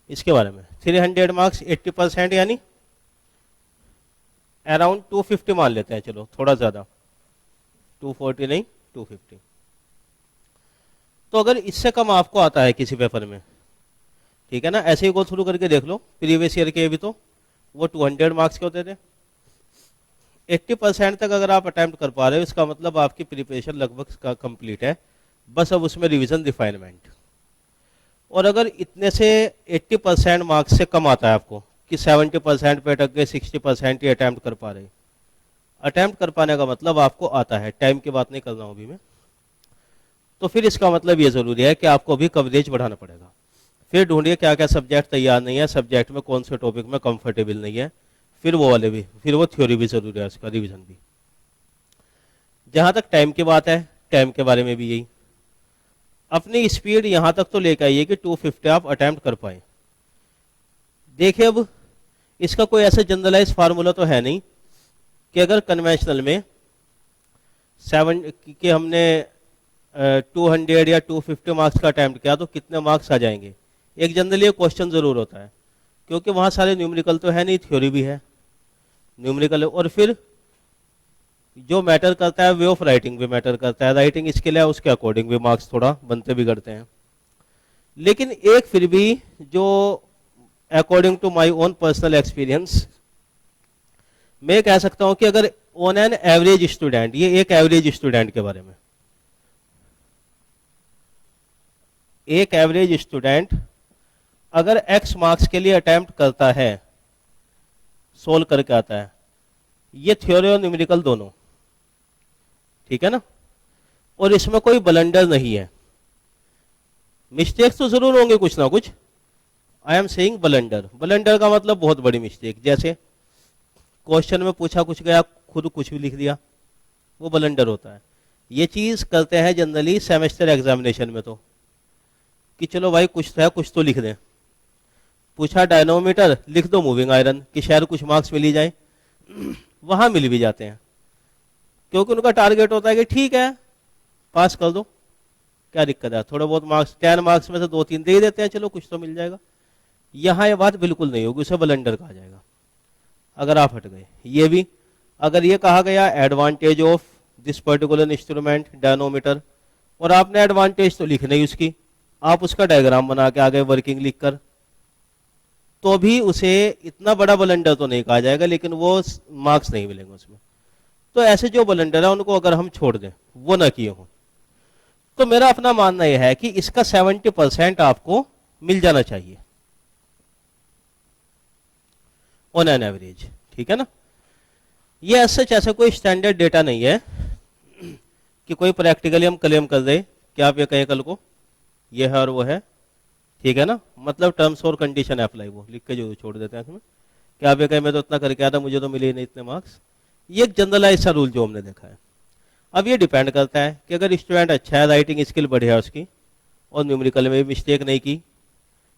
इसके बारे में 300 मार्क्स 80% यानी अराउंड 250 मान लेते हैं, चलो थोड़ा ज़्यादा, 240 नहीं 250। तो अगर इससे कम आपको आता है किसी पेपर में, ठीक है ना, ऐसे ही गो थ्रू करके देख लो, प्रीवियस ईयर के भी तो वो 200 मार्क्स के होते थे। 80% तक अगर आप अटेम्प्ट कर पा रहे हो, इसका मतलब आपकी प्रिपरेशन लगभग कंप्लीट है, बस अब उसमें रिवीजन रिफाइनमेंट। और अगर इतने से 80% मार्क्स से कम आता है आपको कि 70% पे अटक गए, 60% ही अटेम्प्ट कर पा रहे, अटेम्प्ट कर पाने का मतलब आपको आता है, टाइम की बात नहीं कर रहा हूँ अभी मैं, तो फिर इसका मतलब ये ज़रूरी है कि आपको अभी कवरेज बढ़ाना पड़ेगा। फिर ढूंढिए क्या क्या सब्जेक्ट तैयार नहीं है, सब्जेक्ट में कौन से टॉपिक में कंफर्टेबल नहीं है, फिर वो वाले भी, फिर वो थ्योरी भी ज़रूरी है, उसका रिवीजन भी। जहाँ तक टाइम की बात है, टाइम के बारे में भी यही, अपनी स्पीड यहाँ तक तो लेकर आइए कि 250 आप अटेम्प्ट कर पाए। देखिए अब इसका कोई ऐसा जनरलाइज फार्मूला तो है नहीं कि अगर कन्वेंशनल में 7 कि हमने 200 या 250 मार्क्स का अटैम्प्ट किया तो कितने मार्क्स आ जाएंगे। एक जनरली क्वेश्चन ज़रूर होता है, क्योंकि वहाँ सारे न्यूमेरिकल तो है नहीं, थ्योरी भी है, न्यूमेरिकल, और फिर जो मैटर करता है वे ऑफ राइटिंग भी मैटर करता है, राइटिंग स्किल है उसके अकॉर्डिंग भी मार्क्स थोड़ा बनते बिगड़ते हैं। लेकिन एक फिर भी जो according to my own personal experience मैं कह सकता हूं कि अगर ऑन एन एवरेज स्टूडेंट, ये एक एवरेज स्टूडेंट के बारे में, एक एवरेज स्टूडेंट अगर एक्स मार्क्स के लिए अटेम्प्ट करता है, सोल्व करके आता है, ये थ्योरी और न्यूमेरिकल दोनों, ठीक है ना, और इसमें कोई ब्लंडर नहीं है, मिस्टेक्स तो जरूर होंगे कुछ ना कुछ, I am saying blunder, blunder का मतलब बहुत बड़ी मिस्टेक, जैसे क्वेश्चन में पूछा कुछ गया, खुद कुछ भी लिख दिया, वो ब्लंडर होता है। ये चीज करते हैं जनरली सेमेस्टर एग्जामिनेशन में, तो कि चलो भाई कुछ तो है, कुछ तो लिख दें, पूछा डायनोमीटर, लिख दो मूविंग आयरन, कि शायद कुछ मार्क्स मिल ही जाए। वहां मिल भी जाते हैं, क्योंकि उनका टारगेट होता है कि ठीक है पास कर दो, क्या दिक्कत है, थोड़े बहुत मार्क्स, 10 मार्क्स में से 2-3 दे ही देते हैं, चलो कुछ तो मिल जाएगा। यहाँ ये बात बिल्कुल नहीं होगी, उसे ब्लंडर कहा जाएगा अगर आप हट गए। ये भी अगर ये कहा गया advantage of this particular instrument dynamometer, और आपने एडवांटेज तो लिख नहीं उसकी, आप उसका डायग्राम बना के आ गए वर्किंग लिख कर, तो भी उसे इतना बड़ा ब्लंडर तो नहीं कहा जाएगा, लेकिन वो मार्क्स नहीं मिलेंगे उसमें। तो ऐसे जो ब्लंडर है उनको अगर हम छोड़ दें, वो ना किए हों, तो मेरा अपना मानना यह है कि इसका 70% आपको मिल जाना चाहिए ऑन एन एवरेज, ठीक है ना। ये सच ऐसा कोई स्टैंडर्ड डेटा नहीं है कि कोई प्रैक्टिकली हम क्लेम कर दे कि आप ये कहें कल को ये है और वो है, ठीक है ना, मतलब टर्म्स और कंडीशन अप्लाई, वो लिख के जो छोड़ देते हैं इसमें कि आप ये कहें मैं तो इतना करके आया था, मुझे तो मिले ही नहीं इतने मार्क्स। ये एक जनरलाइज सा रूल जो हमने देखा है। अब ये डिपेंड करता है कि अगर स्टूडेंट अच्छा है, राइटिंग स्किल बढ़िया है उसकी, और न्यूमेरिकल में भी मिस्टेक नहीं की,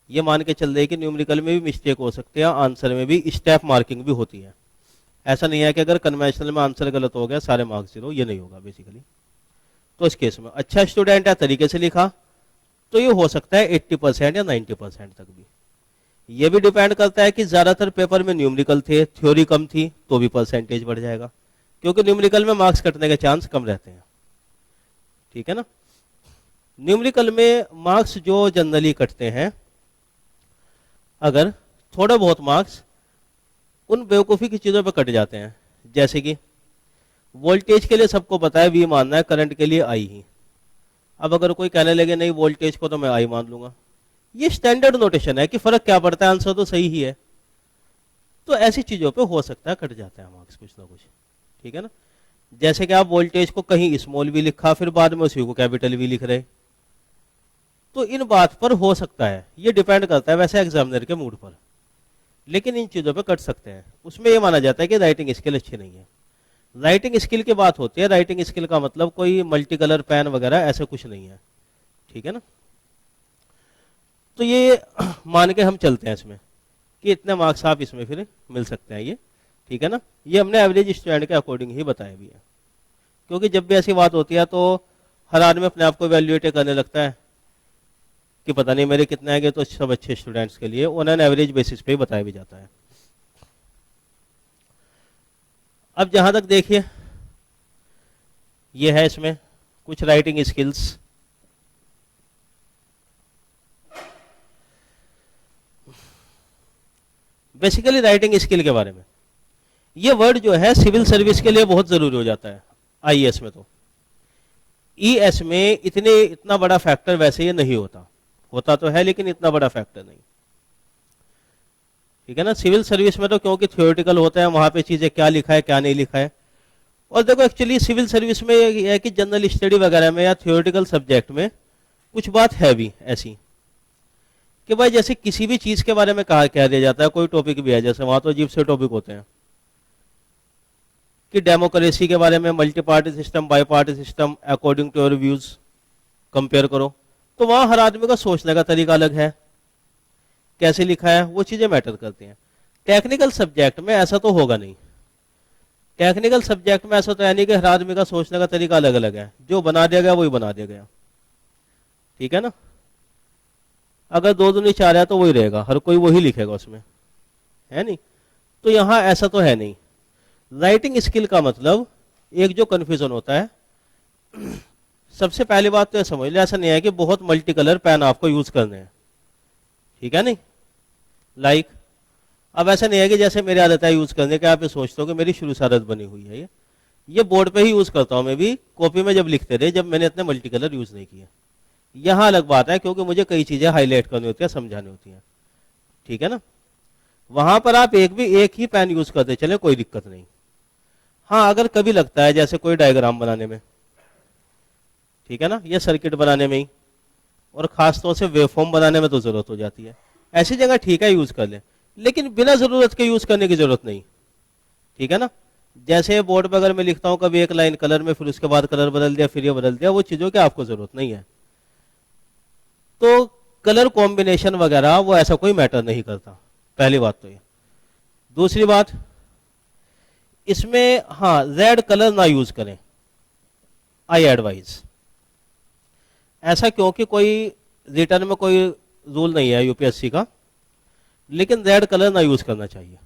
ये मान के चल रहे कि न्यूमेरिकल में भी मिस्टेक हो सकती है, आंसर में भी स्टेप मार्किंग भी होती है। ऐसा नहीं है कि अगर कन्वेंशनल में आंसर गलत हो गया सारे मार्क्स जीरो, ये नहीं होगा बेसिकली। तो इस केस में अच्छा स्टूडेंट है, तरीके से लिखा, तो ये हो सकता है 80% या 90% तक भी। ये भी डिपेंड करता है कि ज्यादातर पेपर में न्यूमेरिकल थे, थ्योरी कम थी, तो भी परसेंटेज बढ़ जाएगा, क्योंकि न्यूमेरिकल में मार्क्स कटने के चांस कम रहते हैं, ठीक है ना। न्यूमेरिकल में मार्क्स जो जनरली कटते हैं, अगर थोड़ा बहुत मार्क्स उन बेवकूफ़ी की चीज़ों पे कट जाते हैं, जैसे कि वोल्टेज के लिए सबको पता है वी मानना है, करंट के लिए आई ही। अब अगर कोई कहने लगे नहीं वोल्टेज को तो मैं आई मान लूंगा, ये स्टैंडर्ड नोटेशन है कि फर्क क्या पड़ता है, आंसर तो सही ही है। तो ऐसी चीज़ों पे हो सकता है कट जाते हैं मार्क्स कुछ ना कुछ, ठीक है ना। जैसे कि आप वोल्टेज को कहीं स्मॉल भी लिखा, फिर बाद में उसी को कैपिटल भी लिख रहे, तो इन बात पर हो सकता है, ये डिपेंड करता है वैसे एग्जामिनर के मूड पर, लेकिन इन चीज़ों पे कट सकते हैं। उसमें ये माना जाता है कि राइटिंग स्किल अच्छी नहीं है। राइटिंग स्किल की बात होती है, राइटिंग स्किल का मतलब कोई मल्टी कलर पेन वगैरह ऐसा कुछ नहीं है, ठीक है ना। तो ये मान के हम चलते हैं इसमें कि इतने मार्क्स आप इसमें फिर मिल सकते हैं, ये ठीक है ना। ये हमने एवरेज स्टूडेंट के अकॉर्डिंग ही बताया भी है, क्योंकि जब भी ऐसी बात होती है तो हर आदमी अपने आप को वैल्यूएट करने लगता है कि पता नहीं मेरे कितने आएंगे, तो सब अच्छे स्टूडेंट्स के लिए ऑन एन एवरेज बेसिस पे ही बताया भी जाता है। अब जहां तक देखिए, ये है इसमें कुछ writing skills. Basically writing skill के बारे में, ये वर्ड जो है सिविल सर्विस के लिए बहुत जरूरी हो जाता है आईएएस में। तो ईएस में इतना बड़ा फैक्टर वैसे ये नहीं होता, होता तो है लेकिन इतना बड़ा फैक्टर नहीं, ठीक है ना। सिविल सर्विस में तो क्योंकि थ्योरेटिकल होता है, वहां पे चीजें क्या लिखा है क्या नहीं लिखा है। और देखो एक्चुअली सिविल सर्विस में यह है कि जनरल स्टडी वगैरह में या थ्योरेटिकल सब्जेक्ट में कुछ बात है भी ऐसी कि भाई जैसे किसी भी चीज के बारे में कहा कह दिया जाता है, कोई टॉपिक भी है, जैसे वहां तो अजीब से टॉपिक होते हैं कि डेमोक्रेसी के बारे में, multi party system, bi party system, according to your views compare करो, तो वहां हर आदमी का सोचने का तरीका अलग है, कैसे लिखा है वो चीजें मैटर करती हैं। टेक्निकल सब्जेक्ट में ऐसा तो होगा नहीं, टेक्निकल सब्जेक्ट में ऐसा तो है नहीं कि हर आदमी का सोचने का तरीका अलग अलग है, जो बना दिया गया वही बना दिया गया, ठीक है ना। अगर 2 दूनी 4 है तो वही रहेगा, हर कोई वही लिखेगा उसमें, है नहीं। तो यहां ऐसा तो है नहीं। राइटिंग स्किल का मतलब एक जो कंफ्यूजन होता है, सबसे पहली बात तो यह समझ लो, ऐसा नहीं है कि बहुत मल्टी कलर पेन आपको यूज करने हैं, ठीक है नहीं। लाइक अब ऐसा नहीं है कि जैसे मेरी आदत है यूज करने के, आप ये सोचते हो कि मेरी शुरू से आदत बनी हुई है, ये बोर्ड पे ही यूज करता हूं मैं भी, कॉपी में जब लिखते थे, जब मैंने इतने मल्टी कलर यूज नहीं किए। यहां अलग बात है क्योंकि मुझे कई चीजें हाईलाइट करनी होती है, समझानी होती है, ठीक है ना। वहां पर आप एक ही पेन यूज करते चले, कोई दिक्कत नहीं। हाँ, अगर कभी लगता है जैसे कोई डायग्राम बनाने में, ठीक है ना, या सर्किट बनाने में ही, और खासतौर से वेवफॉर्म बनाने में तो जरूरत हो जाती है, ऐसी जगह ठीक है यूज कर ले, लेकिन बिना जरूरत के यूज करने की जरूरत नहीं, ठीक है ना। जैसे बोर्ड पर अगर मैं लिखता हूं कभी एक लाइन कलर में, फिर उसके बाद कलर बदल दिया, फिर ये बदल दिया, वो चीजों की आपको जरूरत नहीं है। तो कलर कॉम्बिनेशन वगैरह वो ऐसा कोई मैटर नहीं करता, पहली बात तो ये। दूसरी बात, इसमें हाँ रेड कलर ना यूज करें, आई एडवाइज। ऐसा क्योंकि कोई रिटर्न में कोई रूल नहीं है यूपीएससी का, लेकिन रेड कलर ना यूज करना चाहिए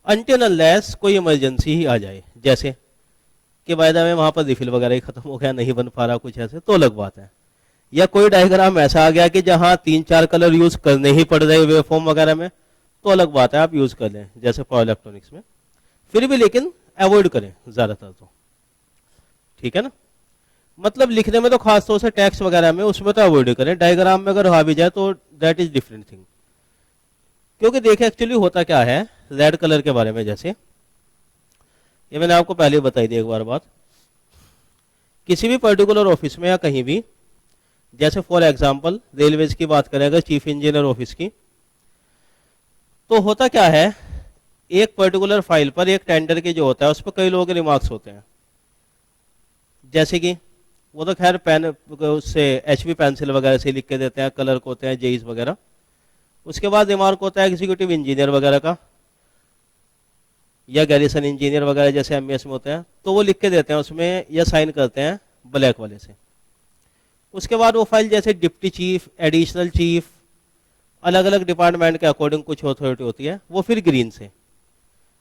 अनटिल अनलेस कोई इमरजेंसी ही आ जाए, जैसे कि बाय द वे वहां पर रिफिल वगैरह ही खत्म हो गया, नहीं बन पा रहा कुछ ऐसे, तो अलग बात है। या कोई डायग्राम ऐसा आ गया कि जहां 3-4 कलर यूज करने ही पड़ रहे वेवफॉर्म वगैरह में, तो अलग बात है, आप यूज कर लें, जैसे पावर इलेक्ट्रॉनिक्स में। फिर भी लेकिन अवॉइड करें ज्यादातर तो, ठीक है ना। मतलब लिखने में तो खासतौर से टेक्स्ट वगैरह में, उसमें तो अवॉइड करें। डायग्राम में अगर आ भी जाए तो दैट इज डिफरेंट थिंग। क्योंकि देखिए एक्चुअली होता क्या है रेड कलर के बारे में, जैसे ये मैंने आपको पहले बताई थी एक बार बात, किसी भी पर्टिकुलर ऑफिस में या कहीं भी, जैसे फॉर एग्जांपल रेलवेज की बात करें अगर, चीफ इंजीनियर ऑफिस की, तो होता क्या है, एक पर्टिकुलर फाइल पर एक टेंडर के जो होता है उस पर कई लोगों के रिमार्क्स होते हैं, जैसे कि वो तो खैर पेन उससे एचबी पेंसिल वगैरह से लिख के देते हैं, कलर को होते हैं जेईस वगैरह। उसके बाद रिमार्क होता है एग्जीक्यूटिव इंजीनियर वगैरह का, या गैरिसन इंजीनियर वगैरह जैसे एमईएस में होते हैं, तो वो लिख के देते हैं उसमें, या साइन करते हैं ब्लैक वाले से। उसके बाद वो फाइल जैसे डिप्टी चीफ, एडिशनल चीफ, अलग अलग डिपार्टमेंट के अकॉर्डिंग कुछ अथॉरिटी होती है, वो फिर ग्रीन से।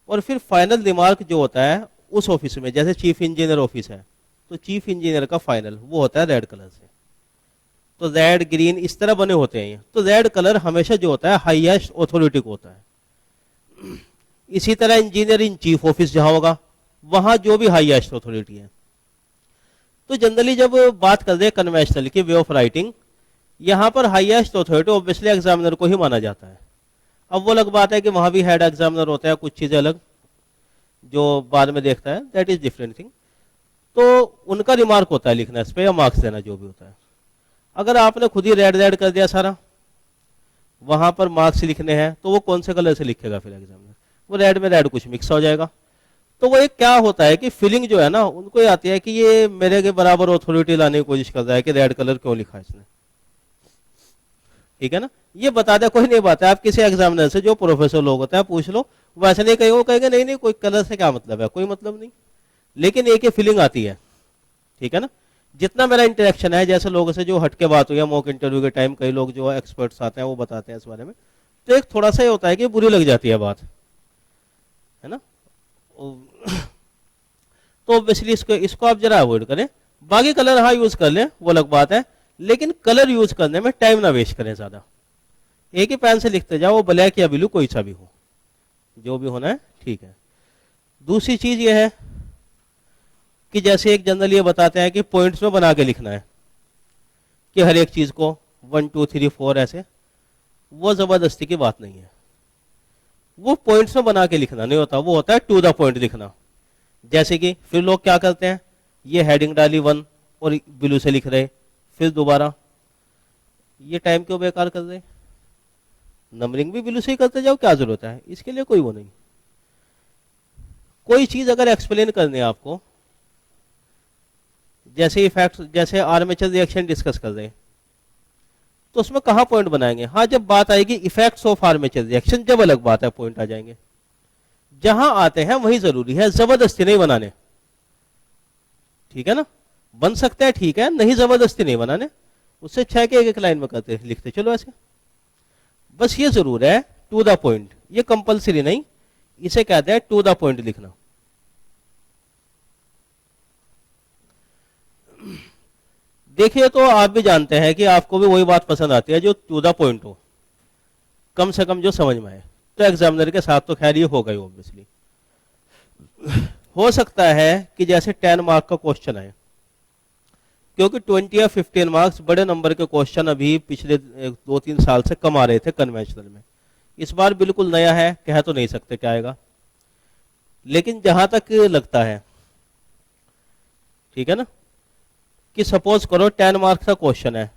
और फिर फाइनल रिमार्क जो होता है उस ऑफिस में, जैसे चीफ इंजीनियर ऑफिस है तो चीफ इंजीनियर का फाइनल वो होता है रेड कलर से। तो रेड ग्रीन इस तरह बने होते हैं ये। तो रेड कलर हमेशा जो होता है हाईएस्ट अथॉरिटी को होता है। इसी तरह इंजीनियर इन चीफ ऑफिस जहां होगा वहां जो भी हाईएस्ट अथॉरिटी है। तो जनरली जब बात कर रहे हैं कन्वेंशनल की वे ऑफ राइटिंग, यहां पर हाईएस्ट अथॉरिटी ऑब्वियसली एग्जामिनर को ही माना जाता है। अब वो अलग बात है कि वहां भी हेड एग्जामिनर होता है, कुछ चीजें अलग जो बाद में देखता है, दैट इज डिफरेंट थिंग। तो उनका रिमार्क होता है लिखना इस पे, या मार्क्स देना जो भी होता है। अगर आपने खुद ही रेड रेड कर दिया सारा, वहां पर मार्क्स लिखने हैं, तो वो कौन से कलर से लिखेगा फिर एग्जामिनर? वो रेड में रेड कुछ मिक्स हो जाएगा। तो वो एक क्या होता है कि फीलिंग जो है ना उनको ये आती है कि ये मेरे के बराबर अथॉरिटी लाने की कोशिश कर रहा है कि रेड कलर क्यों लिखा है इसने, ठीक है ना। ये बता दे कोई नहीं बात है, आप किसी एग्जामिनर से जो प्रोफेसर लोग होते हैं पूछ लो, वो ऐसे नहीं कहेंगे, वो कहेंगे नहीं नहीं कोई कलर से क्या मतलब है, कोई मतलब नहीं। लेकिन एक ये फीलिंग आती है, ठीक है ना, जितना मेरा इंटरेक्शन है, जैसे लोगों से जो हट के बात हुई है मॉक इंटरव्यू के टाइम, कई लोग जो एक्सपर्ट्स आते हैं वो बताते हैं इस बारे में, तो एक थोड़ा सा ये होता है कि बुरी लग जाती है बात, है ना। तो ऑब्वियसली इसको आप जरा अवॉइड करें। बाकी कलर हाँ यूज कर लें, वो अलग बात है, लेकिन कलर यूज करने में टाइम ना वेस्ट करें ज्यादा। एक ही पेन से लिखते जाओ, वो ब्लैक या ब्लू कोई सा भी हो, जो भी होना है ठीक है। दूसरी चीज ये है कि जैसे एक जनरल ये बताते हैं कि पॉइंट्स में बना के लिखना है, कि हर एक चीज को 1 2 3 4 ऐसे, वो जबरदस्ती की बात नहीं है। वो पॉइंट्स में बना के लिखना नहीं होता, वो होता है टू द पॉइंट लिखना। जैसे कि फिर लोग क्या करते हैं, ये हेडिंग डाली 1 और ब्लू से लिख रहे, फिर दोबारा, ये टाइम क्यों बेकार कर रहे, नंबरिंग भी ब्लू से ही करते जाओ, क्या जरूरत है, इसके लिए कोई वो नहीं। कोई चीज अगर एक्सप्लेन करनी है आपको, जैसे इफेक्ट, जैसे आर्मेचर रिएक्शन डिस्कस कर रहे हैं, तो उसमें कहां पॉइंट बनाएंगे, हाँ जब बात आएगी इफेक्ट्स ऑफ आर्मेचर रिएक्शन, जब अलग बात है, पॉइंट आ जाएंगे। जहां आते हैं वही जरूरी है, जबरदस्ती नहीं बनाने, ठीक है ना। बन सकता है ठीक है, नहीं जबरदस्ती नहीं बनाने, उससे अच्छा है कि एक लाइन में करते लिखते चलो ऐसे। बस ये जरूर है टू द पॉइंट, ये कंपलसरी नहीं, इसे कहते हैं टू द पॉइंट लिखना। देखिए तो आप भी जानते हैं कि आपको भी वही बात पसंद आती है जो टू द पॉइंट हो, कम से कम जो समझ में आए। तो एग्जामिनर के साथ तो खैर ये होगा ही ऑब्वियसली। हो सकता है कि जैसे 10 मार्क का क्वेश्चन है, क्योंकि 20 या 15 मार्क्स बड़े नंबर के क्वेश्चन अभी पिछले 2-3 साल से कम आ रहे थे कन्वेंशनल में। इस बार बिल्कुल नया है, कह तो नहीं सकते क्या आएगा, लेकिन जहां तक लगता है, ठीक है ना, कि सपोज करो 10 मार्क्स का क्वेश्चन है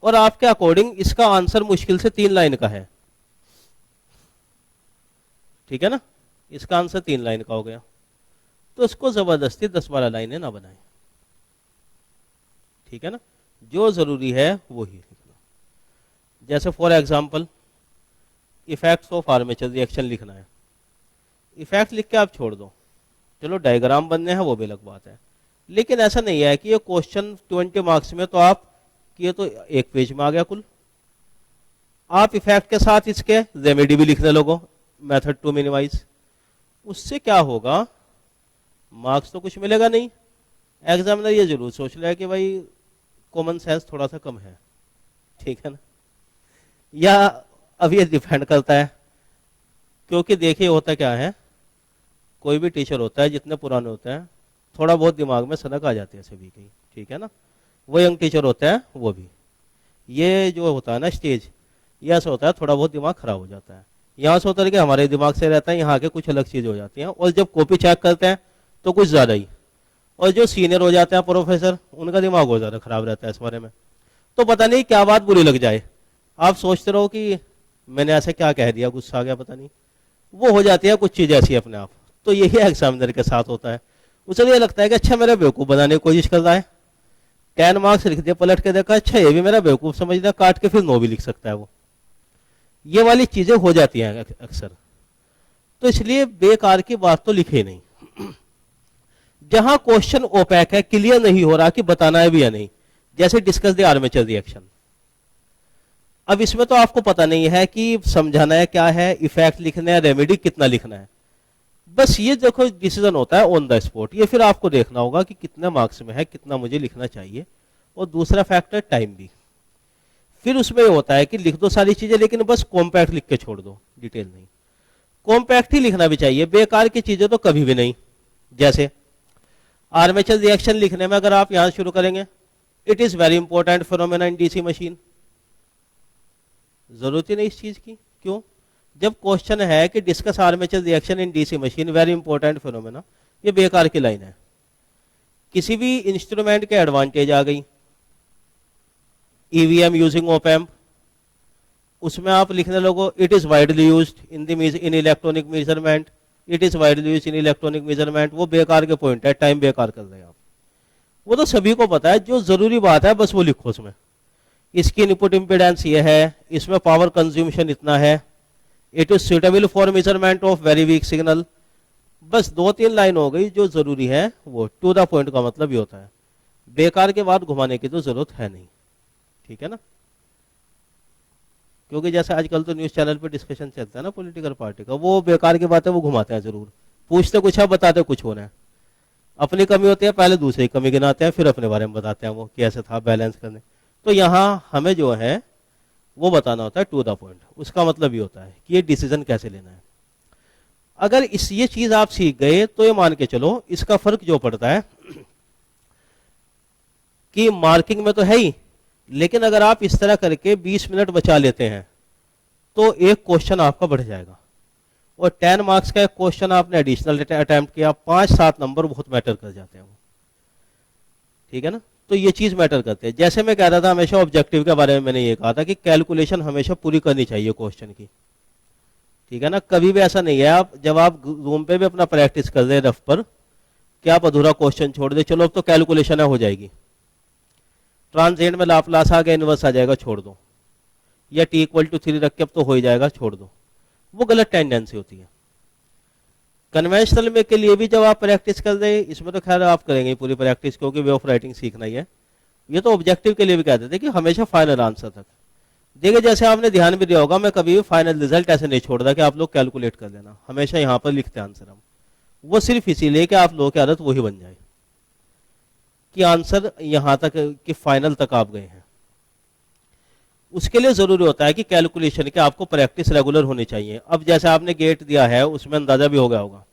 और आपके अकॉर्डिंग इसका आंसर मुश्किल से 3 लाइन का है, ठीक है ना, इसका आंसर 3 लाइन का हो गया, तो उसको जबरदस्ती 10-12 लाइनें ना बनाएं, ठीक है ना। जो जरूरी है वो ही लिखना। जैसे for example effects of armature reaction लिखना है, इफेक्ट लिख के आप छोड़ दो, चलो डायग्राम बनने हैं वो भी अलग बात है, लेकिन ऐसा नहीं है कि ये क्वेश्चन 20 मार्क्स में तो आप किए तो एक पेज में आ गया कुल। आप इफेक्ट के साथ इसके रेमेडी भी लिखने लगो, मेथड टू मिनिमाइज, उससे क्या होगा, मार्क्स तो कुछ मिलेगा नहीं। एग्जामिनर ये जरूर सोच रहा है कि भाई कॉमन सेंस थोड़ा सा कम है, ठीक है ना। या अब ये डिपेंड करता है, क्योंकि देखिए होता क्या है, कोई भी टीचर होता है जितने पुराने होते हैं थोड़ा बहुत दिमाग में सनक आ जाती है सभी की, ठीक है ना। वो यंग टीचर होता है वो भी, ये जो होता है ना स्टेज, ये ऐसा होता है थोड़ा बहुत दिमाग खराब हो जाता है, यहाँ से उतर के हमारे दिमाग से रहता है, यहाँ के कुछ अलग चीज हो जाती है, और जब कॉपी चेक करते हैं तो कुछ ज्यादा ही। और जो सीनियर हो जाते हैं प्रोफेसर, उनका दिमाग बहुत ज्यादा खराब रहता है इस बारे में, तो पता नहीं क्या बात बुरी लग जाए, आप सोचते रहो कि मैंने ऐसे क्या कह दिया, गुस्सा आ गया पता नहीं, वो हो जाती है कुछ चीज ऐसी अपने आप। तो यही एग्जामिनर के साथ होता है, उसे ये लगता है कि अच्छा मेरा बेवकूफ बनाने की कोशिश कर रहा है, 10 मार्क्स लिख दिया, पलट के देखा अच्छा ये भी मेरा बेवकूफ समझ रहा, काट के फिर 9 भी लिख सकता है वो। ये वाली चीजें हो जाती हैं अक्सर, तो इसलिए बेकार की बात तो लिखे नहीं। जहां क्वेश्चन ओपैक है, क्लियर नहीं हो रहा कि बताना है भी या नहीं, जैसे डिस्कस द आर्मेचर रिएक्शन, अब इसमें तो आपको पता नहीं है कि समझाना है क्या है, इफेक्ट लिखना है, रेमेडी कितना लिखना है, बस ये देखो डिसीजन होता है ऑन द स्पॉट। ये फिर आपको देखना होगा कि कितने मार्क्स में है, कितना मुझे लिखना चाहिए, और दूसरा फैक्टर टाइम भी। फिर उसमें होता है कि लिख दो सारी चीजें, लेकिन बस कॉम्पैक्ट लिख के छोड़ दो, डिटेल नहीं। कॉम्पैक्ट ही लिखना भी चाहिए, बेकार की चीजें तो कभी भी नहीं। जैसे आर्मेचर रिएक्शन लिखने में अगर आप यहां शुरू करेंगे, it is very important phenomena in DC machine, जरूरत ही नहीं इस चीज की। क्यों? जब क्वेश्चन है कि discuss armature reaction in DC machine, very important phenomena, ये बेकार की लाइन है। किसी भी इंस्ट्रूमेंट के एडवांटेज आ गई, ईवीएम यूजिंग ओपैम्प, उसमें आप लिखने लगो it is widely used in electronic measurement, it is widely used in electronic measurement, वो बेकार के पॉइंट है, टाइम बेकार कर रहे हैं आप। वो तो सभी को पता है, जो जरूरी बात है बस वो लिखो उसमें। इसकी इनपुट इंपीडेंस ये है, इसमें पावर कंज्यूमशन इतना है, it is suitable for measurement of very weak signal, बस 2-3 लाइन हो गई जो जरूरी है, वो टू द पॉइंट का मतलब ये होता है, बेकार के बाद घुमाने की तो जरूरत है नहीं, ठीक है ना। क्योंकि जैसे आजकल तो न्यूज चैनल पे डिस्कशन चलता है ना पॉलिटिकल पार्टी का, वो बेकार की बातें वो घुमाते हैं जरूर, पूछते कुछ है बताते कुछ हो रहा है, अपनी कमी होती है पहले दूसरे की कमी गिनाते हैं फिर अपने बारे में बताते हैं वो कि ऐसे था बैलेंस करने। तो यहाँ हमें जो है वो बताना होता है टू द पॉइंट, उसका मतलब ये होता है कि ये डिसीजन कैसे लेना है। अगर इस ये चीज आप सीख गए तो ये मान के चलो इसका फर्क जो पड़ता है कि मार्किंग में तो है ही, लेकिन अगर आप इस तरह करके 20 मिनट बचा लेते हैं तो एक क्वेश्चन आपका बढ़ जाएगा, और 10 मार्क्स का एक क्वेश्चन आपने एडिशनल अटेम्प्ट किया, 5-7 नंबर बहुत मैटर कर जाते हैं वो, ठीक है ना। तो ये चीज मैटर करते हैं। जैसे मैं कह रहा था हमेशा ऑब्जेक्टिव के बारे में, मैंने ये कहा था कि कैलकुलेशन हमेशा पूरी करनी चाहिए क्वेश्चन की, ठीक है ना। कभी भी ऐसा नहीं है आप जब आप रूम पे भी अपना प्रैक्टिस कर रहे रफ पर कि आप अधूरा क्वेश्चन छोड़ दे, चलो अब तो कैलकुलेशन है हो जाएगी, ट्रांजेंट में लाप्लास आ गया इनवर्स आ जाएगा छोड़ दो, या t=3 रख के अब तो हो ही जाएगा छोड़ दो, वो गलत टेंडेंसी होती है। कन्वेंशनल में के लिए भी जब आप प्रैक्टिस कर रहे हैं, इसमें तो खैर आप करेंगे पूरी प्रैक्टिस क्योंकि वे ऑफ राइटिंग सीखना ही है, ये तो ऑब्जेक्टिव के लिए भी कहते थे कि हमेशा फाइनल आंसर तक देखिए। जैसे आपने ध्यान भी दिया होगा मैं कभी भी फाइनल रिजल्ट ऐसे नहीं छोड़ रहा कि आप लोग कैलकुलेट कर लेना, हमेशा यहाँ पर लिखते हैं आंसर हम, वो सिर्फ इसीलिए कि आप लोगों की आदत वही बन जाए कि आंसर यहां तक कि फाइनल तक आप गए हैं। उसके लिए जरूरी होता है कि कैलकुलेशन की आपको प्रैक्टिस रेगुलर होनी चाहिए। अब जैसे आपने गेट दिया है उसमें अंदाजा भी हो गया होगा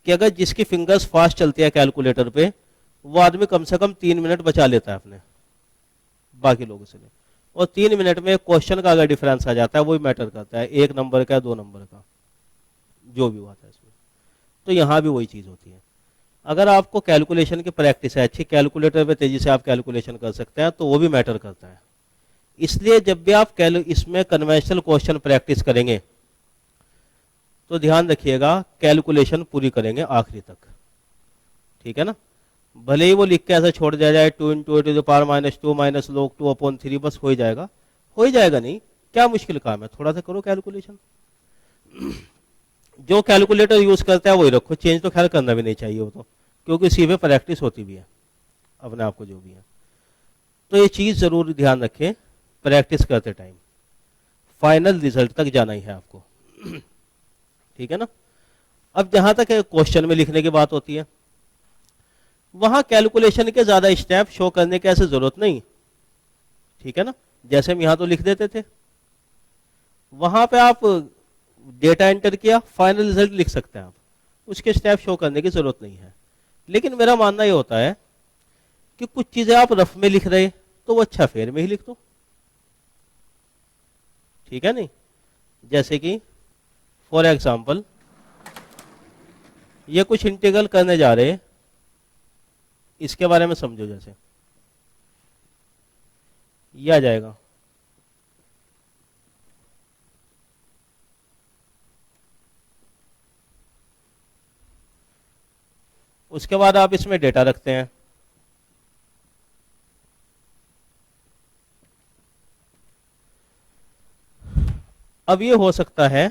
कि अगर जिसकी फिंगर्स फास्ट चलती है कैलकुलेटर पे, वो आदमी कम से कम 3 मिनट बचा लेता है अपने बाकी लोगों से, और 3 मिनट में क्वेश्चन का अगर डिफरेंस आ जाता है वही मैटर करता है, 1 नंबर का 2 नंबर का जो भी हुआ था इसमें। तो यहाँ भी वही चीज होती है, अगर आपको कैलकुलेशन की प्रैक्टिस है अच्छी, कैलकुलेटर पे तेजी से आप कैलकुलेशन कर सकते हैं तो वो भी मैटर करता है। इसलिए जब भी आप इसमें कन्वेंशनल क्वेश्चन प्रैक्टिस करेंगे तो ध्यान रखिएगा कैलकुलेशन पूरी करेंगे आखिरी तक, ठीक है ना। भले ही वो लिख के ऐसा छोड़ दिया जाए 2 × 10⁻² माइनस log 2/3 बस हो ही जाएगा नहीं, क्या मुश्किल काम है, थोड़ा सा करो कैलकुलेशन। जो कैलकुलेटर यूज करता है वही रखो, चेंज तो खैर करना भी नहीं चाहिए वो तो, क्योंकि इसी पे प्रैक्टिस होती भी है अपने आप को जो भी है। तो ये चीज जरूर ध्यान रखें प्रैक्टिस करते टाइम, फाइनल रिजल्ट तक जाना ही है आपको, ठीक है ना। अब जहां तक क्वेश्चन में लिखने की बात होती है, वहां कैलकुलेशन के ज्यादा स्टेप शो करने की ऐसे जरूरत नहीं, ठीक है ना। जैसे हम यहां तो लिख देते थे, वहां पे आप डेटा एंटर किया फाइनल रिजल्ट लिख सकते हैं आप, उसके स्टेप शो करने की जरूरत नहीं है। लेकिन मेरा मानना यह होता है कि कुछ चीजें आप रफ में लिख रहे तो वो अच्छा फेयर में ही लिख दो, ठीक है नहीं। जैसे कि फॉर एग्जांपल ये कुछ इंटीग्रल करने जा रहे, इसके बारे में समझो, जैसे ये आ जाएगा उसके बाद आप इसमें डेटा रखते हैं, अब ये हो सकता है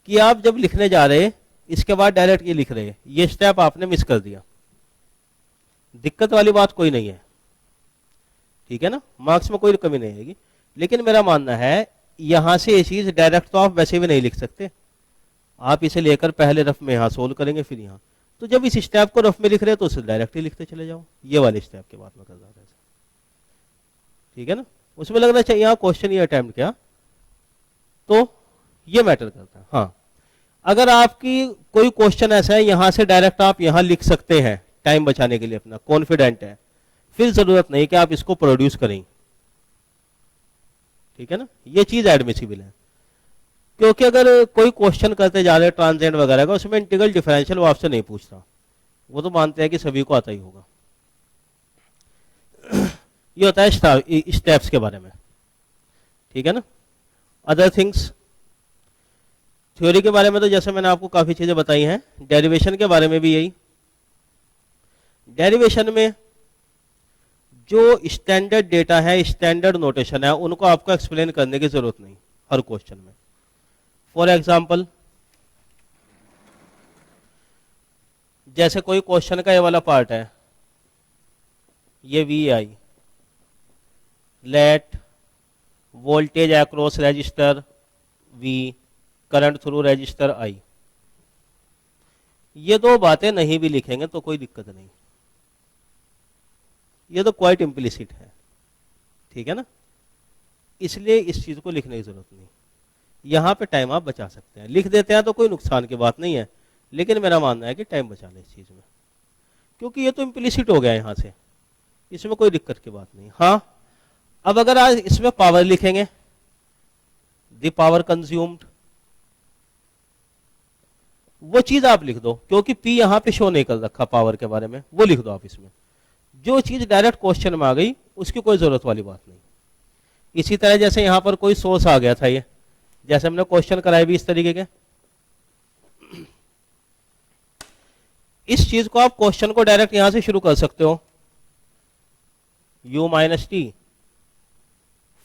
कि आप जब लिखने जा रहे इसके बाद डायरेक्ट ये लिख रहे, ये स्टेप आपने मिस कर दिया, दिक्कत वाली बात कोई नहीं है, ठीक है ना, मार्क्स में कोई कमी नहीं आएगी। लेकिन मेरा मानना है यहां से ये चीज डायरेक्ट तो आप वैसे भी नहीं लिख सकते, आप इसे लेकर पहले रफ में यहां सोल्व करेंगे फिर यहां, तो जब इस स्टेप को रफ में लिख रहे तो उसे डायरेक्ट ही लिखते चले जाओ, ये वाले स्टेप की बात मैं कर रहा था, ठीक है ना। उसमें लगना चाहिए यहाँ क्वेश्चन ये अटेम्प्ट किया तो ये मैटर करता है। हाँ, अगर आपकी कोई क्वेश्चन ऐसा है यहां से डायरेक्ट आप यहां लिख सकते हैं टाइम बचाने के लिए, अपना कॉन्फिडेंट है, फिर जरूरत नहीं कि आप इसको प्रोड्यूस करें, ठीक है ना, ये चीज एडमिसिबल है। क्योंकि अगर कोई क्वेश्चन करते जा रहे ट्रांजेंट वगैरह का, उसमें इंटीग्रल डिफरेंशियल वो आपसे नहीं पूछता, वो तो मानते हैं कि सभी को आता ही होगा। ये होता है स्टेप्स के बारे में, ठीक है ना। अदर थिंग्स थ्योरी के बारे में तो जैसे मैंने आपको काफी चीजें बताई हैं, डेरिवेशन के बारे में भी यही, डेरिवेशन में जो स्टैंडर्ड डेटा है, स्टैंडर्ड नोटेशन है, उनको आपको एक्सप्लेन करने की जरूरत नहीं हर क्वेश्चन में, फॉर एग्जाम्पल जैसे कोई क्वेश्चन का ये वाला पार्ट है, ये V I, let voltage across resistor V current through resistor I, ये दो बातें नहीं भी लिखेंगे तो कोई दिक्कत नहीं, ये तो क्वाइट इम्प्लिसिट है, ठीक है ना, इसलिए इस चीज को लिखने की जरूरत नहीं। यहां पे टाइम आप बचा सकते हैं, लिख देते हैं तो कोई नुकसान की बात नहीं है, लेकिन मेरा मानना है कि टाइम बचा लें इस चीज में, क्योंकि ये तो इम्प्लिसिट हो गया यहां से, इसमें कोई दिक्कत की बात नहीं। हाँ, अब अगर आज इसमें पावर लिखेंगे, द पावर कंज्यूम्ड, वो चीज आप लिख दो, क्योंकि पी यहां पे शो नहीं कर रखा पावर के बारे में, वो लिख दो आप इसमें। जो चीज डायरेक्ट क्वेश्चन में आ गई उसकी कोई जरूरत वाली बात नहीं। इसी तरह जैसे यहां पर कोई सोर्स आ गया था, ये जैसे हमने क्वेश्चन कराए भी इस तरीके के, इस चीज को आप क्वेश्चन को डायरेक्ट यहां से शुरू कर सकते हो, u minus T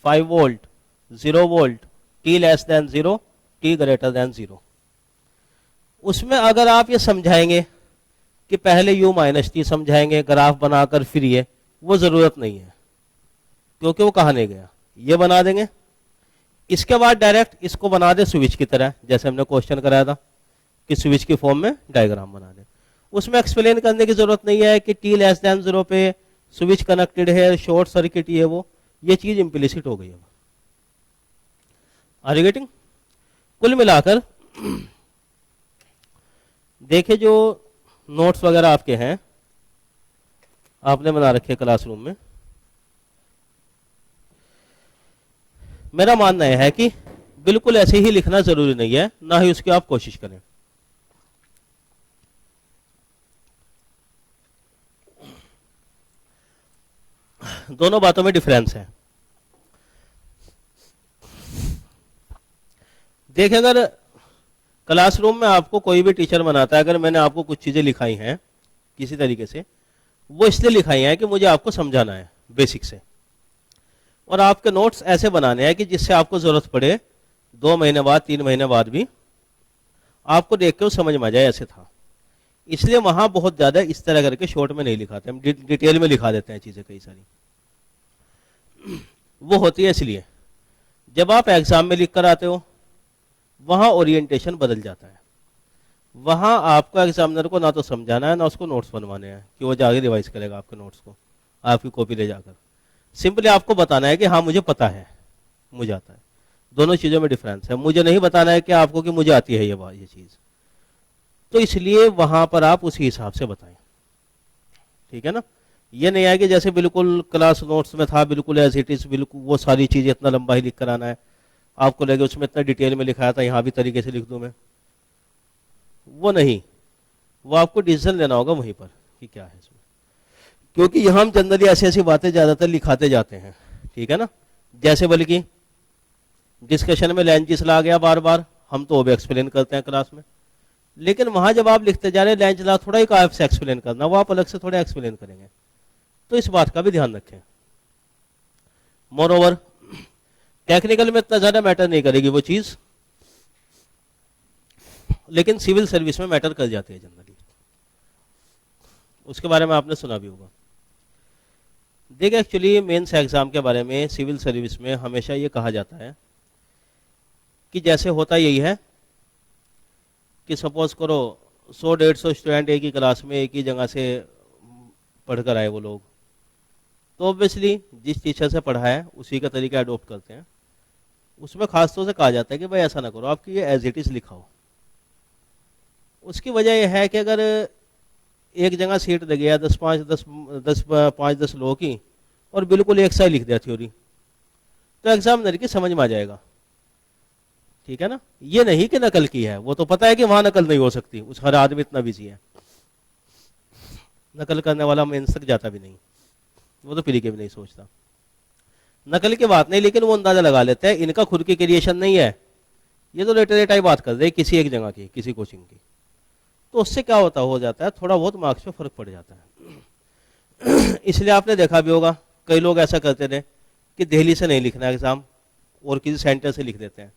5 volt 0 volt t less than 0 t greater than 0। उसमें अगर आप ये समझाएंगे कि पहले u माइनस टी समझाएंगे ग्राफ बनाकर फिर ये, वो जरूरत नहीं है, क्योंकि वो कहाँ नहीं गया, ये बना देंगे। इसके बाद डायरेक्ट इसको बना दे स्विच की तरह, जैसे हमने क्वेश्चन कराया था कि स्विच की फॉर्म में डायग्राम बना दे। उसमें एक्सप्लेन करने की जरूरत नहीं है कि t लेस देन 0 पे स्विच कनेक्टेड है, शॉर्ट सर्किट ये वो, ये चीज इम्प्लिसिट हो गई है। Are you getting? कुल मिलाकर देखिए, जो नोट्स वगैरह आपके हैं, आपने बना रखे क्लासरूम में, मेरा मानना यह है कि बिल्कुल ऐसे ही लिखना जरूरी नहीं है, ना ही उसकी आप कोशिश करें। दोनों बातों में डिफरेंस है। देखिए, अगर क्लासरूम में आपको कोई भी टीचर बनाता है, अगर मैंने आपको कुछ चीजें लिखाई हैं किसी तरीके से, वो इसलिए लिखाई हैं कि मुझे आपको समझाना है बेसिक से, और आपके नोट्स ऐसे बनाने हैं कि जिससे आपको जरूरत पड़े 2 महीने बाद 3 महीने बाद भी आपको देख के वो समझ में आ जाए, ऐसे था। इसलिए वहां बहुत ज्यादा इस तरह करके शॉर्ट में नहीं लिखाते, हम डिटेल में लिखा देते हैं चीजें कई सारी। वो होती है इसलिए जब आप एग्जाम में लिख कर आते हो, वहां ओरिएंटेशन बदल जाता है। वहां आपको एग्जामिनर को ना तो समझाना है, ना उसको नोट्स बनवाने हैं कि वो जाके रिवाइज करेगा आपके नोट्स को आपकी कॉपी ले जाकर। सिंपली आपको बताना है कि हाँ मुझे पता है, मुझे आता है। दोनों चीजों में डिफरेंस है। मुझे नहीं बताना है कि आपको कि मुझे आती है ये चीज, तो इसलिए वहां पर आप उसी हिसाब से बताएं, ठीक है ना। ये नहीं है कि जैसे बिल्कुल क्लास नोट्स में था, बिल्कुल एज इट इज, बिल्कुल वो सारी चीजें इतना लंबा ही लिख कर आना है, आपको लगे उसमें इतना डिटेल में लिखाया था, यहां भी तरीके से लिख दूं मैं, वो नहीं। वो आपको डिसीजन लेना होगा वहीं पर कि क्या है इसमें, क्योंकि यहां हम जनरली ऐसी ऐसी बातें ज्यादातर लिखाते जाते हैं, ठीक है ना। जैसे बल्कि डिस्कशन में लैंग्वेज ला गया बार बार, हम तो वो भी एक्सप्लेन करते हैं क्लास में, लेकिन वहां जब आप लिखते जा रहे हैं लैंग्वेज ला थोड़ा ही कहा से एक्सप्लेन करना, वो आप अलग से थोड़ा एक्सप्लेन करेंगे, तो इस बात का भी ध्यान रखें। मोर ओवर टेक्निकल में इतना ज्यादा मैटर नहीं करेगी वो चीज, लेकिन सिविल सर्विस में मैटर कर जाती है जनरली, उसके बारे में आपने सुना भी होगा। देखिए, एक्चुअली मेंस एग्जाम के बारे में सिविल सर्विस में हमेशा ये कहा जाता है कि जैसे होता यही है कि सपोज करो 100-150 स्टूडेंट एक ही क्लास में एक ही जगह से पढ़कर आए वो लोग, तो ऑब्वियसली जिस टीचर से पढ़ा है उसी का तरीका अडोप्ट करते हैं। उसमें खासतौर से कहा जाता है कि भाई ऐसा ना करो, आपकी ये एज इट इज लिखाओ। उसकी वजह यह है कि अगर एक जगह सीट लगी है 5-10 लोगों की और बिल्कुल एक सा ही लिख दिया थ्योरी, तो एग्जामिनर की समझ में आ जाएगा, ठीक है ना। ये नहीं कि नकल की है, वो तो पता है कि वहां नकल नहीं हो सकती, उस हर आदमी इतना बिजी है, नकल करने वाला मेंस तक जाता भी नहीं, वो तो पीढ़ी के भी नहीं सोचता। नकल की बात नहीं, लेकिन वो अंदाजा लगा लेते हैं इनका खुद की क्रिएशन नहीं है, ये तो लेटर टाइप बात कर रहे किसी एक जगह की, किसी कोचिंग की, तो उससे क्या होता हो जाता है, थोड़ा बहुत मार्क्स में फर्क पड़ जाता है। इसलिए आपने देखा भी होगा कई लोग ऐसा करते थे कि दिल्ली से नहीं लिखना एग्जाम और किसी सेंटर से लिख देते हैं,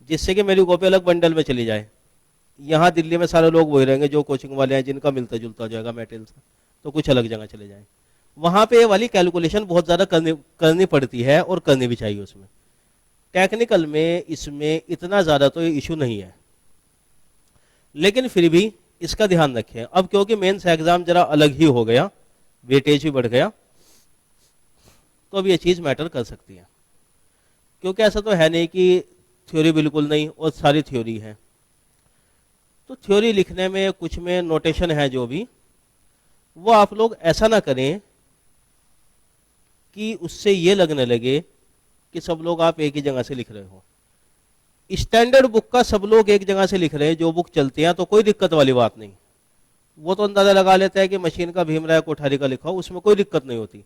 जिससे कि मेरी कॉपी अलग बंडल में चली जाए। यहाँ दिल्ली में सारे लोग वही रहेंगे जो कोचिंग वाले हैं, जिनका मिलता जुलता हो जाएगा मटेरियल से, तो कुछ अलग जगह चले जाए। वहाँ पे ये वाली कैलकुलेशन बहुत ज़्यादा करनी पड़ती है और करनी भी चाहिए उसमें। टेक्निकल में इसमें इतना ज़्यादा तो ये इशू नहीं है, लेकिन फिर भी इसका ध्यान रखें। अब क्योंकि मेंस एग्जाम जरा अलग ही हो गया, वेटेज भी बढ़ गया, तो अब ये चीज़ मैटर कर सकती है। क्योंकि ऐसा तो है नहीं कि थ्योरी बिल्कुल नहीं और सारी थ्योरी है। तो थ्योरी लिखने में कुछ में नोटेशन है जो भी, वो आप लोग ऐसा ना करें कि उससे ये लगने लगे कि सब लोग आप एक ही जगह से लिख रहे हो। स्टैंडर्ड बुक का सब लोग एक जगह से लिख रहे हैं, जो बुक चलती है, तो कोई दिक्कत वाली बात नहीं। वो तो अंदाजा लगा लेते हैं कि मशीन का भीमराव कोठारी का लिखा हो, उसमें कोई दिक्कत नहीं होती।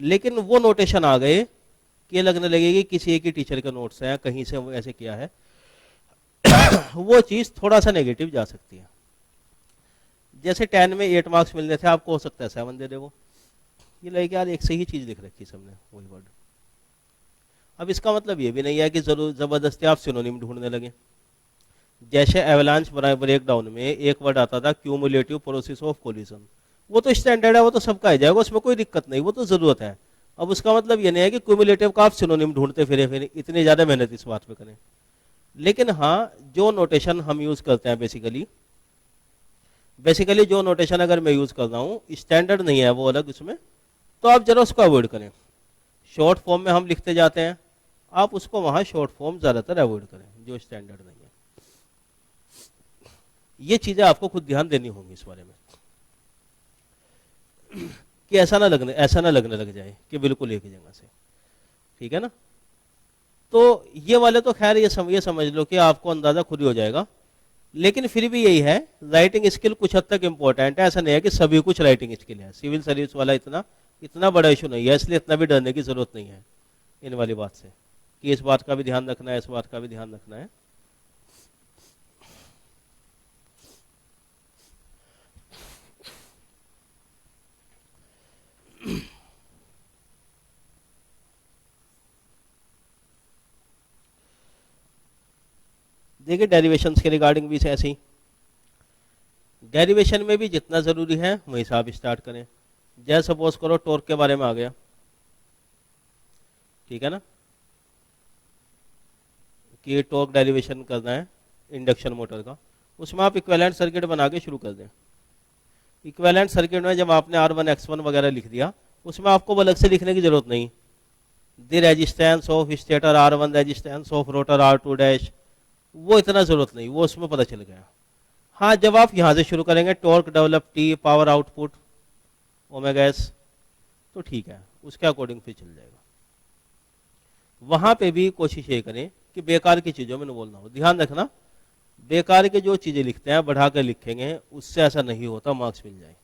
लेकिन वो नोटेशन आ गए कि ये लगने लगेगी किसी एक ही टीचर के नोट्स हैं, कहीं से वो ऐसे किया है, वो चीज़ थोड़ा सा नेगेटिव जा सकती है। जैसे 10 में 8 मार्क्स मिलने थे, आपको हो सकता है 7 दे दे वो, ये लगे यार एक से ही चीज़ लिख रखी सबने, वही वर्ड। अब इसका मतलब ये भी नहीं है कि जरूर ज़बरदस्ती आप सिनोनिम ढूंढने लगे। जैसे एवलांच ब्रेक डाउन में एक वर्ड आता था क्यूमुलेटिव प्रोसेस ऑफ कोलिजन, वो तो स्टैंडर्ड है, वो तो सबका आ जाएगा, उसमें कोई दिक्कत नहीं, वो तो ज़रूरत है। अब उसका मतलब ये नहीं है कि क्यूमुलेटिव का आप सिनोनिम ढूंढते फिर इतनी ज़्यादा मेहनत इस बात पे करें। लेकिन हाँ, जो नोटेशन हम यूज़ करते हैं बेसिकली जो नोटेशन अगर मैं यूज़ कर रहा हूँ स्टैंडर्ड नहीं है वो अलग उसमें, तो आप जरा उसको अवॉइड करें। शॉर्ट फॉर्म में हम लिखते जाते हैं, आप उसको वहाँ शॉर्ट फॉर्म ज़्यादातर अवॉइड करें जो स्टैंडर्ड नहीं है। ये चीज़ें आपको खुद ध्यान देनी होंगी इस बारे में कि ऐसा ना लगने लग जाए कि बिल्कुल एक ही जगह से, ठीक है ना। तो ये वाले तो खैर ये समझ लो कि आपको अंदाजा खुद ही हो जाएगा। लेकिन फिर भी यही है, राइटिंग स्किल कुछ हद तक इंपॉर्टेंट है। ऐसा नहीं है कि सभी कुछ राइटिंग स्किल है। सिविल सर्विस वाला इतना बड़ा इशू नहीं है, इसलिए इतना भी डरने की जरूरत नहीं है इन वाली बात से कि इस बात का भी ध्यान रखना है, इस बात का भी ध्यान रखना है। देखिए डेरिवेशंस के रिगार्डिंग भी ऐसे ही, डेरिवेशन में भी जितना ज़रूरी है वहीं से आप स्टार्ट करें। जैसे सपोज करो टॉर्क के बारे में आ गया, ठीक है ना, कि टॉर्क डेरिवेशन करना है इंडक्शन मोटर का, उसमें आप इक्विवेलेंट सर्किट बना के शुरू कर दें। इक्विवेलेंट सर्किट में जब आपने R1 X1 वगैरह लिख दिया, उसमें आपको अलग से लिखने की जरूरत नहीं। The resistance of stator R1, resistance of rotor R2 dash, वो इतना जरूरत नहीं, वो उसमें पता चल गया। हाँ, जब आप यहाँ से शुरू करेंगे torque develop T power output omega S, तो ठीक है, उसके अकॉर्डिंग फिर चल जाएगा। वहाँ पे भी कोशिश ये करें कि बेकार की चीज़ों में न बोलना हो। ध्यान रखना, बेकार के जो चीज़ें लिखते हैं बढ़ा कर लिखेंगे, उससे ऐसा नहीं होता मार्क्स मिल जाए,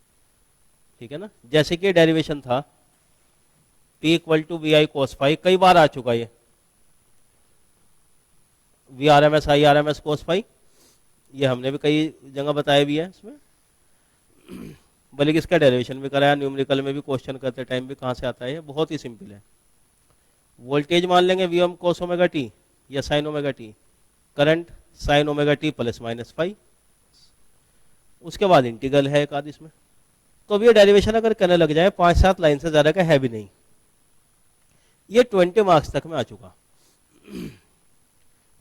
ठीक है ना। जैसे कि डेरिवेशन था P = VI cos phi, कई बार आ चुका ये VRMS IRMS cos phi, ये हमने भी कई जगह बताया भी है इसमें, बल्कि इसका डेरिवेशन भी कराया, न्यूमेरिकल में भी क्वेश्चन करते टाइम भी कहाँ से आता है, ये बहुत ही सिंपल है। वोल्टेज मान लेंगे Vm cos ओमेगा टी या sine omega t, current sine omega t plus minus phi, उसके बाद इंटीग्रल है एक आध इसमें। तो अब ये डेरिवेशन अगर करने लग जाए 5-7 लाइन से ज़्यादा का है भी नहीं, ये 20 मार्क्स तक में आ चुका।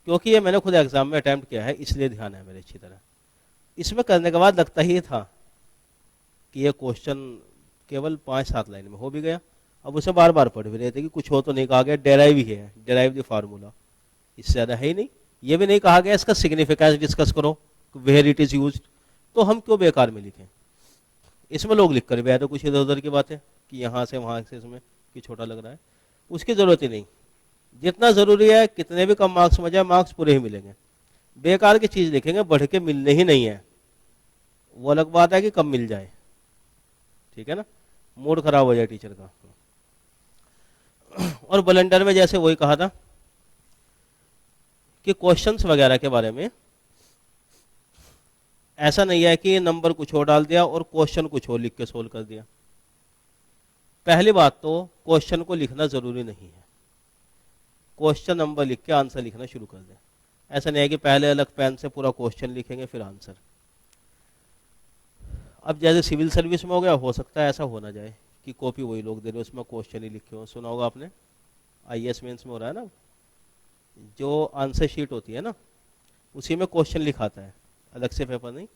क्योंकि ये मैंने खुद एग्जाम में अटैम्प्ट किया है, इसलिए ध्यान है मेरे अच्छी तरह। इसमें करने के बाद लगता ही था कि ये क्वेश्चन केवल 5-7 लाइन में हो भी गया। अब उसे बार बार पढ़ भी रहे थे कि कुछ हो तो नहीं कहा गया, डेराइव ही है, डेराइव द फार्मूला, इससे ज़्यादा है ही नहीं। ये भी नहीं कहा गया इसका सिग्निफिकेंस डिस्कस करो, वेयर इट इज़ यूज्ड, तो हम क्यों बेकार में लिखें। इसमें लोग लिख कर भी आए तो कुछ इधर उधर की बातें कि यहाँ से वहाँ से इसमें कि छोटा लग रहा है, उसकी ज़रूरत ही नहीं। जितना ज़रूरी है, कितने भी कम मार्क्स में जाए, मार्क्स पूरे ही मिलेंगे। बेकार की चीज़ लिखेंगे, बढ़ के मिलने ही नहीं है, वो अलग बात है कि कम मिल जाए, ठीक है ना, मूड खराब हो जाए टीचर का। और ब्लेंडर में जैसे वही कहा था कि क्वेश्चंस वगैरह के बारे में ऐसा नहीं है कि नंबर कुछ और डाल दिया और क्वेश्चन कुछ और लिख के सोल्व कर दिया। पहली बात तो क्वेश्चन को लिखना जरूरी नहीं है, क्वेश्चन नंबर लिख के आंसर लिखना शुरू कर दें। ऐसा नहीं है कि पहले अलग पेन से पूरा क्वेश्चन लिखेंगे फिर आंसर। अब जैसे सिविल सर्विस में हो गया, हो सकता है ऐसा हो ना जाए कि कॉपी वही लोग दे रहे हो, उसमें क्वेश्चन ही लिखे हो। सुना होगा आपने, आईएएस मेंस में हो रहा है ना, जो आंसर शीट होती है ना उसी में क्वेश्चन लिखाता है, अलग से पेपर नहीं।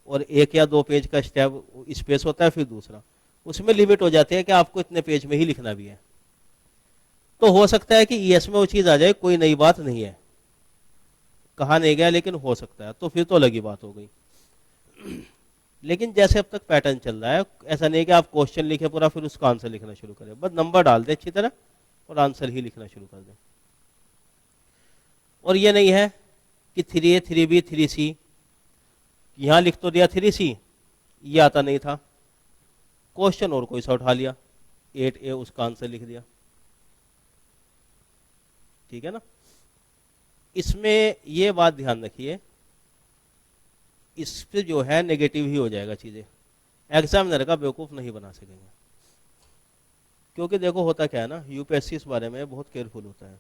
और 1 या 2 पेज का स्टेप स्पेस होता है, फिर दूसरा उसमें लिमिट हो जाती है कि आपको इतने पेज में ही लिखना भी है। तो हो सकता है कि ईएस में वो चीज़ आ जाए, कोई नई बात नहीं है, कहा नहीं गया, लेकिन हो सकता है, तो फिर तो अलग ही बात हो गई। लेकिन जैसे अब तक पैटर्न चल रहा है, ऐसा नहीं है कि आप क्वेश्चन लिखे पूरा फिर उसका आंसर लिखना शुरू करें, बस नंबर डाल दें अच्छी तरह और आंसर ही लिखना शुरू कर दें। और ये नहीं है कि 3A 3B 3C, यहाँ लिख तो दिया 3C, ये आता नहीं था, क्वेश्चन और कोई सा उठा लिया 8A, उसका आंसर लिख दिया। ठीक है ना। इसमें ये बात ध्यान रखिए, इस पे जो है नेगेटिव ही हो जाएगा चीजें, एग्जामिनर का बेवकूफ नहीं बना सकेंगे। क्योंकि देखो होता क्या है ना, यूपीएससी इस बारे में बहुत केयरफुल होता है।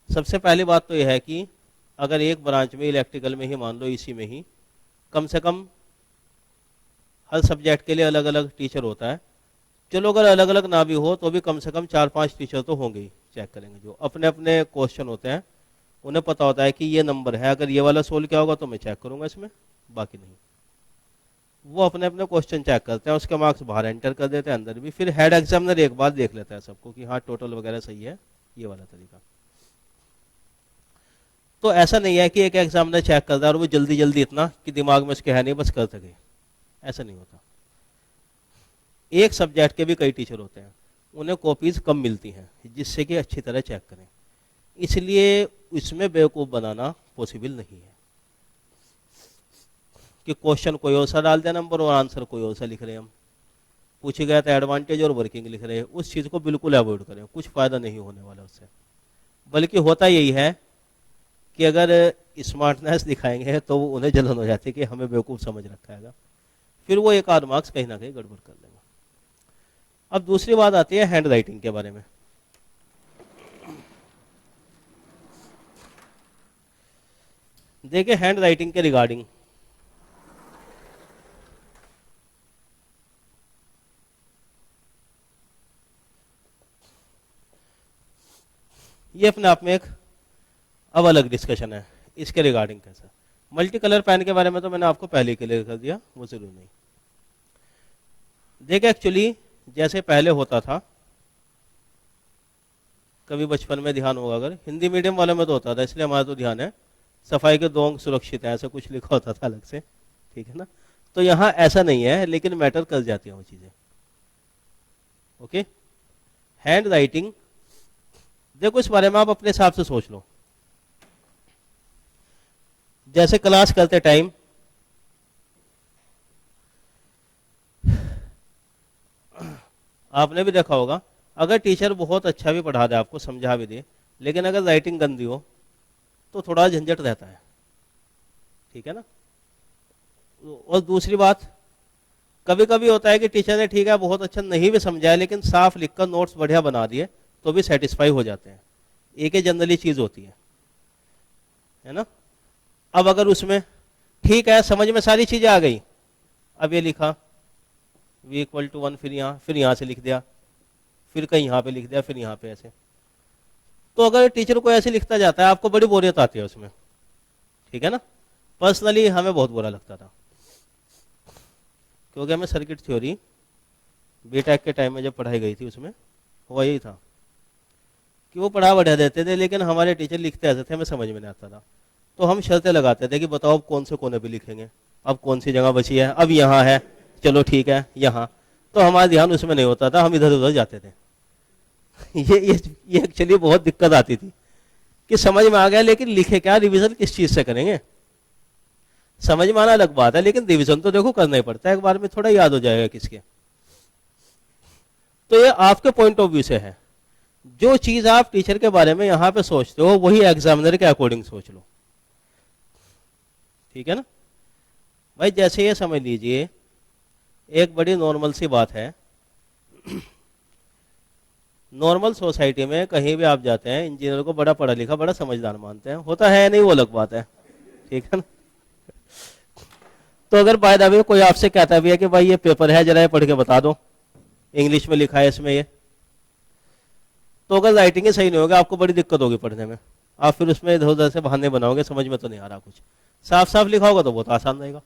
सबसे पहली बात तो यह है कि अगर एक ब्रांच में, इलेक्ट्रिकल में ही मान लो, इसी में ही कम से कम हर सब्जेक्ट के लिए अलग अलग टीचर होता है। चलो अगर अलग अलग ना भी हो तो भी कम से कम 4-5 टीचर तो होंगे ही, चेक करेंगे, जो अपने अपने क्वेश्चन होते हैं, उन्हें पता होता है कि ये नंबर है, अगर ये वाला सोल्व किया होगा तो मैं चेक करूंगा इसमें, बाकी नहीं। वो अपने अपने क्वेश्चन चेक करते हैं, उसके मार्क्स बाहर एंटर कर देते हैं, अंदर भी। फिर हेड एग्जामिनर एक बार देख लेता है सबको कि हाँ टोटल वगैरह सही है, ये वाला तरीका। तो ऐसा नहीं है कि एक एग्जामिनर चेक कर रहा है और वो जल्दी जल्दी इतना कि दिमाग में उसके है नहीं, बस कर सके, ऐसा नहीं होता। एक सब्जेक्ट के भी कई टीचर होते हैं, उन्हें कॉपीज कम मिलती हैं, जिससे कि अच्छी तरह चेक करें, इसलिए इसमें बेवकूफ़ बनाना पॉसिबल नहीं है कि क्वेश्चन कोई और सा डाल दिया नंबर और आंसर कोई और सा लिख रहे हैं हम। पूछे गया था एडवांटेज और वर्किंग लिख रहे हैं, उस चीज़ को बिल्कुल अवॉइड करें, कुछ फ़ायदा नहीं होने वाला उससे। बल्कि होता यही है कि अगर स्मार्टनेस दिखाएंगे तो उन्हें जलन हो जाती है कि हमें बेवकूफ़ समझ रखा है, फिर वो एक आध मार्क्स कहीं ना कहीं गड़बड़ कर देंगे। अब दूसरी बात आती है हैंड राइटिंग के बारे में। देखिए हैंड राइटिंग के रिगार्डिंग ये अपने आप में एक अब अलग डिस्कशन है, इसके रिगार्डिंग कैसा। मल्टी कलर पेन के बारे में तो मैंने आपको पहले ही क्लियर कर दिया, वो जरूरी नहीं। देखिए एक्चुअली जैसे पहले होता था, कभी बचपन में ध्यान होगा, अगर हिंदी मीडियम वाले में तो होता था, इसलिए हमारा तो ध्यान है, सफाई के 2 अंक सुरक्षित है, ऐसा कुछ लिखा होता था अलग से, ठीक है ना। तो यहाँ ऐसा नहीं है, लेकिन मैटर कर जाती हैं वो चीजें। ओके, हैंड राइटिंग देखो, इस बारे में आप अपने हिसाब से सोच लो। जैसे क्लास करते टाइम आपने भी देखा होगा, अगर टीचर बहुत अच्छा भी पढ़ा दे, आपको समझा भी दे, लेकिन अगर राइटिंग गंदी हो तो थोड़ा झंझट रहता है, ठीक है ना। और दूसरी बात, कभी कभी होता है कि टीचर ने ठीक है बहुत अच्छा नहीं भी समझाया, लेकिन साफ लिखकर नोट्स बढ़िया बना दिए तो भी सेटिस्फाई हो जाते हैं। एक ही जनरली चीज होती है ना। अब अगर उसमें ठीक है समझ में सारी चीजें आ गई, अब ये लिखा v = 1, फिर यहाँ से लिख दिया, फिर कहीं यहाँ पे लिख दिया, फिर यहाँ पे ऐसे, तो अगर टीचर को ऐसे लिखता जाता है आपको बड़ी बोरियत आती है उसमें, ठीक है ना। पर्सनली हमें बहुत बुरा लगता था, क्योंकि हमें सर्किट थ्योरी बीटेक के टाइम में जब पढ़ाई गई थी उसमें हुआ यही था कि वो पढ़ा बढ़ा देते थे, लेकिन हमारे टीचर लिखते ऐसे थे हमें समझ में नहीं आता था। तो हम शर्तें लगाते थे कि बताओ अब कौन से कोने पे लिखेंगे, अब कौन सी जगह बची है, अब यहाँ है, चलो ठीक है यहाँ। तो हमारा ध्यान उसमें नहीं होता था, हम इधर उधर जाते थे। ये एक्चुअली बहुत दिक्कत आती थी कि समझ में आ गया लेकिन लिखे क्या, रिवीजन किस चीज से करेंगे। समझ में आना अलग बात है, लेकिन रिवीजन तो देखो करना ही पड़ता है, एक बार में थोड़ा याद हो जाएगा किसके। तो ये आपके पॉइंट ऑफ व्यू से है, जो चीज आप टीचर के बारे में यहाँ पे सोचते हो वही एग्जामिनर के अकॉर्डिंग सोच लो, ठीक है ना भाई। जैसे ये समझ लीजिए, एक बड़ी नॉर्मल सी बात है, नॉर्मल सोसाइटी में कहीं भी आप जाते हैं, इंजीनियर को बड़ा पढ़ा लिखा, बड़ा समझदार मानते हैं, होता है नहीं वो अलग बात है, ठीक है ना। तो अगर बाय द वे कोई आपसे कहता भी है कि भाई ये पेपर है, जरा ये पढ़ के बता दो, इंग्लिश में लिखा है इसमें ये, तो अगर राइटिंग ही सही नहीं होगा आपको बड़ी दिक्कत होगी पढ़ने में। आप फिर उसमें इधर उधर से बहाने बनाओगे, समझ में तो नहीं आ रहा कुछ। साफ साफ लिखा होगा तो बहुत आसान रहेगा।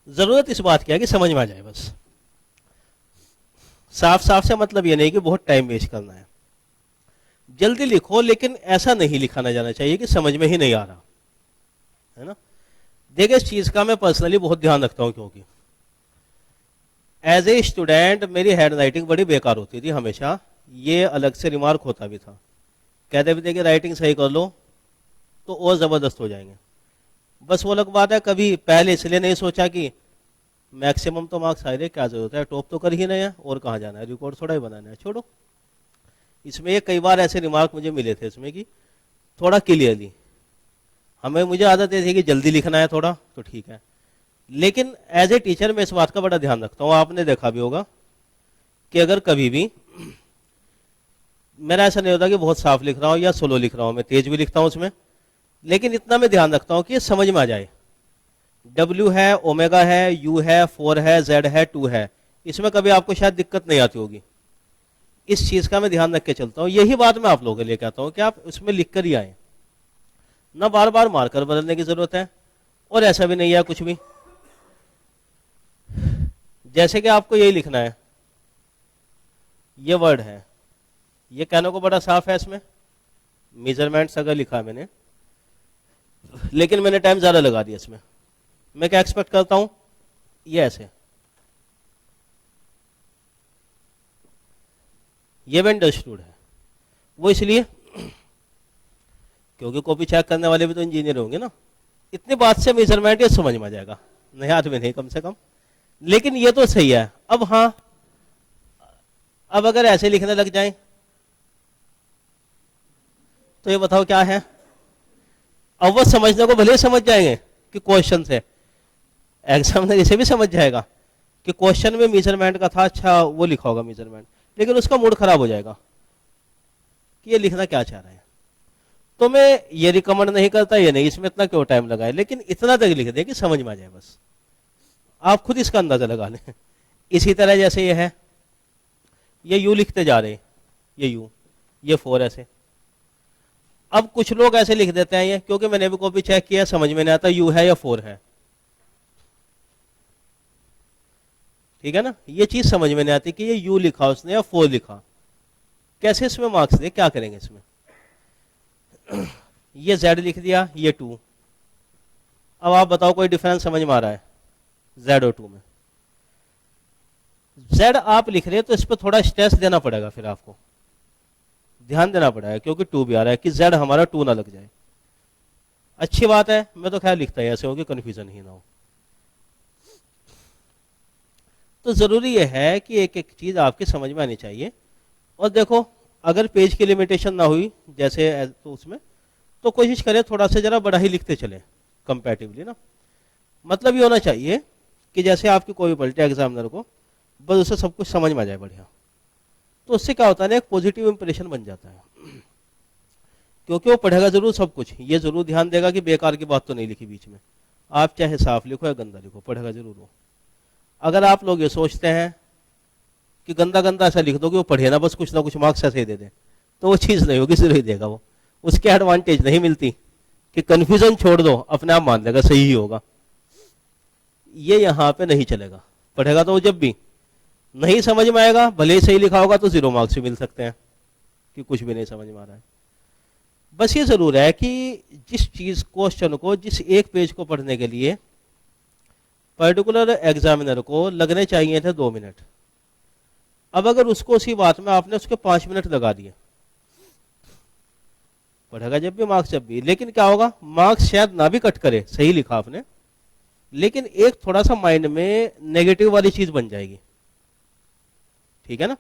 जरूरत इस बात की है कि समझ में आ जाए बस। साफ साफ से मतलब ये नहीं कि बहुत टाइम वेस्ट करना है। जल्दी लिखो, लेकिन ऐसा नहीं लिखा ना जाना चाहिए कि समझ में ही नहीं आ रहा, है ना। देखिए इस चीज का मैं पर्सनली बहुत ध्यान रखता हूं, क्योंकि एज ए स्टूडेंट मेरी हैंड राइटिंग बड़ी बेकार होती थी हमेशा। ये अलग से रिमार्क होता भी था, कहते भी थे कि राइटिंग सही कर लो तो और जबरदस्त हो जाएंगे। बस वो अलग बात है, कभी पहले इसलिए नहीं सोचा कि मैक्सिमम तो मार्क्स आ रहे, क्या जरूरत है, टॉप तो कर ही नहीं है, और कहाँ जाना है, रिकॉर्ड थोड़ा ही बनाना है, छोड़ो। इसमें ये कई बार ऐसे रिमार्क मुझे मिले थे इसमें कि थोड़ा क्लियरली, मुझे आदत ये थी कि जल्दी लिखना है थोड़ा तो ठीक है, लेकिन एज ए टीचर मैं इस बात का बड़ा ध्यान रखता हूँ। आपने देखा भी होगा कि अगर कभी भी मेरा ऐसा नहीं होता कि बहुत साफ लिख रहा हूँ या स्लो लिख रहा हूँ, मैं तेज भी लिखता हूँ उसमें, लेकिन इतना मैं ध्यान रखता हूँ कि समझ में आ जाए। W है, ओमेगा है, U है, 4 है, Z है, 2 है, इसमें कभी आपको शायद दिक्कत नहीं आती होगी। इस चीज का मैं ध्यान रख के चलता हूँ। यही बात मैं आप लोगों के लिए कहता हूँ कि आप उसमें लिख कर ही आए, ना बार बार मार्कर बदलने की जरूरत है, और ऐसा भी नहीं है कुछ भी। जैसे कि आपको यही लिखना है, ये वर्ड है, ये कहने को बड़ा साफ है, इसमें मेजरमेंट्स अगर लिखा है मैंने, लेकिन मैंने टाइम ज्यादा लगा दिया इसमें। मैं क्या एक्सपेक्ट करता हूं, ये ऐसे, ये भी अंडरस्टूड है। वो इसलिए क्योंकि कॉपी चेक करने वाले भी तो इंजीनियर होंगे ना। इतनी बात से मेजरमेंट ये समझ में आ जाएगा, नहीं हाथ में नहीं कम से कम, लेकिन ये तो सही है। अब हाँ, अब अगर ऐसे लिखने लग जाएं तो ये बताओ क्या है। अब वो समझने को भले ही समझ जाएंगे कि क्वेश्चन से, एग्जामिनर इसे भी समझ जाएगा कि क्वेश्चन में मेजरमेंट का था, अच्छा वो लिखा होगा मेजरमेंट, लेकिन उसका मूड खराब हो जाएगा कि ये लिखना क्या चाह रहा है। तो मैं ये रिकमेंड नहीं करता, ये नहीं इसमें इतना क्यों टाइम लगाए, लेकिन इतना तक लिख दे कि समझ में आ जाए बस। आप खुद इसका अंदाजा लगा लें। इसी तरह जैसे ये है, ये यू लिखते जा रहे, ये यू, ये 4 ऐसे। अब कुछ लोग ऐसे लिख देते हैं ये, क्योंकि मैंने भी कॉपी चेक किया, समझ में नहीं आता यू है या 4 है, ठीक है ना। ये चीज समझ में नहीं आती कि ये यू लिखा उसने या 4 लिखा, कैसे इसमें मार्क्स दे, क्या करेंगे इसमें। ये Z लिख दिया, ये 2। अब आप बताओ कोई डिफरेंस समझ में आ रहा है Z और 2 में। Z आप लिख रहे हैं तो इस पर थोड़ा स्ट्रेस देना पड़ेगा, फिर आपको ध्यान देना पड़ेगा, क्योंकि 2 भी आ रहा है कि Z हमारा 2 ना लग जाए। अच्छी बात है, मैं तो खैर लिखता ही ऐसे हो कि कंफ्यूजन ही ना हो। तो जरूरी यह है कि एक एक चीज आपकी समझ में आनी चाहिए। और देखो अगर पेज की लिमिटेशन ना हुई जैसे तो उसमें, तो कोशिश करें थोड़ा सा जरा बड़ा ही लिखते चले कंपैरेटिवली ना। मतलब ये होना चाहिए कि जैसे आपकी कोई पलटे एग्जामिनर को बस उसे सब कुछ समझ में आ जाए बढ़िया, तो उससे क्या होता है ना, एक पॉजिटिव इंप्रेशन बन जाता है। क्योंकि वो पढ़ेगा जरूर सब कुछ, ये जरूर ध्यान देगा कि बेकार की बात तो नहीं लिखी बीच में। आप चाहे साफ लिखो या गंदा लिखो, पढ़ेगा जरूर वो। अगर आप लोग ये सोचते हैं कि गंदा गंदा ऐसा लिख दो कि वो पढ़े ना कुछ ना कुछ मार्क्स ऐसे ही दे दे, तो वो चीज़ नहीं होगी, जरूर ही देगा वो। उसके एडवांटेज नहीं मिलती कि कन्फ्यूजन छोड़ दो, अपने आप मान लेगा सही ही होगा। ये यहाँ पे नहीं चलेगा। पढ़ेगा तो वो जब भी नहीं समझ में आएगा, भले ही सही लिखा होगा तो 0 मार्क्स भी मिल सकते हैं कि कुछ भी नहीं समझ में आ रहा है। बस ये जरूर है कि जिस चीज क्वेश्चन को, जिस एक पेज को पढ़ने के लिए पर्टिकुलर एग्जामिनर को लगने चाहिए थे 2 मिनट, अब अगर उसको उसी बात में आपने उसके 5 मिनट लगा दिए, पढ़ेगा जब भी मार्क्स जब भी। लेकिन क्या होगा, मार्क्स शायद ना भी कट करे, सही लिखा आपने, लेकिन एक थोड़ा सा माइंड में नेगेटिव वाली चीज बन जाएगी, ठीक है ना।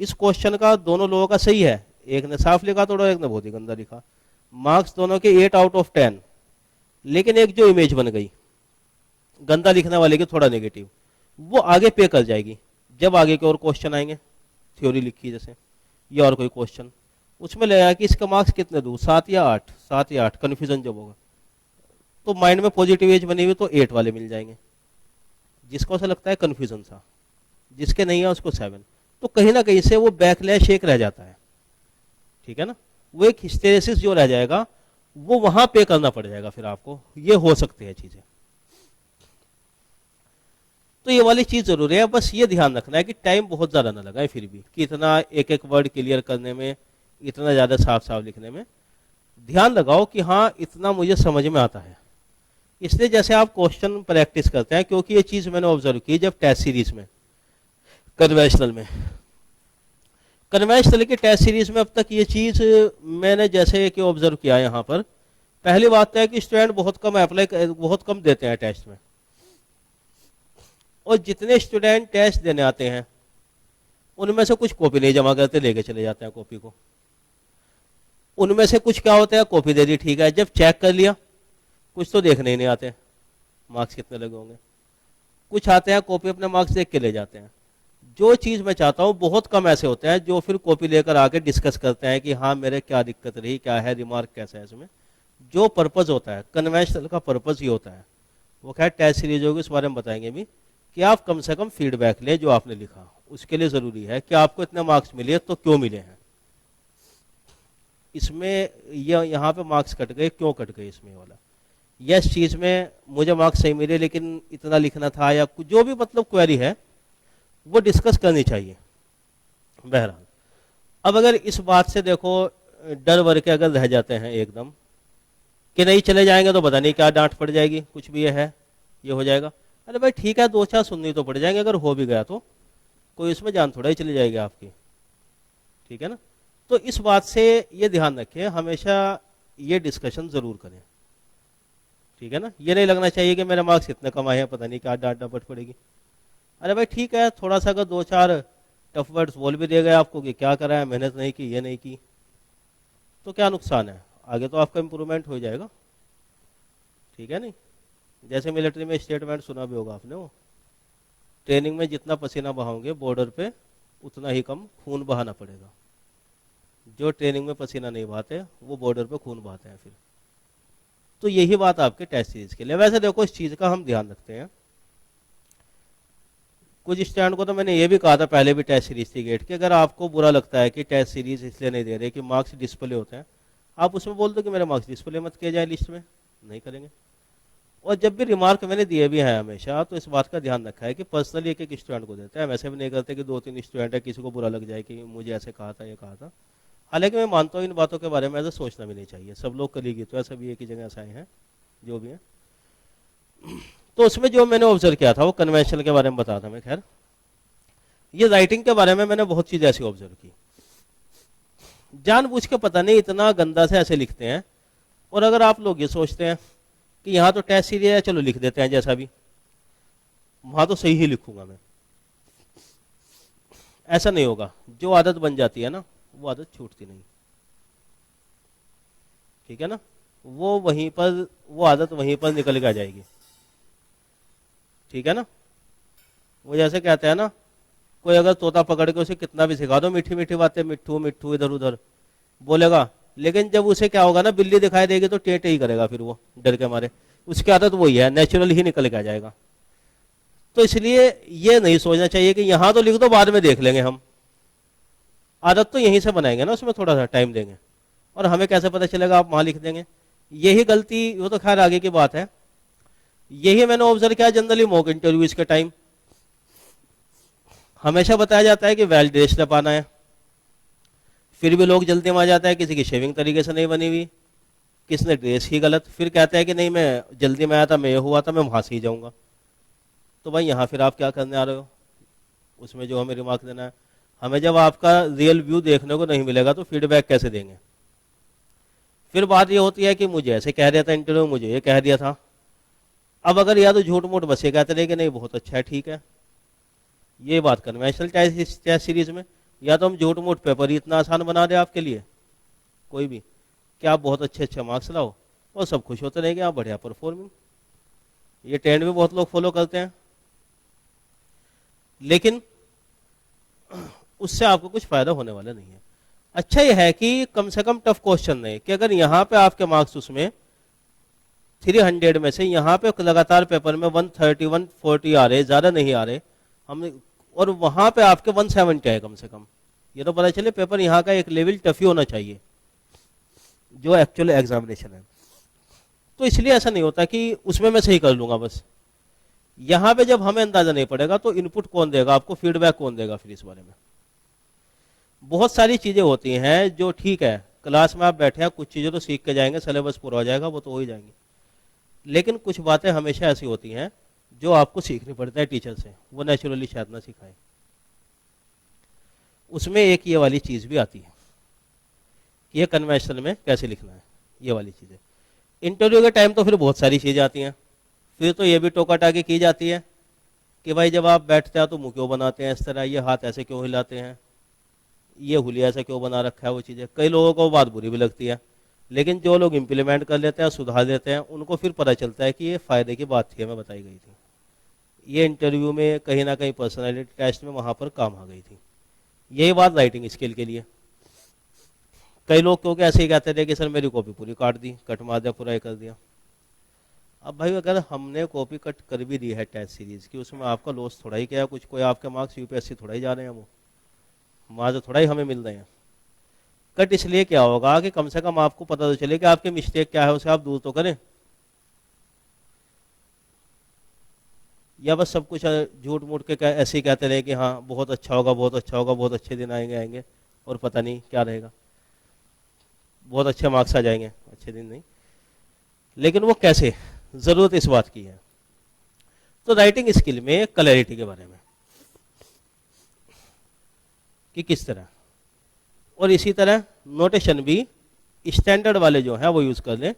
इस क्वेश्चन का दोनों लोगों का सही है, एक ने साफ लिखा थोड़ा, एक ने बहुत ही गंदा लिखा, मार्क्स दोनों के 8 आउट ऑफ 10, लेकिन एक जो इमेज बन गई गंदा लिखने वाले की थोड़ा नेगेटिव, वो आगे पे कर जाएगी जब आगे के और क्वेश्चन आएंगे, थ्योरी लिखी जैसे, या और कोई क्वेश्चन, उसमें लगेगा कि इसका मार्क्स कितने दूँ, 7 या 8, 7 या 8, कन्फ्यूजन जब होगा तो माइंड में पॉजिटिव एज बनी हुई तो 8 वाले मिल जाएंगे, जिसको ऐसा लगता है कन्फ्यूजन था, जिसके नहीं है उसको 7। तो कहीं ना कहीं से वो बैकलैश एक रह जाता है, ठीक है ना, वो एक हिस्टेरिसिस जो रह जाएगा वो वहां पे करना पड़ जाएगा फिर आपको, ये हो सकती है चीजें। तो ये वाली चीज जरूरी है, बस ये ध्यान रखना है कि टाइम बहुत ज्यादा ना लगाए फिर भी, कि इतना एक एक वर्ड क्लियर करने में, इतना ज्यादा साफ साफ लिखने में ध्यान लगाओ कि हाँ इतना मुझे समझ में आता है। इसलिए जैसे आप क्वेश्चन प्रैक्टिस करते हैं, क्योंकि ये चीज मैंने ऑब्जर्व की जब टेस्ट सीरीज में, कन्वेंशनल की टेस्ट सीरीज में अब तक ये चीज मैंने जैसे कि ऑब्जर्व किया यहाँ पर, पहली बात तो है कि स्टूडेंट बहुत कम देते हैं टेस्ट में, और जितने स्टूडेंट टेस्ट देने आते हैं उनमें से कुछ कॉपी नहीं जमा करते, लेके चले जाते हैं कॉपी को। उनमें से कुछ क्या होता है, कॉपी दे दी ठीक है, जब चेक कर लिया कुछ तो देखने ही नहीं आते मार्क्स कितने लगे होंगे, कुछ आते हैं कॉपी अपने मार्क्स देख के ले जाते हैं। जो चीज मैं चाहता हूँ, बहुत कम ऐसे होते हैं जो फिर कॉपी लेकर आके डिस्कस करते हैं कि हाँ मेरे क्या दिक्कत रही, क्या है, रिमार्क कैसा है इसमें। जो पर्पज होता है कन्वेंशनल का, पर्पज ही होता है, वो खैर टेस्ट सीरीज होगी, इस बारे में बताएंगे भी, कि आप कम से कम फीडबैक लें जो आपने लिखा, उसके लिए जरूरी है कि आपको इतने मार्क्स मिले तो क्यों मिले हैं, इसमें यहाँ पे मार्क्स कट गए, क्यों कट गए इसमें वाला, यस चीज में मुझे मार्क्स सही मिले लेकिन इतना लिखना था, या जो भी मतलब क्वेरी है वो डिस्कस करनी चाहिए। बहरहाल अब अगर इस बात से देखो डर वर के अगर रह जाते हैं एकदम कि नहीं चले जाएंगे तो पता नहीं क्या डांट पड़ जाएगी, कुछ भी ये हो जाएगा, अरे भाई ठीक है, 2-4 सुननी तो पड़ जाएंगे, अगर हो भी गया तो कोई इसमें जान थोड़ा ही चली जाएगी आपकी, ठीक है ना। तो इस बात से ये ध्यान रखें, हमेशा ये डिस्कशन जरूर करें, ठीक है ना। ये नहीं लगना चाहिए कि मेरे मार्क्स इतने कम आए हैं, पता नहीं क्या डांट डपट पड़ेगी। अरे भाई ठीक है, थोड़ा सा अगर 2-4 टफ वर्ड्स बोल भी दिए गए आपको कि क्या करा है, मेहनत नहीं की, ये नहीं की, तो क्या नुकसान है, आगे तो आपका इंप्रूवमेंट हो जाएगा, ठीक है नहीं। जैसे मिलिट्री में स्टेटमेंट सुना भी होगा आपने, वो ट्रेनिंग में जितना पसीना बहाओगे बॉर्डर पे उतना ही कम खून बहाना पड़ेगा, जो ट्रेनिंग में पसीना नहीं बहाते वो बॉर्डर पे खून बहाते हैं फिर। तो यही बात आपके टेस्ट सीरीज के लिए। वैसे देखो इस चीज का हम ध्यान रखते हैं, कुछ स्टूडेंट को तो मैंने ये भी कहा था पहले भी टेस्ट सीरीज थी गेट की, अगर आपको बुरा लगता है कि टेस्ट सीरीज इसलिए नहीं दे रहे कि मार्क्स डिस्प्ले होते हैं, आप उसमें बोल दो कि मेरे मार्क्स डिस्प्ले मत किए जाए लिस्ट में, नहीं करेंगे। और जब भी रिमार्क मैंने दिए भी हैं हमेशा, तो इस बात का ध्यान रखा है कि पर्सनली एक एक स्टूडेंट को देते हैं, वैसे भी नहीं करते कि 2-3 स्टूडेंट है किसी को बुरा लग जाए कि मुझे ऐसे कहा था, ये कहा था। हालांकि मैं मानता हूँ इन बातों के बारे में ऐसा सोचना भी नहीं चाहिए, सब लोग कलीगी तो ऐसा भी एक ही जगह ऐसा हैं जो भी है। तो उसमें जो मैंने ऑब्जर्व किया था वो कन्वेंशनल के बारे में बताया था मैं। खैर ये राइटिंग के बारे में मैंने बहुत चीज़ ऐसी ऑब्जर्व की, जानबूझ के पता नहीं इतना गंदा से ऐसे लिखते हैं। और अगर आप लोग ये सोचते हैं कि यहाँ तो टेस्ट सीरीज है चलो लिख देते हैं जैसा भी, वहां तो सही ही लिखूंगा मैं, ऐसा नहीं होगा। जो आदत बन जाती है ना वो आदत छूटती नहीं, ठीक है ना, वो आदत वहीं पर निकल के आ जाएगी, ठीक है ना। वो जैसे कहते हैं ना, कोई अगर तोता पकड़ के उसे कितना भी सिखा दो मीठी मीठी बातें, मिट्ठू मिट्ठू इधर उधर बोलेगा, लेकिन जब उसे क्या होगा ना, बिल्ली दिखाई देगी तो टेटे ही करेगा, फिर वो डर के मारे, उसकी आदत वही है, नेचुरल ही निकल के आ जाएगा। तो इसलिए ये नहीं सोचना चाहिए कि यहां तो लिख दो बाद में देख लेंगे हम, आदत तो यहीं से बनाएंगे ना, उसमें थोड़ा सा टाइम देंगे, और हमें कैसे पता चलेगा आप वहां लिख देंगे। यही गलती, वो तो खैर आगे की बात है, यही मैंने ऑब्जर्व किया जनरली मॉक इंटरव्यूज के टाइम। हमेशा बताया जाता है कि वेल ड्रेस्ड अप आना है, फिर भी लोग जल्दी में आ जाता है, किसी की शेविंग तरीके से नहीं बनी हुई, किसने ड्रेस ही गलत, फिर कहते हैं कि नहीं मैं जल्दी में आया था, मैं ये हुआ था, मैं वहां से ही जाऊंगा। तो भाई यहाँ फिर आप क्या करने आ रहे हो, उसमें जो हमें रिमार्क देना है, हमें जब आपका रियल व्यू देखने को नहीं मिलेगा तो फीडबैक कैसे देंगे। फिर बात ये होती है कि मुझे ऐसे कह दिया था इंटरव्यू, मुझे ये कह दिया था। अब अगर या तो झूठ मूठ बस ये कहते रहे कि नहीं बहुत अच्छा है, ठीक है, ये बात कन्वेंशनल टेस्ट सीरीज में, या तो हम झूठ मूठ पेपर ही इतना आसान बना दे आपके लिए कोई भी कि आप बहुत अच्छे अच्छे मार्क्स लाओ और सब खुश होते रहेंगे, आप बढ़िया परफॉर्मिंग। ये ट्रेंड भी बहुत लोग फॉलो करते हैं, लेकिन उससे आपको कुछ फायदा होने वाला नहीं है। अच्छा यह है कि कम से कम टफ क्वेश्चन नहीं, कि अगर यहाँ पे आपके मार्क्स उसमें 300 में से यहाँ पे लगातार पेपर में 130 140 आ रहे, ज्यादा नहीं आ रहे हम, और वहां पे आपके 170 आए कम से कम, ये तो पता चले पेपर यहाँ का एक लेवल टफ ही होना चाहिए जो एक्चुअल एग्जामिनेशन है। तो इसलिए ऐसा नहीं होता कि उसमें मैं सही कर लूंगा बस। यहाँ पे जब हमें अंदाजा नहीं पड़ेगा तो इनपुट कौन देगा आपको, फीडबैक कौन देगा फिर इस बारे में। बहुत सारी चीजें होती हैं जो ठीक है क्लास में आप बैठे हैं, कुछ चीजें तो सीख के जाएंगे, सिलेबस पूरा हो जाएगा, वो तो हो ही जाएंगी, लेकिन कुछ बातें हमेशा ऐसी होती हैं जो आपको सीखनी पड़ता है टीचर से, वो नेचुरली शायद ना सिखाए। उसमें एक ये वाली चीज भी आती है कि ये कन्वेंशनल में कैसे लिखना है, ये वाली चीजें। इंटरव्यू के टाइम तो फिर बहुत सारी चीजें आती हैं, फिर तो ये भी टोका टाकी की जाती है कि भाई जब आप बैठते हैं तो मुंह क्यों बनाते हैं इस तरह, ये हाथ ऐसे क्यों हिलाते हैं, ये हुलिया ऐसा क्यों बना रखा है, वो चीजें कई लोगों को बात बुरी भी लगती है, लेकिन जो लोग इम्प्लीमेंट कर लेते हैं, सुधार देते हैं, उनको फिर पता चलता है कि ये फायदे की बात थी, हमें बताई गई थी, ये इंटरव्यू में कहीं ना कहीं पर्सनैलिटी टेस्ट में वहां पर काम आ गई थी। यही बात राइटिंग स्किल के लिए। कई लोग क्योंकि ऐसे ही कहते थे कि सर मेरी कॉपी पूरी काट दी, कट मार दिया, पूरा कर दिया। अब भाई अगर हमने कॉपी कट कर भी दी है टेस्ट सीरीज की, उसमें आपका लॉस थोड़ा ही क्या है, कुछ कोई आपके मार्क्स यूपीएससी थोड़ा ही जा रहे हैं, वो मार्क्स थोड़ा ही हमें मिल रहे हैं। कट इसलिए क्या होगा कि कम से कम आपको पता तो चले कि आपके मिस्टेक क्या है, उसे आप दूर तो करें, या बस सब कुछ झूठ मूठ के ऐसे ही कहते रहे कि हाँ बहुत अच्छा होगा, बहुत अच्छा होगा, बहुत अच्छे दिन आएंगे आएंगे, और पता नहीं क्या रहेगा, बहुत अच्छे मार्क्स आ जाएंगे, अच्छे दिन नहीं। लेकिन वो कैसे, जरूरत इस बात की है। तो राइटिंग स्किल में क्लैरिटी के बारे में कि किस तरह, और इसी तरह नोटेशन भी स्टैंडर्ड वाले जो है वो यूज कर लें।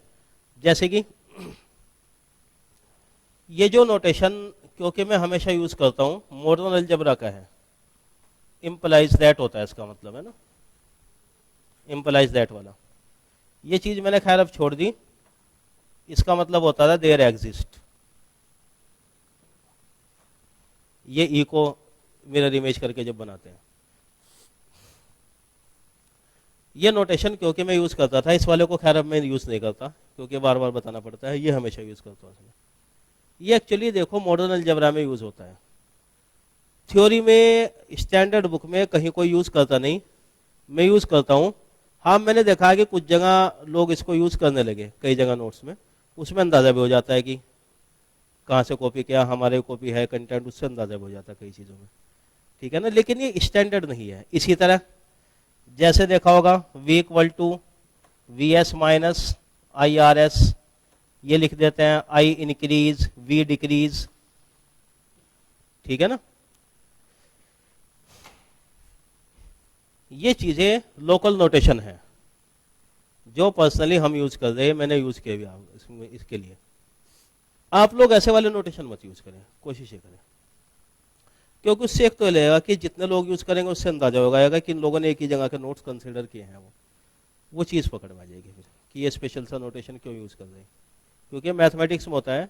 जैसे कि ये जो नोटेशन क्योंकि मैं हमेशा यूज करता हूं मॉडर्न अलजेब्रा का है, इम्प्लाइज दैट होता है इसका मतलब, है ना, इम्प्लाइज दैट वाला। ये चीज मैंने खैर अब छोड़ दी, इसका मतलब होता था देयर एग्जिस्ट, ये ई को मिरर इमेज करके जब बनाते हैं। ये नोटेशन क्योंकि मैं यूज करता था, इस वाले को खैर अब मैं यूज नहीं करता क्योंकि बार बार बताना पड़ता है, ये हमेशा यूज करता हूँ। ये एक्चुअली देखो मॉडर्न अलजेब्रा में यूज होता है, थ्योरी में स्टैंडर्ड बुक में कहीं कोई यूज करता नहीं, मैं यूज करता हूँ। हाँ मैंने देखा है कि कुछ जगह लोग इसको यूज करने लगे, कई जगह नोट्स में, उसमें अंदाजा भी हो जाता है कि कहाँ से कॉपी किया, हमारे कॉपी है कंटेंट, उससे अंदाजा भी हो जाता है कई चीज़ों में, ठीक है ना। लेकिन ये स्टैंडर्ड नहीं है। इसी तरह जैसे देखा होगा v equal to V S minus I R S, ये लिख देते हैं आई इंक्रीज v डिक्रीज, ठीक है ना। ये चीजें लोकल नोटेशन है जो पर्सनली हम यूज कर रहे हैं, मैंने यूज किया भी इसके लिए। आप लोग ऐसे वाले नोटेशन मत यूज करें, कोशिश करें, क्योंकि उससे एक तो लगेगा कि जितने लोग यूज करेंगे उससे अंदाजा होगा कि इन लोगों ने एक ही जगह के नोट्स कंसीडर किए हैं, वो चीज़ पकड़ में आ जाएगी फिर कि ये स्पेशल सा नोटेशन क्यों यूज कर रहे हैं। क्योंकि मैथमेटिक्स में होता है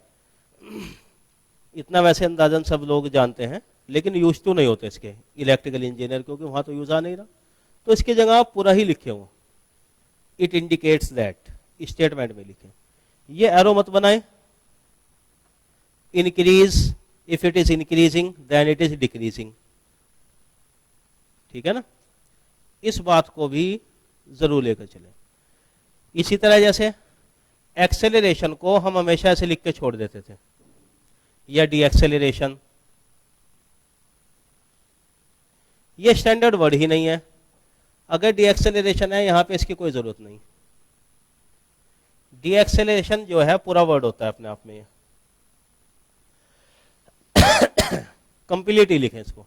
इतना, वैसे अंदाजन सब लोग जानते हैं लेकिन यूज तो नहीं होते इसके, इलेक्ट्रिकल इंजीनियर, क्योंकि वहां तो यूज आ नहीं रहा, तो इसकी जगह आप पूरा ही लिखे हो, इट इंडिकेट्स दैट, स्टेटमेंट में लिखे। ये एरो मत बनाए, increase, if it is increasing then it is decreasing, ठीक है ना। इस बात को भी जरूर लेकर चले। इसी तरह जैसे एक्सेलरेशन को हम हमेशा ऐसे लिख के छोड़ देते थे, या डी एक्सेलरेशन, ये स्टैंडर्ड वर्ड ही नहीं है। अगर डी एक्सेलरेशन है यहां पे इसकी कोई जरूरत नहीं, डी एक्सेलरेशन जो है पूरा वर्ड होता है अपने आप में। कंप्लीटली लिखें इसको।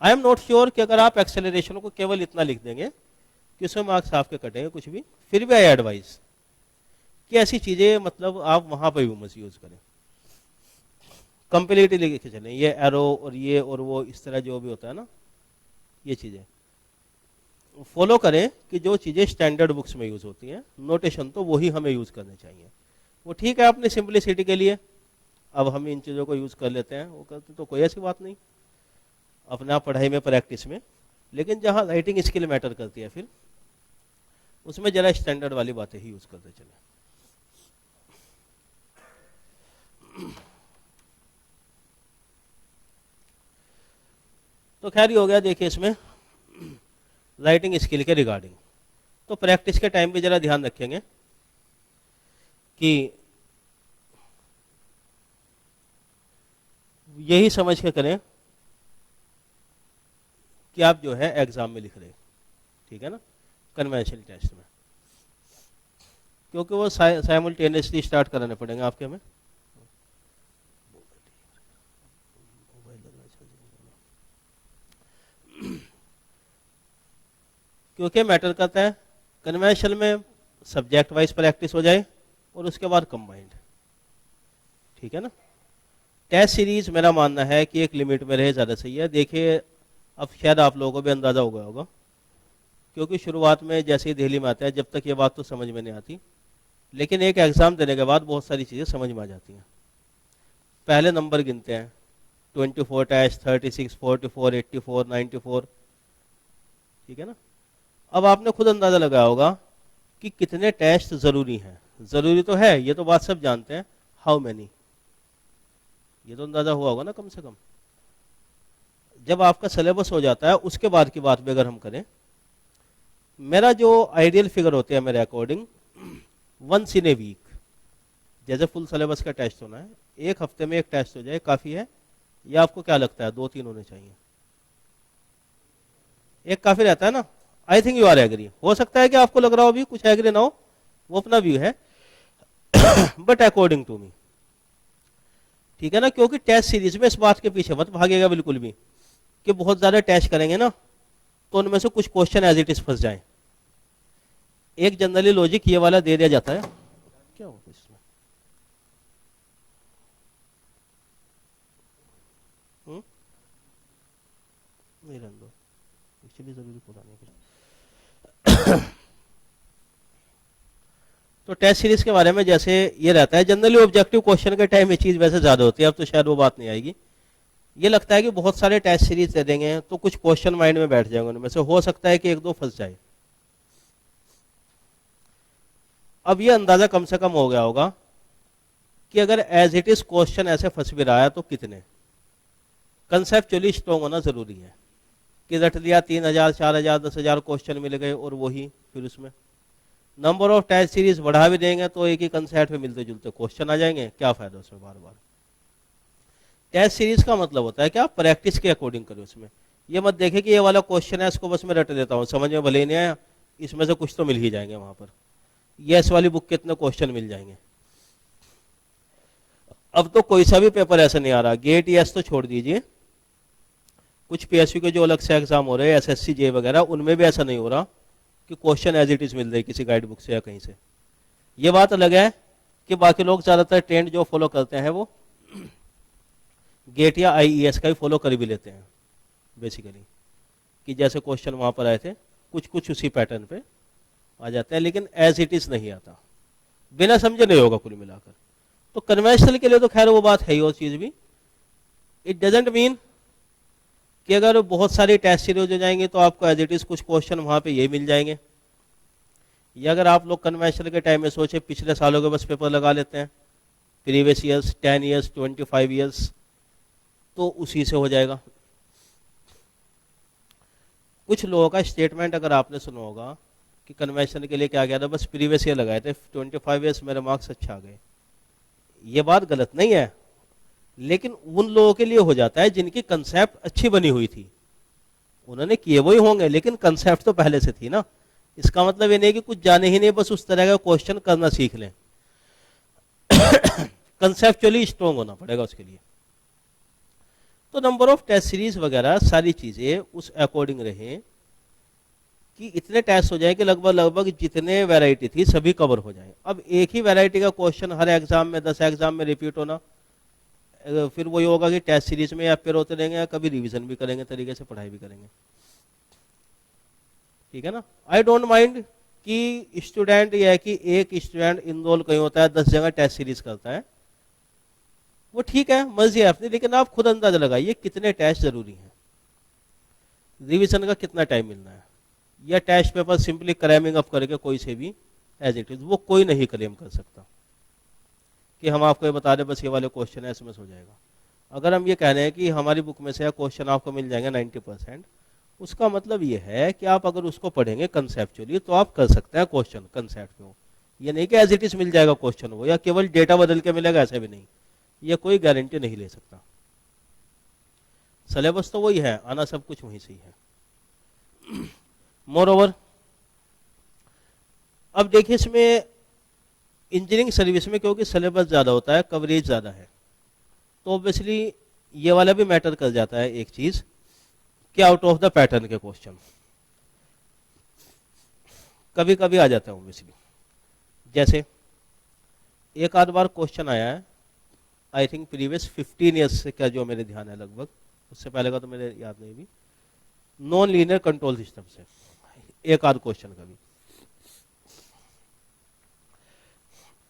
आई एम नॉट श्योर कि अगर आप एक्सेलरेशन को केवल इतना लिख देंगे कि उसमें मार्क्स आपके कटेंगे कुछ भी, फिर भी आई एडवाइस कि ऐसी चीजें मतलब आप वहां पर भी मत यूज करें, कंप्लीटली लिखे चलें। ये एरो और ये और वो इस तरह जो भी होता है ना, ये चीजें फॉलो करें कि जो चीजें स्टैंडर्ड बुक्स में यूज होती हैं, नोटेशन तो वही हमें यूज करने चाहिए। वो ठीक है अपनी सिंपलिसिटी के लिए, अब हम इन चीज़ों को यूज़ कर लेते हैं, वो कहते तो कोई ऐसी बात नहीं अपने आप पढ़ाई में प्रैक्टिस में। लेकिन जहाँ राइटिंग स्किल मैटर करती है फिर उसमें जरा स्टैंडर्ड वाली बातें ही यूज़ करते चले। तो खैर ये हो गया देखिए इसमें राइटिंग स्किल के रिगार्डिंग। तो प्रैक्टिस के टाइम पे जरा ध्यान रखेंगे कि यही समझ के करें कि आप जो है एग्जाम में लिख रहे हैं, ठीक है ना, कन्वेंशनल टेस्ट में, क्योंकि वो साइमल्टेनियसली स्टार्ट कराने पड़ेंगे आपके हमें। क्योंकि मैटर करता है कन्वेंशनल में सब्जेक्ट वाइज प्रैक्टिस हो जाए और उसके बाद कंबाइंड, ठीक है ना। टेस्ट सीरीज मेरा मानना है कि एक लिमिट में रहे ज़्यादा सही है। देखिए अब शायद आप लोगों को भी अंदाज़ा हो गया होगा, क्योंकि शुरुआत में जैसे ही दिल्ली में आता है जब तक ये बात तो समझ में नहीं आती, लेकिन एक एग्ज़ाम देने के बाद बहुत सारी चीज़ें समझ में आ जाती हैं। पहले नंबर गिनते हैं, 24 टेस्ट, 36, 44, 84, 94, ठीक है ना। अब आपने खुद अंदाज़ा लगाया होगा कि कितने टेस्ट ज़रूरी हैं। ज़रूरी तो है, ये तो बात सब जानते हैं, हाउ मैनी, ये तो अंदाज़ा हुआ होगा ना कम से कम। जब आपका सिलेबस हो जाता है उसके बाद की बात भी अगर हम करें, मेरा जो आइडियल फिगर होते हैं मेरे according, once in a week, जैसे फुल सिलेबस का टेस्ट होना है, एक हफ्ते में एक टेस्ट हो जाए काफ़ी है, या आपको क्या लगता है 2-3 होने चाहिए? एक काफ़ी रहता है ना? I think you are agree. हो सकता है कि आपको लग रहा हो भी कुछ एग्री ना हो, वो अपना व्यू है बट अकॉर्डिंग टू मी, ठीक है ना। क्योंकि टेस्ट सीरीज में इस बात के पीछे मत भागेगा बिल्कुल भी कि बहुत ज़्यादा टेस्ट करेंगे ना तो उनमें से कुछ क्वेश्चन एज इट इज फंस जाए। एक जनरली लॉजिक ये वाला दे दिया जाता है, क्या हो इसमें, नहीं रहने दो, एक्चुअली जरूरी पूरा नहीं कुछ। तो टेस्ट सीरीज के बारे में जैसे ये रहता है, जनरली ऑब्जेक्टिव क्वेश्चन के टाइम ये चीज़ वैसे ज़्यादा होती है, अब तो शायद वो बात नहीं आएगी। ये लगता है कि बहुत सारे टेस्ट सीरीज दे देंगे तो कुछ क्वेश्चन माइंड में बैठ जाएंगे, उनमें से हो सकता है कि 1-2 फंस जाए। अब ये अंदाजा कम से कम हो गया होगा कि अगर एज इट इज क्वेश्चन ऐसे फंस भी रहा है तो कितने। कंसेप्चुअली स्ट्रॉन्ग होना जरूरी है कि रट लिया 3000, 4000, 10,000 क्वेश्चन मिल गए और वही फिर उसमें नंबर ऑफ टेस्ट सीरीज बढ़ा भी देंगे तो एक ही कंसेप्ट में मिलते जुलते क्वेश्चन आ जाएंगे, क्या फायदा उसमें बार बार। टेस्ट सीरीज का मतलब होता है कि आप प्रैक्टिस के अकॉर्डिंग करें उसमें। ये मत देखें कि ये वाला क्वेश्चन है इसको बस मैं रट देता हूँ, समझ में भले ही नहीं आया, इसमें से कुछ तो मिल ही जाएंगे वहां पर, यस वाली बुक के इतने क्वेश्चन मिल जाएंगे। अब तो कोई सा भी पेपर ऐसा नहीं आ रहा, गेट यस तो छोड़ दीजिए, कुछ पीएसयू के जो अलग से एग्जाम हो रहे हैं एसएससी जे वगैरह, उनमें भी ऐसा नहीं हो रहा कि क्वेश्चन एज इट इज मिल रहे किसी गाइड बुक से या कहीं से। ये बात अलग है कि बाकी लोग ज्यादातर ट्रेंड जो फॉलो करते हैं वो गेट या आईईएस का ही फॉलो कर भी लेते हैं बेसिकली, कि जैसे क्वेश्चन वहां पर आए थे कुछ कुछ उसी पैटर्न पे आ जाते हैं, लेकिन एज इट इज नहीं आता, बिना समझे नहीं होगा कुल मिलाकर। तो कन्वेंशनल के लिए तो खैर वो बात है ही, वो चीज भी। इट डजेंट मीन कि अगर बहुत सारी टेस्ट सीरीज हो जाएंगे तो आपको एज इट इज कुछ क्वेश्चन वहां पे ये मिल जाएंगे, या अगर आप लोग कन्वेंशनल के टाइम में सोचे पिछले सालों के बस पेपर लगा लेते हैं, प्रीवियस ईयर्स 10 ईयर्स 25 ईयर्स, तो उसी से हो जाएगा। कुछ लोगों का स्टेटमेंट अगर आपने सुना होगा कि कन्वेंशन के लिए क्या गया था, बस प्रीवियस ईयर लगाए थे, 25 ईयर्स मेरे मार्क्स अच्छा आ गए। ये बात गलत नहीं है, लेकिन उन लोगों के लिए हो जाता है जिनकी कंसेप्ट अच्छी बनी हुई थी, उन्होंने किए वही होंगे, लेकिन कंसेप्ट तो पहले से थी ना। इसका मतलब ये नहीं कि कुछ जाने ही नहीं, बस उस तरह का क्वेश्चन करना सीख लें। कंसेप्चुअली स्ट्रॉन्ग होना पड़ेगा उसके लिए। तो नंबर ऑफ टेस्ट सीरीज वगैरह सारी चीजें उस अकॉर्डिंग रहें कि इतने टेस्ट हो जाए कि लगभग लगभग जितने वैरायटी थी सभी कवर हो जाए। अब एक ही वैरायटी का क्वेश्चन हर एग्जाम में 10 एग्जाम में रिपीट होना, फिर वही होगा कि टेस्ट सीरीज में अपेयर होते रहेंगे या कभी रिवीजन भी करेंगे, तरीके से पढ़ाई भी करेंगे, ठीक है ना। आई डोंट माइंड कि स्टूडेंट यह है कि एक स्टूडेंट इनरोल कहीं होता है 10 जगह टेस्ट सीरीज करता है, वो ठीक है, मर्जी है अपनी, लेकिन आप खुद अंदाजा लगाइए कितने टेस्ट जरूरी हैं, रिवीजन का कितना टाइम मिलना है, या test paper simply cramming up करके कोई से भी एज इट इज, वो कोई नहीं क्लेम कर सकता कि हम आपको ये बता दें बस ये वाले क्वेश्चन है एसएमएस हो जाएगा। अगर हम ये कह रहे हैं कि हमारी बुक में से क्वेश्चन आपको मिल जाएंगे 90%, उसका मतलब ये है कि आप अगर उसको पढ़ेंगे कंसेप्चुअली तो आप कर सकते हैं क्वेश्चन कंसेप्ट पे हो, ये नहीं कि एज इट इज मिल जाएगा क्वेश्चन हो, या केवल डेटा बदल के मिलेगा, ऐसा भी नहीं, ये कोई गारंटी नहीं ले सकता। सिलेबस तो वही है, आना सब कुछ वहीं से ही है। मोर ओवर, अब देखिए इसमें इंजीनियरिंग सर्विस में क्योंकि सिलेबस ज़्यादा होता है, कवरेज ज़्यादा है, तो ऑब्वियसली ये वाला भी मैटर कर जाता है एक चीज़ कि आउट ऑफ द पैटर्न के क्वेश्चन कभी कभी आ जाता है ऑब्वियसली। जैसे एक आध बार क्वेश्चन आया है, आई थिंक प्रीवियस 15 ईयर्स से, क्या जो मेरे ध्यान है लगभग, उससे पहले का तो मेरे याद नहीं भी, नॉन लीनियर कंट्रोल सिस्टम से एक आध क्वेश्चन का भी।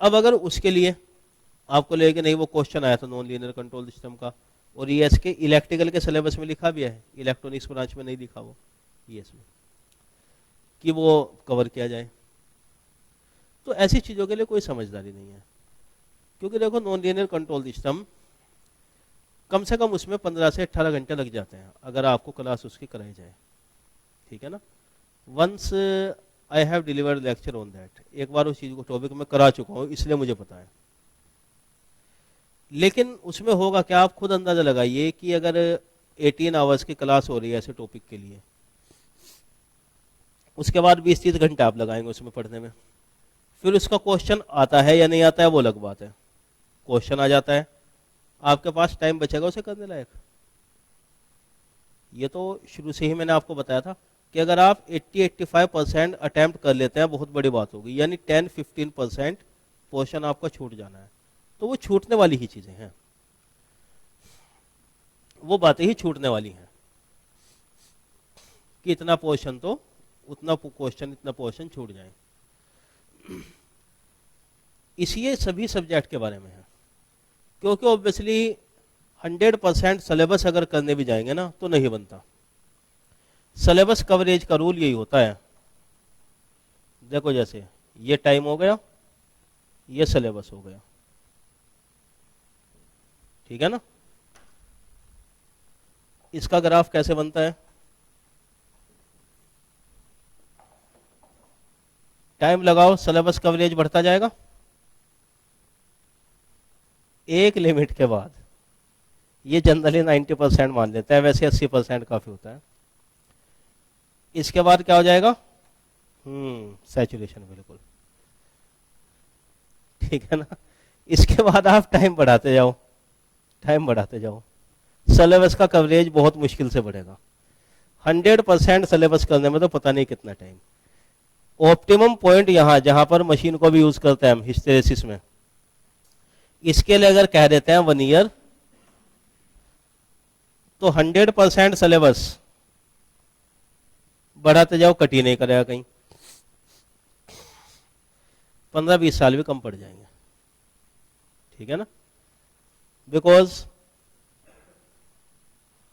अब अगर उसके लिए आपको लगे कि नहीं वो क्वेश्चन आया था नॉन लीनियर कंट्रोल सिस्टम का, और ईएस के इलेक्ट्रिकल के सिलेबस में लिखा भी है, इलेक्ट्रॉनिक्स ब्रांच में नहीं लिखा वो ईएस में, कि वो कवर किया जाए, तो ऐसी चीज़ों के लिए कोई समझदारी नहीं है। क्योंकि देखो नॉन लीनियर कंट्रोल सिस्टम कम से कम उसमें 15 से 18 घंटे लग जाते हैं अगर आपको क्लास उसकी कराई जाए, ठीक है ना। Once I have delivered lecture on that, एक बार उस चीज़ को टॉपिक में करा चुका हूँ, इसलिए मुझे पता है। लेकिन उसमें होगा क्या, आप खुद अंदाजा लगाइए कि अगर 18 आवर्स की क्लास हो रही है ऐसे टॉपिक के लिए, उसके बाद 20-30 घंटे आप लगाएंगे उसमें पढ़ने में, फिर उसका क्वेश्चन आता है या नहीं आता है वो अलग बात है। क्वेश्चन आ जाता है, आपके पास टाइम बचेगा उसे करने लायक? ये तो शुरू से ही मैंने आपको बताया था कि अगर आप 80-85% अटेम्प्ट कर लेते हैं बहुत बड़ी बात होगी, यानी 10-15% पोर्शन आपका छूट जाना है, तो वो छूटने वाली ही चीजें हैं, वो बातें ही छूटने वाली हैं कि इतना पोर्शन तो उतना क्वेश्चन, इतना पोर्शन छूट जाए। इसलिए सभी सब्जेक्ट के बारे में है, क्योंकि ऑब्वियसली 100% सिलेबस अगर करने भी जाएंगे ना तो नहीं बनता। सिलेबस कवरेज का रूल यही होता है, देखो जैसे ये टाइम हो गया, ये सिलेबस हो गया, ठीक है ना। इसका ग्राफ कैसे बनता है, टाइम लगाओ सिलेबस कवरेज बढ़ता जाएगा, एक लिमिट के बाद, ये जनरली 90% मान लेते हैं, वैसे 80% काफी होता है। इसके बाद क्या हो जाएगा, सैचुरेशन, बिल्कुल ठीक है ना। इसके बाद आप टाइम बढ़ाते जाओ, टाइम बढ़ाते जाओ, सिलेबस का कवरेज बहुत मुश्किल से बढ़ेगा। 100% सिलेबस करने में तो पता नहीं कितना टाइम। ऑप्टिमम पॉइंट यहाँ जहां पर मशीन को भी यूज करते हैं हम हिस्टेरेसिस में, इसके लिए अगर कह देते हैं 1 ईयर, तो 100% सिलेबस बढ़ाते जाओ, कट ही नहीं करेगा कहीं, 15-20 साल भी कम पड़ जाएंगे, ठीक है ना। बिकॉज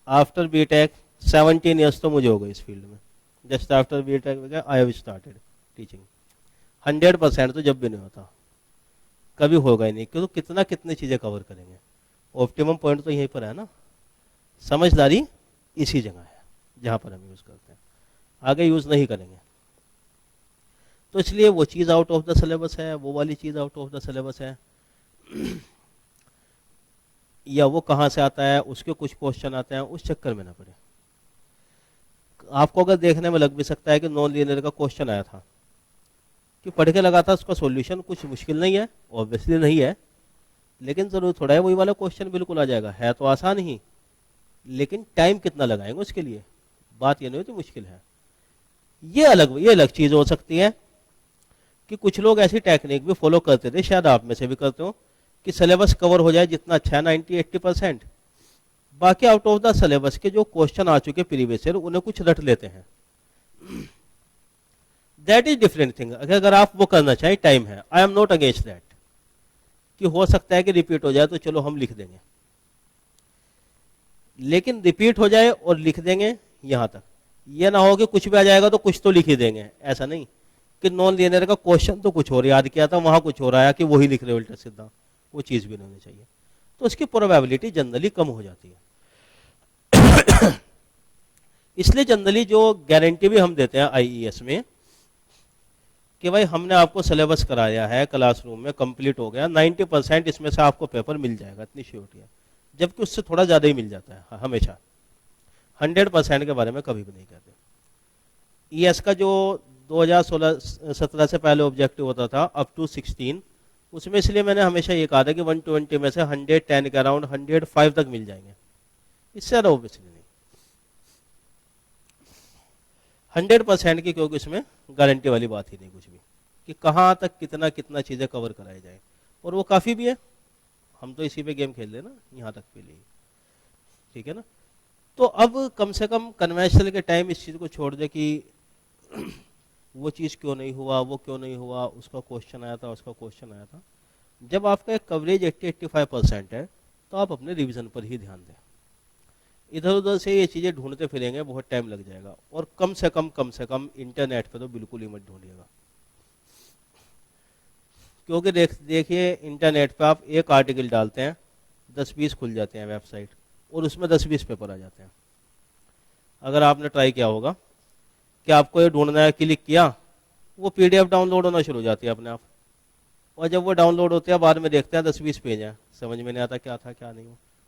आफ्टर बीटेक 17 ईयर्स तो मुझे हो गए इस फील्ड में, just after BTech I have started teaching. 100% तो जब भी नहीं होता, कभी होगा ही नहीं, क्योंकि कितना कितनी चीजें कवर करेंगे। ऑप्टिमम पॉइंट तो यहीं पर है ना, समझदारी इसी जगह है जहां पर हम यूज करते हैं, आगे यूज नहीं करेंगे। तो इसलिए वो चीज आउट ऑफ द सिलेबस है, वो वाली चीज आउट ऑफ द सिलेबस है, या वो कहां से आता है, उसके कुछ क्वेश्चन आते हैं, उस चक्कर में ना पड़े। आपको अगर देखने में लग भी सकता है कि नॉन लीनियर का क्वेश्चन आया था, कि पढ़ के लगा था उसका सॉल्यूशन कुछ मुश्किल नहीं है, ऑब्वियसली नहीं है, लेकिन जरूर थोड़ा है, वही वाला क्वेश्चन बिल्कुल आ जाएगा, है तो आसान ही, लेकिन टाइम कितना लगाएंगे उसके लिए, बात ये नहीं होती मुश्किल है। ये अलग चीज हो सकती है कि कुछ लोग ऐसी टेक्निक भी फॉलो करते थे, शायद आप में से भी करते हो, कि सिलेबस कवर हो जाए जितना अच्छा है 90-80%, बाकी आउट ऑफ द सिलेबस के जो क्वेश्चन आ चुके प्रीवियस ईयर उन्हें कुछ रट लेते हैं। That is different thing. अगर आप वो करना चाहें, टाइम है, I am not against that, कि हो सकता है कि रिपीट हो जाए, तो चलो हम लिख देंगे, लेकिन रिपीट हो जाए और लिख देंगे यहां तक। ये ना हो कि कुछ भी आ जाएगा तो कुछ तो लिख ही देंगे, ऐसा नहीं कि नॉन लीनियर का क्वेश्चन तो कुछ और याद किया था, वहां कुछ और आया कि वही लिख रहे हो उल्टा सीधा, वो चीज भी नहीं होनी चाहिए। तो उसकी प्रोबेबिलिटी जनरली कम हो जाती है। इसलिए जनरली जो गारंटी भी हम देते हैं आईईएस में कि भाई हमने आपको सिलेबस कराया है क्लासरूम में, कंप्लीट हो गया, 90% इसमें से आपको पेपर मिल जाएगा, इतनी श्योरिटी है, जबकि उससे थोड़ा ज़्यादा ही मिल जाता है हमेशा। 100% के बारे में कभी भी नहीं कहते। ईएस का जो 2016-17 से पहले ऑब्जेक्टिव होता था अप टू 16, उसमें इसलिए मैंने हमेशा ये कहा था कि 120 में से 110 के अराउंड 105 तक मिल जाएंगे, इससे ज़्यादा ऑब्वियसली नहीं। 100% की, क्योंकि इसमें गारंटी वाली बात ही नहीं कुछ भी कि कहाँ तक कितना कितना चीज़ें कवर कराई जाए, और वो काफ़ी भी है, हम तो इसी पे गेम खेल रहे हैं ना, यहाँ तक के लिए, ठीक है ना। तो अब कम से कम कन्वेंशनल के टाइम इस चीज़ को छोड़ दे कि वो चीज़ क्यों नहीं हुआ, वो क्यों नहीं हुआ, उसका क्वेश्चन आया था, उसका क्वेश्चन आया था। जब आपका एक कवरेज 80-85% है, तो आप अपने रिवीजन पर ही ध्यान दें। इधर उधर से ये चीज़ें ढूंढते फिरेंगे, बहुत टाइम लग जाएगा। और कम से कम इंटरनेट पे तो बिल्कुल ही मत ढूंढिएगा, क्योंकि देखिए इंटरनेट पे आप एक आर्टिकल डालते हैं, 10-20 खुल जाते हैं वेबसाइट, और उसमें 10-20 पेपर आ जाते हैं। अगर आपने ट्राई किया होगा कि आपको ये ढूंढना है, क्लिक किया, वो पीडीएफ डाउनलोड होना शुरू हो जाती है अपने आप, और जब वो डाउनलोड होते हैं बाद में देखते हैं 10-20 पेज हैं, समझ में नहीं आता क्या था क्या नहीं,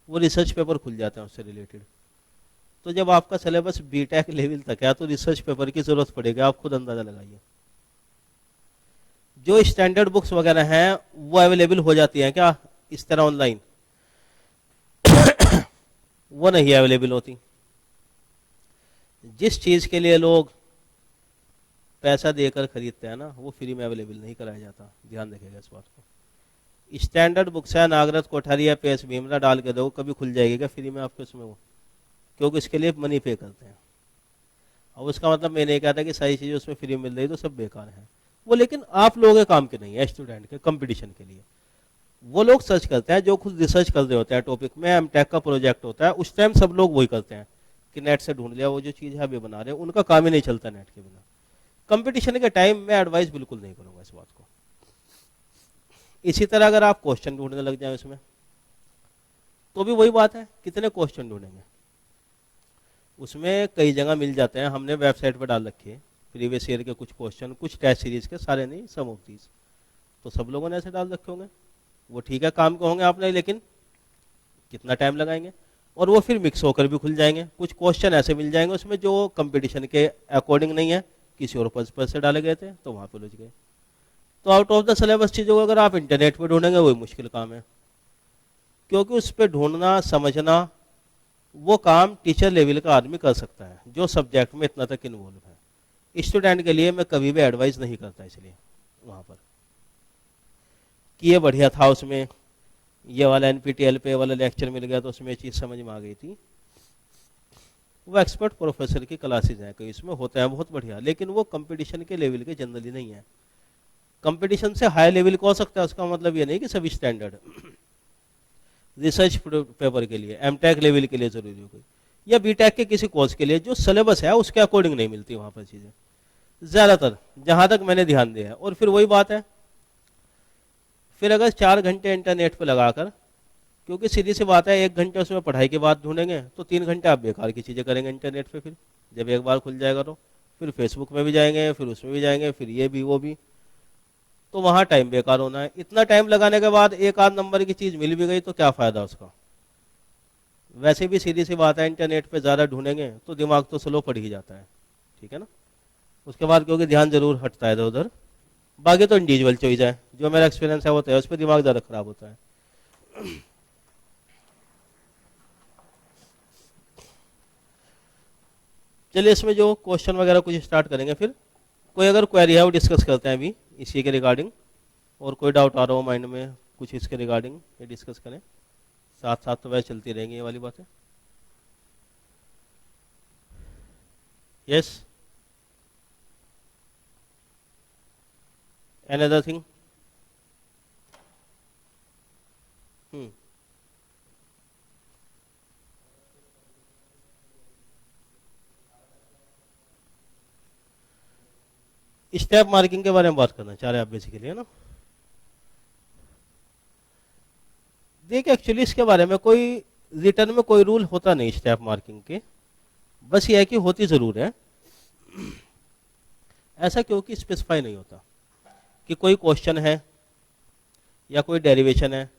वो रिसर्च पेपर खुल जाते हैं उससे रिलेटेड। तो जब आपका सिलेबस बीटेक लेवल तक है तो रिसर्च पेपर की जरूरत पड़ेगी, आप खुद अंदाजा लगाइए। जो स्टैंडर्ड बुक्स वगैरह हैं वो अवेलेबल हो जाती हैं क्या इस तरह ऑनलाइन? वो नहीं अवेलेबल होती। जिस चीज के लिए लोग पैसा देकर खरीदते हैं ना, वो फ्री में अवेलेबल नहीं कराया जाता, ध्यान रखिएगा इस बात को। स्टैंडर्ड बुक्स है, नागरथ कोठारी या पेस भीमरा डाल के दो, कभी खुल जाएगी क्या फ्री में आपके उसमें वो? क्योंकि इसके लिए मनी पे करते हैं। और उसका मतलब मैं नहीं कहता कि सारी चीजें उसमें फ्री मिल रही तो सब बेकार है वो, लेकिन आप लोगों के काम के नहीं है, स्टूडेंट के कंपटीशन के लिए। वो लोग सर्च करते हैं जो खुद रिसर्च कर रहे होते हैं टॉपिक में, एमटेक का प्रोजेक्ट होता है उस टाइम सब लोग वही करते हैं कि नेट से ढूंढ लिया, वो जो चीज़ है अभी बना रहे हैं, उनका काम ही नहीं चलता नेट के बिना। कंपटीशन के टाइम में एडवाइस बिल्कुल नहीं करूंगा इस बात को। इसी तरह अगर आप क्वेश्चन ढूंढने लग जाए इसमें, तो भी वही बात है, कितने क्वेश्चन ढूंढेंगे? उसमें कई जगह मिल जाते हैं, हमने वेबसाइट पर डाल रखे हैं प्रीवियस ईयर के कुछ क्वेश्चन, कुछ टेस्ट सीरीज के, सारे नहीं सम ऑफ दीज, तो सब लोगों ने ऐसे डाल रखे होंगे। वो ठीक है काम के होंगे आपने, लेकिन कितना टाइम लगाएंगे? और वो फिर मिक्स होकर भी खुल जाएंगे। कुछ क्वेश्चन ऐसे मिल जाएंगे उसमें जो कंपटीशन के अकॉर्डिंग नहीं है, किसी और पर्पज से डाले गए थे, तो वहां पे उलझ गए। तो आउट ऑफ द सिलेबस चीज़ों को अगर आप इंटरनेट पे ढूंढेंगे वही मुश्किल काम है, क्योंकि उस पर ढूंढना समझना वो काम टीचर लेवल का आदमी कर सकता है जो सब्जेक्ट में इतना तक इन्वॉल्व है। स्टूडेंट के लिए मैं कभी भी एडवाइस नहीं करता, इसलिए वहां पर कि ये बढ़िया था, उसमें ये वाला एनपीटीएल पे वाला लेक्चर मिल गया तो उसमें ये चीज़ समझ में आ गई थी। वो एक्सपर्ट प्रोफेसर की क्लासेज हैं, कहीं इसमें होता है बहुत बढ़िया, लेकिन वो कंपटीशन के लेवल के जनरली नहीं है। कंपटीशन से हाई लेवल का हो सकता है, उसका मतलब ये नहीं कि सभी स्टैंडर्ड रिसर्च पेपर के लिए, एमटेक लेवल के लिए जरूरी हो गई, या बीटेक के किसी कोर्स के लिए जो सिलेबस है उसके अकॉर्डिंग नहीं मिलती वहां पर चीज़ें ज़्यादातर, जहां तक मैंने ध्यान दिया है। और फिर वही बात है, फिर अगर 4 घंटे इंटरनेट पर लगाकर, क्योंकि सीधी सी बात है 1 घंटे उसमें पढ़ाई के बाद ढूंढेंगे तो 3 घंटे आप बेकार की चीज़ें करेंगे इंटरनेट पे। फिर जब एक बार खुल जाएगा तो फिर फेसबुक में भी जाएंगे, फिर उसमें भी जाएंगे, फिर ये भी वो भी, तो वहाँ टाइम बेकार होना है। इतना टाइम लगाने के बाद एक आध नंबर की चीज़ मिल भी गई तो क्या फ़ायदा उसका? वैसे भी सीधी सी बात है, इंटरनेट पे ज़्यादा ढूंढेंगे तो दिमाग तो स्लो पड़ ही जाता है, ठीक है ना। उसके बाद क्योंकि ध्यान जरूर हटता है इधर उधर। बाकी तो इंडिविजुअल चॉइस है, जो मेरा एक्सपीरियंस है वो तो है, उस पर दिमाग ज़्यादा खराब होता है। चलिए इसमें जो क्वेश्चन वगैरह कुछ स्टार्ट करेंगे, फिर कोई अगर क्वेरी है वो डिस्कस करते हैं अभी इसी के रिगार्डिंग, और कोई डाउट आ रहा हो माइंड में कुछ इसके रिगार्डिंग ये डिस्कस करें, साथ साथ तो वह चलती रहेंगी ये वाली बातें। Yes, any other thing? Hmm, step marking के बारे में बात करना चाह रहे हैं आप बेसिकली, है ना? देखिए एक्चुअली इसके बारे में कोई रिटर्न में कोई रूल होता नहीं स्टेप मार्किंग के, बस ये है कि होती जरूर है। ऐसा क्योंकि स्पेसिफाई नहीं होता कि कोई क्वेश्चन है या कोई डेरिवेशन है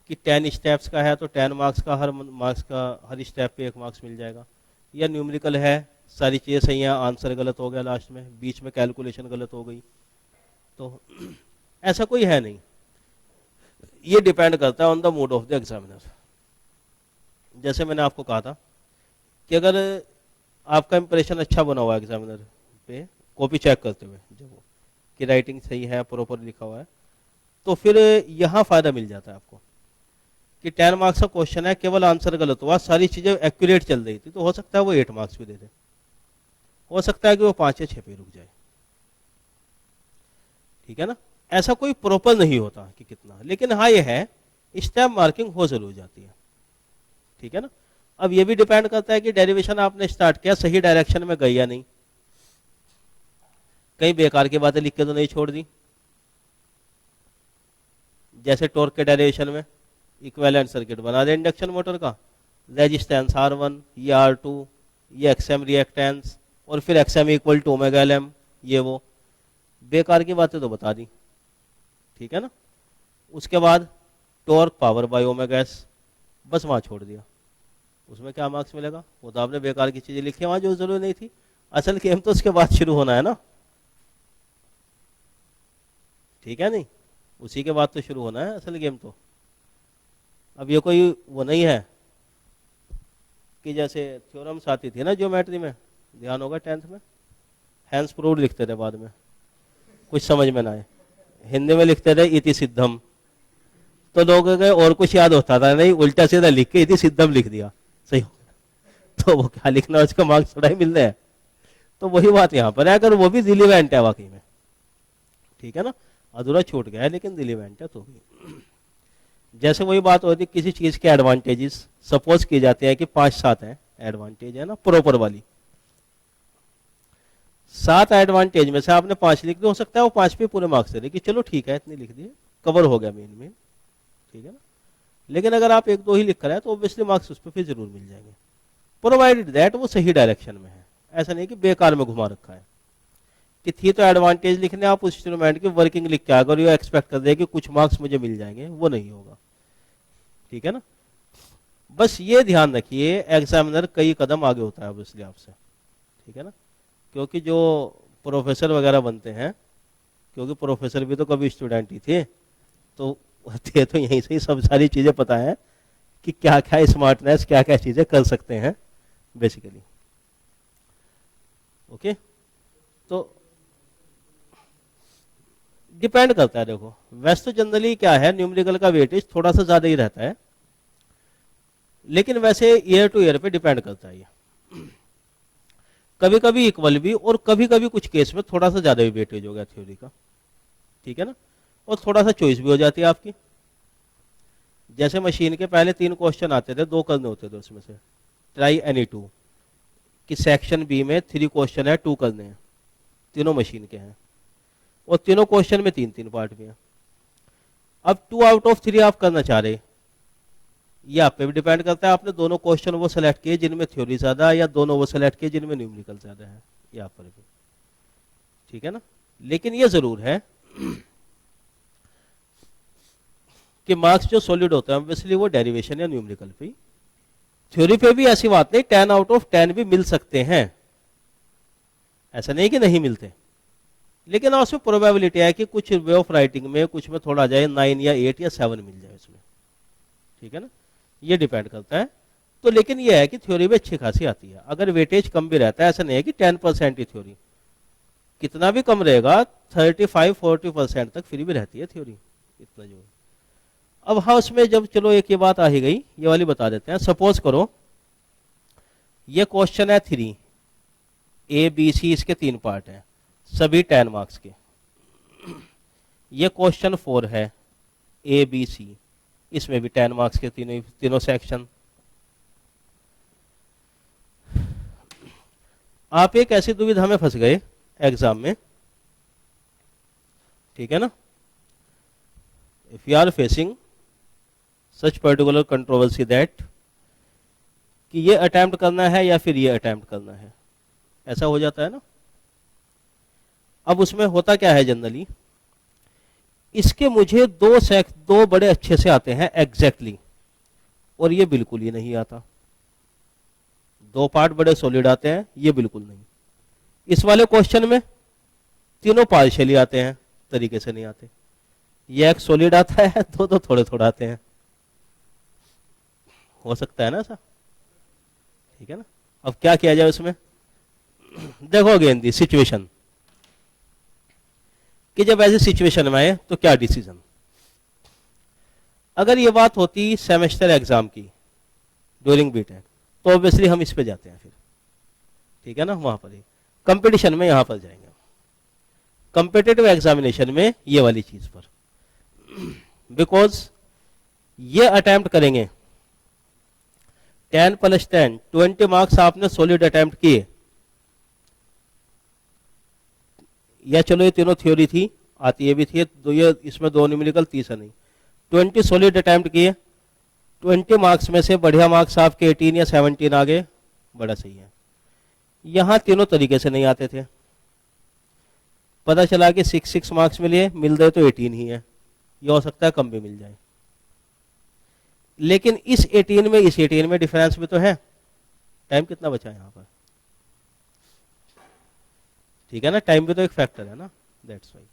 कि 10 स्टेप्स का है तो 10 मार्क्स का, हर मार्क्स का हर स्टेप पे 1 मार्क्स मिल जाएगा, या न्यूमेरिकल है, सारी चीज़ें सही हैं, आंसर गलत हो गया लास्ट में, बीच में कैलकुलेशन गलत हो गई, तो ऐसा कोई है नहीं। ये डिपेंड करता है on the mood off the examiner. जैसे मैंने आपको कहा था कि अगर आपका इंप्रेशन अच्छा बना हुआ है एग्जामिनर पे कॉपी चेक करते हुए, जब वो कि राइटिंग सही है, प्रॉपर लिखा हुआ है, तो फिर यहाँ फायदा मिल जाता है आपको कि 10 मार्क्स का क्वेश्चन है, केवल आंसर गलत हुआ, सारी चीजें एक्यूरेट चल रही थी, तो हो सकता है वो 8 मार्क्स भी दे दे, हो सकता है कि वो 5 या 6 पे रुक जाए, ठीक है ना? ऐसा कोई प्रॉपर नहीं होता कि कितना, लेकिन हाँ ये है स्टेप मार्किंग हो जरूर जाती है, ठीक है ना? अब ये भी डिपेंड करता है कि डेरिवेशन आपने स्टार्ट किया सही डायरेक्शन में गई या नहीं, कहीं बेकार की बातें लिख के तो नहीं छोड़ दी। जैसे टॉर्क के डेरिवेशन में इक्विवेलेंट सर्किट बना दे इंडक्शन मोटर का, रेजिस्टेंस R1, ये R2, ये एक्सएम रिएक्टेंस, और फिर XM equal to omega LM, ये वो बेकार की बातें तो बता दी, ठीक है ना? उसके बाद torque power by omega S, बस वहां छोड़ दिया, उसमें क्या मार्क्स मिलेगा? वो तो आपने बेकार की चीजें लिखी वहां जो जरूरी नहीं थी। असल गेम तो उसके बाद शुरू होना है ना, ठीक है नहीं? उसी के बाद तो शुरू होना है असल गेम तो। अब ये कोई वो नहीं है कि जैसे थ्योरम्स आती थी ना ज्योमेट्री में, ध्यान होगा 10th में, हैंस प्रूव्ड लिखते थे, बाद में कुछ समझ में ना आए, हिंदी में लिखते थे इति सिद्धम, तो लोग गए और कुछ याद होता था नहीं, उल्टा सीधा लिख के इति सिद्धम लिख दिया, सही हो गया। तो वो क्या लिखना, उसका मार्क्स थोड़ा ही मिल रहा है। तो वही बात यहाँ पर है, अगर वो भी रिलेवेंट है वाकई में, ठीक है ना? अधूरा छूट गया है लेकिन रिलेवेंट है तो भी। जैसे वही बात होती है किसी चीज के एडवांटेजेस, सपोज किए जाते हैं कि 5-7 है एडवांटेज, है ना, प्रॉपर वाली 7 एडवांटेज में से आपने 5 लिख दिए, हो सकता है वो 5 पे पूरे मार्क्स दे दे कि चलो ठीक है इतने लिख दिए, कवर हो गया मेन में, ठीक है ना? लेकिन अगर आप 1-2 ही लिख कर आए तो ऑब्वियसली मार्क्स उस पर फिर जरूर मिल जाएंगे, प्रोवाइडेड दैट वो सही डायरेक्शन में है। ऐसा नहीं कि बेकार में घुमा रखा है कि थी तो एडवांटेज लिखने, आप उस इंस्ट्रूमेंट की वर्किंग लिख के आ गए, एक्सपेक्ट कर दे कि कुछ मार्क्स मुझे मिल जाएंगे, वो नहीं होगा, ठीक है ना? बस ये ध्यान रखिए एग्जामिनर कई कदम आगे होता है ऑब्वियसली आपसे, ठीक है ना? क्योंकि जो प्रोफेसर वगैरह बनते हैं, क्योंकि प्रोफेसर भी तो कभी स्टूडेंट ही थे, तो थे तो यहीं से ही सब सारी चीजें पता है कि क्या क्या स्मार्टनेस, क्या क्या चीजें कर सकते हैं बेसिकली, ओके? तो डिपेंड करता है, देखो वैसे तो जनरली क्या है, न्यूमेरिकल का वेटेज थोड़ा सा ज्यादा ही रहता है, लेकिन वैसे ईयर टू ईयर पे डिपेंड करता है ये, कभी कभी इक्वल भी, और कभी कभी कुछ केस में थोड़ा सा ज्यादा भी वेटेज हो गया थ्योरी का, ठीक है ना? और थोड़ा सा चॉइस भी हो जाती है आपकी। जैसे मशीन के पहले 3 क्वेश्चन आते थे, 2 करने होते थे उसमें से, ट्राई एनी 2, कि सेक्शन बी में 3 क्वेश्चन है, 2 करने हैं, तीनों मशीन के हैं, और तीनों क्वेश्चन में 3-3 पार्ट भी हैं। अब 2 आउट ऑफ 3 आप करना चाह रहे, ये आप पे भी डिपेंड करता है, आपने दोनों क्वेश्चन वो सेलेक्ट किए जिनमें थ्योरी ज्यादा है, या दोनों वो सेलेक्ट किए जिनमें न्यूमेरिकल ज्यादा है, यहाँ पर भी, ठीक है ना? लेकिन ये जरूर है कि मार्क्स जो सॉलिड होता है ऑब्वियसली वो डेरिवेशन या न्यूमेरिकल पे, थ्योरी पे भी ऐसी बात नहीं, 10 आउट ऑफ 10 भी मिल सकते हैं, ऐसा नहीं कि नहीं मिलते, लेकिन उसमें प्रोबेबिलिटी है कि कुछ वे ऑफ राइटिंग में कुछ में थोड़ा जाए, 9 या 8 या 7 मिल जाए उसमें, ठीक है ना? ये डिपेंड करता है। तो लेकिन ये है कि थ्योरी में अच्छी खासी आती है, अगर वेटेज कम भी रहता है, ऐसा नहीं है कि 10% ही थ्योरी, कितना भी कम रहेगा 35-40% तक फिर भी रहती है थ्योरी, इतना जो। अब हाँ उसमें जब चलो एक ये बात आ ही गई, ये वाली बता देते हैं। सपोज करो ये क्वेश्चन है 3, ABC इसके 3 पार्ट हैं, सभी 10 मार्क्स के। ये क्वेश्चन 4 है ABC, इसमें भी 10 मार्क्स के तीनों तीनों सेक्शन। आप एक ऐसी दुविधा में फंस गए एग्जाम में, ठीक है ना, if you are facing such particular controversy that कि ये अटेम्प्ट करना है या फिर ये अटेम्प्ट करना है, ऐसा हो जाता है ना। अब उसमें होता क्या है जनरली, इसके मुझे दो बड़े अच्छे से आते हैं एग्जैक्टली, और ये बिल्कुल ही नहीं आता। दो पार्ट बड़े सॉलिड आते हैं, ये बिल्कुल नहीं। इस वाले क्वेश्चन में तीनों पार्शियली आते हैं, तरीके से नहीं आते। ये एक सॉलिड आता है, दो थोड़े थोड़े आते हैं। हो सकता है ना ऐसा, ठीक है ना। अब क्या किया जाए उसमें, देखो अगेन दी सिचुएशन कि जब ऐसी सिचुएशन में आए तो क्या डिसीजन। अगर ये बात होती सेमेस्टर एग्जाम की ड्यूरिंग बीटेक, तो ऑब्वियसली हम इस पे जाते हैं फिर, ठीक है ना, वहां पर ही कंपटीशन में यहां पर जाएंगे, कंपिटिटिव एग्जामिनेशन में ये वाली चीज पर, बिकॉज ये अटेम्प्ट करेंगे 10 + 10 20 मार्क्स आपने सॉलिड अटेम्प्ट किए, या चलो ये तीनों थ्योरी थी, आती ये भी थी, तो ये इसमें दो न्यूमेरिकल तीसरा नहीं, 20 सॉलिड अटेम्प्ट किए, 20 मार्क्स में से बढ़िया मार्क्स आपके 18 या 17 आ गए, बड़ा सही है। यहां तीनों तरीके से नहीं आते थे, पता चला कि 6 मार्क्स मिले, मिल गए तो 18 ही है, ये हो सकता है कम भी मिल जाए। लेकिन इस 18 में इस 18 में डिफरेंस भी तो है, टाइम कितना बचा है यहां पर, ठीक है ना, टाइम भी तो एक फैक्टर है ना, दैट्स वाई।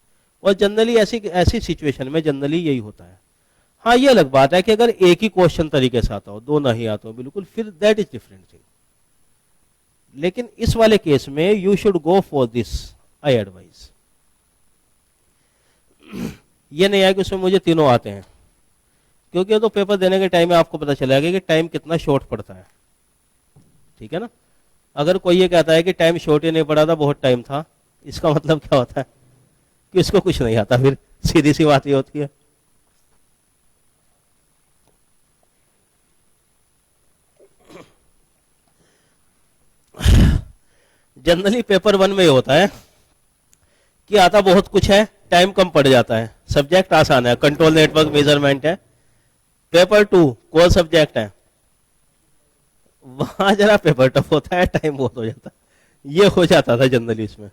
और जनरली ऐसी सिचुएशन में जनरली यही होता है। हाँ ये अलग बात है कि अगर एक ही क्वेश्चन तरीके से आता हो, दो नहीं आता हो बिल्कुल, फिर दैट इज डिफरेंट थिंग। लेकिन इस वाले केस में you should go for this, I advise. ये नहीं है कि उसमें मुझे तीनों आते हैं, क्योंकि तो पेपर देने के टाइम में आपको पता चलेगा कि टाइम कितना शॉर्ट पड़ता है, ठीक है ना। अगर कोई ये कहता है कि टाइम शॉर्ट ही नहीं पड़ा था, बहुत टाइम था, इसका मतलब क्या होता है कि इसको कुछ नहीं आता, फिर सीधी सी बात ये होती है। जनरली पेपर 1 में ये होता है कि आता बहुत कुछ है, टाइम कम पड़ जाता है, सब्जेक्ट आसान है, कंट्रोल नेटवर्क मेजरमेंट है। पेपर 2 कोर सब्जेक्ट है, वहां जरा पेपर टफ होता है, टाइम बहुत हो जाता है। ये हो जाता था जनरली इसमें,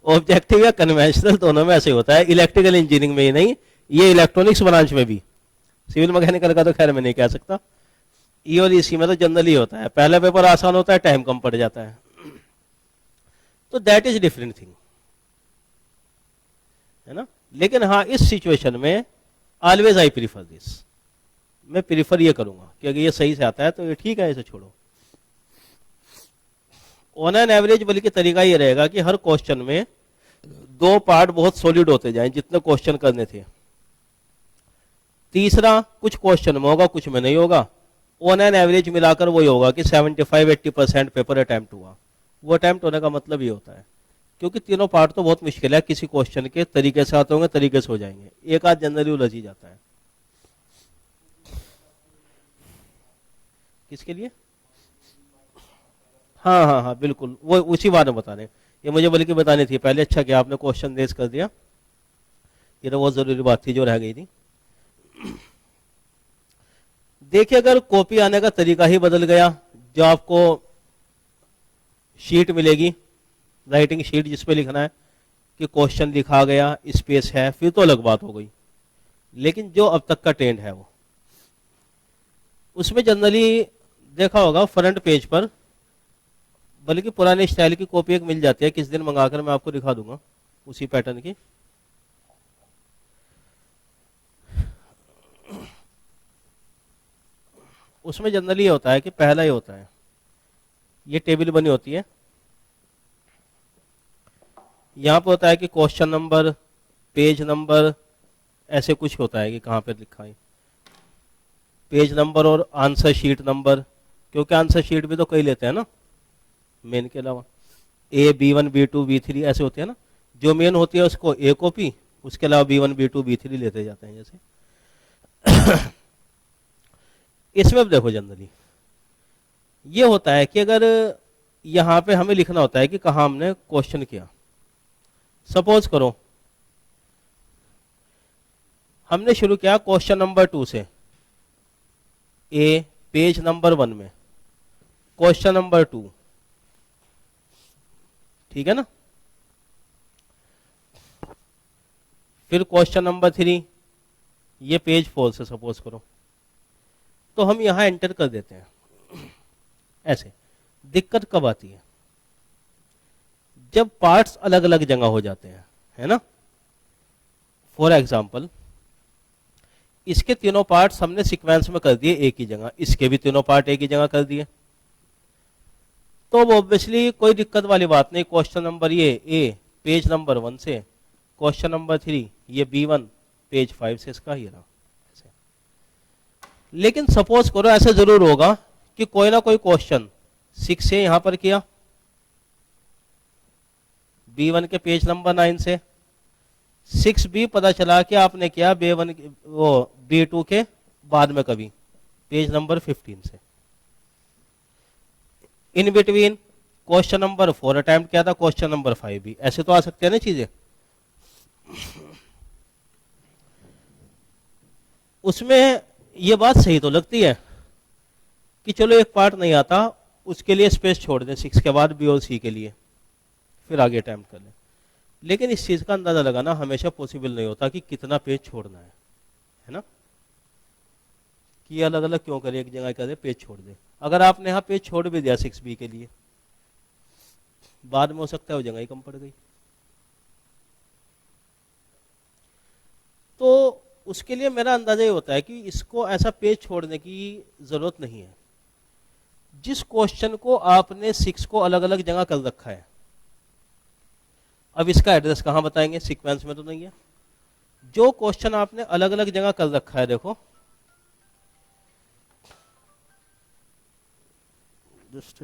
ऑब्जेक्टिव या कन्वेंशनल दोनों में ऐसे होता है, इलेक्ट्रिकल इंजीनियरिंग में ही नहीं, ये इलेक्ट्रॉनिक्स ब्रांच में भी, सिविल मैकेनिकल का तो खैर मैं नहीं कह सकता, ई और इसी में तो जनरली होता है, पहला पेपर आसान होता है, टाइम कम पड़ जाता है, तो दैट इज डिफरेंट थिंग, है ना। लेकिन हाँ इस सिचुएशन में ऑलवेज आई प्रीफर दिस, मैं प्रीफर ये करूंगा कि अगर ये सही से आता है तो ये ठीक है, इसे छोड़ो। ऑन एन एवरेज बल्कि तरीका ये रहेगा कि हर क्वेश्चन में दो पार्ट बहुत सॉलिड होते जाएं, जितने क्वेश्चन करने थे। तीसरा कुछ क्वेश्चन में होगा, कुछ में नहीं होगा, ऑन एन एवरेज मिलाकर वही होगा कि 75-80% पेपर अटेम्प्ट हुआ। वो अटेम्प्ट होने का मतलब ये होता है, क्योंकि तीनों पार्ट तो बहुत मुश्किल है, किसी क्वेश्चन के तरीके से आते होंगे, तरीके से हो जाएंगे, एक आध जनरली उलझ ही जाता है। किसके लिए? हाँ हाँ हाँ बिल्कुल, वो उसी बारे में बता रहे हैं, ये मुझे बल्कि बतानी थी पहले, अच्छा कि आपने क्वेश्चन रेज कर दिया, ये तो बहुत जरूरी बात थी जो रह गई थी। देखिए अगर कॉपी आने का तरीका ही बदल गया, जो आपको शीट मिलेगी, राइटिंग शीट जिसपे लिखना है कि क्वेश्चन लिखा गया, स्पेस है, फिर तो अलग बात हो गई। लेकिन जो अब तक का ट्रेंड है वो, उसमें जनरली देखा होगा फ्रंट पेज पर, बल्कि पुराने स्टाइल की कॉपी एक मिल जाती है, किस दिन मंगाकर मैं आपको दिखा दूंगा उसी पैटर्न की। उसमें जनरली ये होता है कि पहला ये होता है, ये टेबल बनी होती है, यहां पे होता है कि क्वेश्चन नंबर, पेज नंबर, ऐसे कुछ होता है कि कहां पे लिखा है, पेज नंबर और आंसर शीट नंबर, क्योंकि आंसर शीट भी तो कई लेते हैं ना मेन के अलावा, A, B1, B2, B3 ऐसे होते हैं ना, जो मेन होती है उसको A कॉपी, उसके अलावा B1, B2, B3 लेते जाते हैं जैसे। इसमें अब देखो जनरली ये होता है कि अगर यहाँ पे हमें लिखना होता है कि कहाँ हमने क्वेश्चन किया। सपोज करो हमने शुरू किया क्वेश्चन नंबर 2 से, ए पेज नंबर 1 में क्वेश्चन नंबर 2, ठीक है ना। फिर क्वेश्चन नंबर 3 ये पेज 4 से सपोज करो, तो हम यहां एंटर कर देते हैं। ऐसे दिक्कत कब आती है? जब पार्ट्स अलग अलग जगह हो जाते हैं, है ना। फॉर एग्जाम्पल इसके तीनों पार्ट्स हमने सीक्वेंस में कर दिए एक ही जगह, इसके भी तीनों पार्ट एक ही जगह कर दिए, तो वो ऑब्वियसली कोई दिक्कत वाली बात नहीं। क्वेश्चन नंबर ये ए पेज नंबर 1 से, क्वेश्चन नंबर 3 ये B1 पेज 5 से, इसका ही रहा ऐसे। लेकिन सपोज करो ऐसा जरूर होगा कि कोई ना कोई क्वेश्चन 6 से यहां पर किया, B1 के पेज नंबर 9 से, 6B पता चला कि आपने किया B1 वो B2 के बाद में कभी पेज नंबर 15 से। In between question number 4 attempt किया था, क्वेश्चन नंबर 5 भी, ऐसे तो आ सकते हैं ना चीजें। उसमें ये बात सही तो लगती है कि चलो एक पार्ट नहीं आता, उसके लिए स्पेस छोड़ दें 6 के बाद B और C के लिए, फिर आगे अटेम्प्ट कर लें। लेकिन इस चीज का अंदाजा लगाना हमेशा पॉसिबल नहीं होता कि कितना पेज छोड़ना है ना। कि अलग अलग क्यों करे, एक जगह करे पेज छोड़ दे। अगर आपने यहाँ पेज छोड़ भी दिया 6B के लिए, बाद में हो सकता है वो जगह ही कम पड़ गई, तो उसके लिए मेरा अंदाजा ये होता है कि इसको ऐसा पेज छोड़ने की जरूरत नहीं है। जिस क्वेश्चन को आपने 6 को अलग अलग जगह कर रखा है, अब इसका एड्रेस कहां बताएंगे, सीक्वेंस में तो नहीं है। जो क्वेश्चन आपने अलग अलग जगह कर रखा है, देखो जस्ट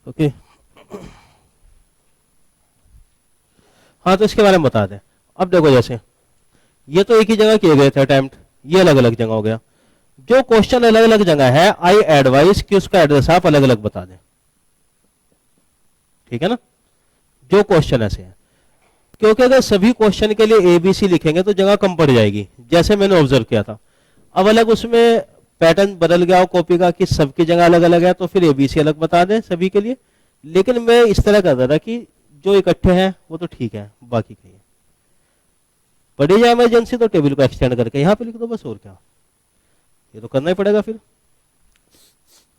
ओके। हाँ तो इसके बारे में बता दें। अब देखो जैसे ये तो एक ही जगह किए गए थे अटेम्प्ट, ये अलग अलग जगह हो गया। जो क्वेश्चन अलग अलग जगह है, आई एडवाइस कि उसका एड्रेस आप अलग अलग बता दें, ठीक है ना। जो क्वेश्चन ऐसे हैं, क्योंकि अगर सभी क्वेश्चन के लिए एबीसी लिखेंगे तो जगह कम पड़ जाएगी, जैसे मैंने ऑब्जर्व किया था। अब अलग उसमें पैटर्न बदल गया हो कॉपी का कि सबकी जगह अलग अलग है, तो फिर एबीसी अलग बता दें सभी के लिए। लेकिन मैं इस तरह करता था कि जो इकट्ठे हैं वो तो ठीक है, बाकी कहीं पड़ी जाए इमरजेंसी तो टेबल को एक्सटेंड करके यहाँ पे लिख दो बस, और क्या। ये तो करना ही पड़ेगा फिर,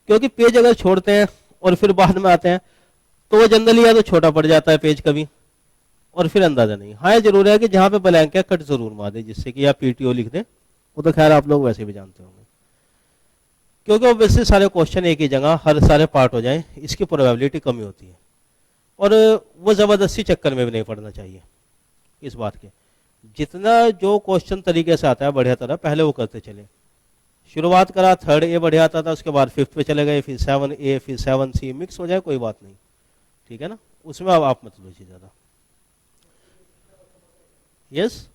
क्योंकि पेज अगर छोड़ते हैं और फिर बाद में आते हैं तो वो जनरली या तो छोटा पड़ जाता है पेज कभी, और फिर अंदाजा नहीं। हाँ ये जरूर है कि जहां पे ब्लैंक है कट जरूर मार दे, जिससे कि या पीटीओ लिख दें, वो तो खैर आप लोग वैसे भी जानते होंगे। क्योंकि ऑब्वियसली सारे क्वेश्चन एक ही जगह हर सारे पार्ट हो जाएं, इसकी प्रोबेबिलिटी कम ही होती है। और वो जबरदस्ती चक्कर में भी नहीं पड़ना चाहिए इस बात के। जितना जो क्वेश्चन तरीके से आता है बढ़िया तरह पहले वो करते चले। शुरुआत करा 3rd ए बढ़िया आता था, उसके बाद 5th पे चले गए, फिर 7 ए, फिर 7 सी, मिक्स हो जाए कोई बात नहीं, ठीक है ना। उसमें अब आप मत लीजिए ज्यादा। यस,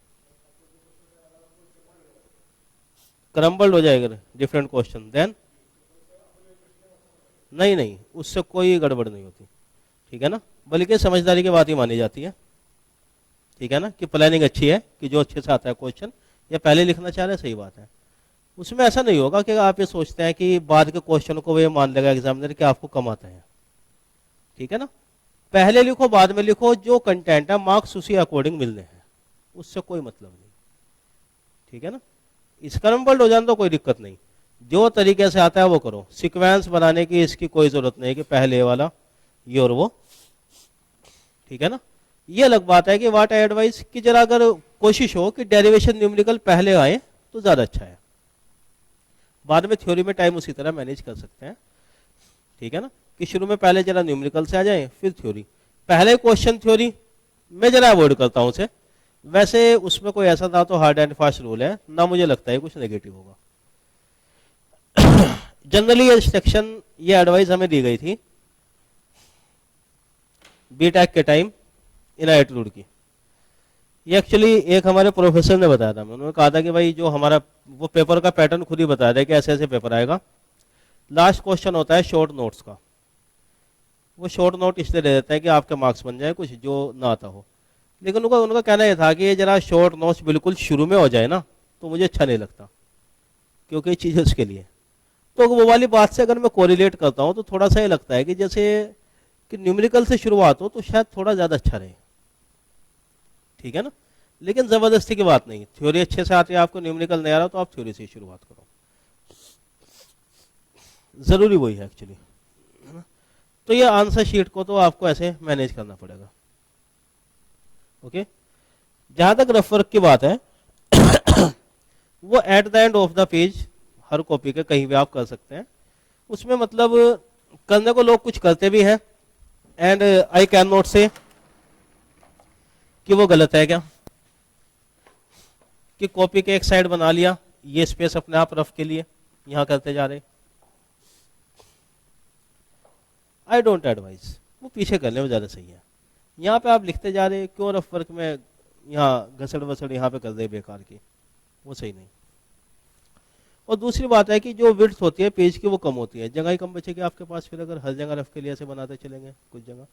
क्रम्बल्ड हो जाएगा डिफरेंट क्वेश्चन, देन नहीं नहीं उससे कोई गड़बड़ नहीं होती, ठीक है ना। बल्कि समझदारी की बात ही मानी जाती है, ठीक है ना, कि प्लानिंग अच्छी है कि जो अच्छे से आता है क्वेश्चन या पहले लिखना चाह रहे हैं, सही बात है। उसमें ऐसा नहीं होगा कि आप ये सोचते हैं कि बाद के क्वेश्चन को वो मान लेगा एग्जामिनर कि आपको कम आता है, ठीक है ना। पहले लिखो बाद में लिखो, जो कंटेंट है मार्क्स उसी अकॉर्डिंग मिलने हैं, उससे कोई मतलब नहीं, ठीक है ना। स्क्रम्बल्ड हो जाए तो कोई दिक्कत नहीं, जो तरीके से आता है वो करो। सीक्वेंस बनाने की इसकी कोई जरूरत नहीं कि पहले वाला ये और वो, ठीक है ना। ये अलग बात है कि व्हाट आई एडवाइस कि जरा अगर कोशिश हो कि डेरिवेशन न्यूमेरिकल पहले आए तो ज्यादा अच्छा है। बाद में थ्योरी में टाइम उसी तरह मैनेज कर सकते हैं, ठीक है ना, कि शुरू में पहले जरा न्यूमेरिकल से आ जाए फिर थ्योरी। पहले क्वेश्चन थ्योरी मैं जरा अवॉइड करता हूं उसे, वैसे उसमें कोई ऐसा ना तो हार्ड एंड फास्ट रूल है ना, मुझे लगता है कुछ नेगेटिव होगा। जनरली ये सेक्शन, ये एडवाइस हमें दी गई थी बीटेक के टाइम इन IIT रुड़की। ये एक्चुअली एक हमारे प्रोफेसर ने बताया था, उन्होंने कहा था कि भाई जो हमारा वो पेपर का पैटर्न खुद ही बताया था कि ऐसे ऐसे पेपर आएगा। लास्ट क्वेश्चन होता है शॉर्ट नोट्स का, वो शॉर्ट नोट इसलिए दे देते हैं कि आपके मार्क्स बन जाए कुछ जो ना आता हो। लेकिन उनका कहना यह था कि ये जरा शॉर्ट नोट्स बिल्कुल शुरू में हो जाए ना तो मुझे अच्छा नहीं लगता, क्योंकि ये चीज़ उसके लिए। तो वो वाली बात से अगर मैं कोरिलेट करता हूँ तो थोड़ा सा ये लगता है कि जैसे कि न्यूमेरिकल से शुरुआत हो तो शायद थोड़ा ज़्यादा अच्छा रहे, ठीक है ना। लेकिन ज़बरदस्ती की बात नहीं, थ्योरी अच्छे से आती है आपको, न्यूमेरिकल नहीं आ रहा तो आप थ्योरी से शुरुआत करो, ज़रूरी वही है एक्चुअली। तो ये आंसर शीट को तो आपको ऐसे मैनेज करना पड़ेगा, ओके। जहाँ तक रफ वर्क की बात है वो at the end of the page her copy के कहीं भी आप कर सकते हैं। उसमें मतलब करने को लोग कुछ करते भी हैं, एंड आई कैन नॉट से कि वो गलत है क्या, कि कॉपी के एक साइड बना लिया, ये स्पेस अपने आप रफ के लिए यहां करते जा रहे। आई डोंट एडवाइस, वो पीछे करने में ज्यादा सही है। यहाँ पे आप लिखते जा रहे, क्यों रफ वर्क में यहाँ घसड़ वसड़ यहाँ पे कर दे बेकार की, वो सही नहीं। और दूसरी बात है कि जो विड्थ होती है पेज की वो कम होती है, जगह ही कम बचेगी आपके पास। फिर अगर हर जगह रफ के लिए ऐसे बनाते चलेंगे कुछ जगह,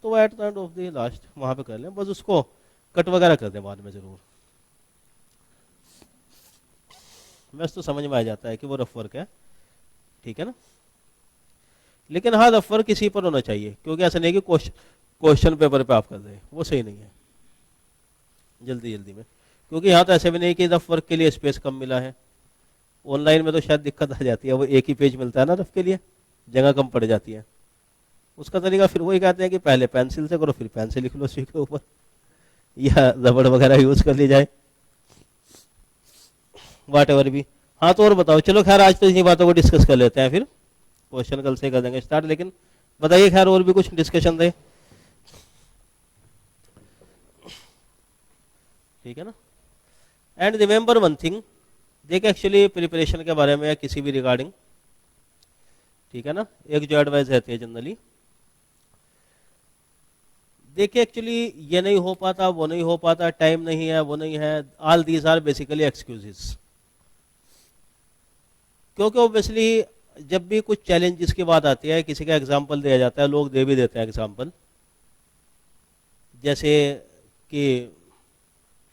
तो वो at the end of the last वहां पे कर लें, बस उसको कट वगैरह कर दें बाद में जरूर, बस तो समझ में आ जाता है कि वो रफ वर्क है, ठीक है ना। लेकिन हाँ रफ वर्क किसी पर होना चाहिए, क्योंकि ऐसा नहीं कि क्वेश्चन पेपर पे आप कर दें, वो सही नहीं है जल्दी जल्दी में। क्योंकि यहाँ तो ऐसे भी नहीं कि रफ वर्क के लिए स्पेस कम मिला है, ऑनलाइन में तो शायद दिक्कत आ जाती है, वो एक ही पेज मिलता है ना रफ के लिए, जगह कम पड़ जाती है। उसका तरीका फिर वही कहते हैं कि पहले पेंसिल से करो फिर पेन से लिख लो उसी के ऊपर, या रबड़ वगैरह यूज कर ली जाए, व्हाटएवर भी। हाँ तो और बताओ, चलो खैर आज तो इन्हीं बातों को डिस्कस कर लेते हैं, फिर क्वेश्चन कल से कर देंगे स्टार्ट। लेकिन बताइए खैर और भी कुछ डिस्कशन रहे, ठीक है ना। एंड रिमेंबर वन थिंग, देखिए एक्चुअली प्रिपरेशन के बारे में या किसी भी रिगार्डिंग, ठीक है ना, एक जो एडवाइस रहती है जनरली देखिए एक्चुअली ये नहीं हो पाता, वो नहीं हो पाता, टाइम नहीं है, वो नहीं है, all these are basically excuses. क्योंकि ऑब्वियसली जब भी कुछ चैलेंजेस की बात आती है, किसी का एग्जांपल दिया जाता है, लोग दे भी देते हैं एग्जांपल, जैसे कि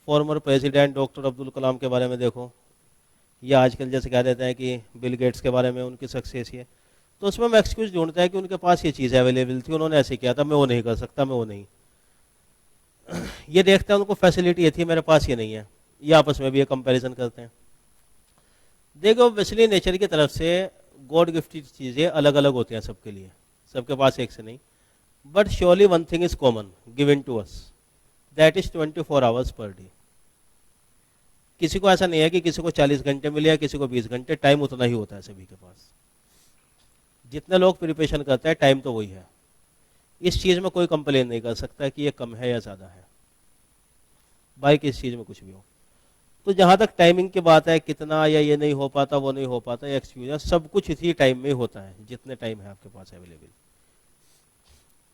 former president doctor Abdul Kalam के बारे में देखो, या आजकल जैसे कह देते हैं कि बिल गेट्स के बारे में उनकी सक्सेस है, तो उसमें हम एक्सक्यूज ढूंढते हैं कि उनके पास ये चीज़ अवेलेबल थी, उन्होंने ऐसे किया था, मैं वो नहीं कर सकता, मैं वो नहीं। ये देखते हैं उनको फैसिलिटी ये थी, मेरे पास ये नहीं है, ये आपस में भी ये कंपैरिजन करते हैं। देखो ऑब्वियसली नेचर की तरफ से गॉड गिफ्टेड चीज़ें अलग अलग होती हैं सबके लिए, सबके पास एक से नहीं। But surely one thing is common given to us, that is 24 hours per day. किसी को ऐसा नहीं है कि किसी को 40 घंटे मिले या किसी को 20 घंटे, टाइम उतना ही होता है सभी के पास। जितने लोग प्रिपरेशन करते हैं टाइम तो वही है। इस चीज़ में कोई कंप्लेन नहीं कर सकता कि ये कम है या ज़्यादा है, बाई किस चीज़ में कुछ भी हो। तो जहाँ तक टाइमिंग की बात है, कितना या ये नहीं हो पाता, वो नहीं हो पाता, एक्सक्यूज है, सब कुछ इसी टाइम में ही होता है जितने टाइम है आपके पास अवेलेबल।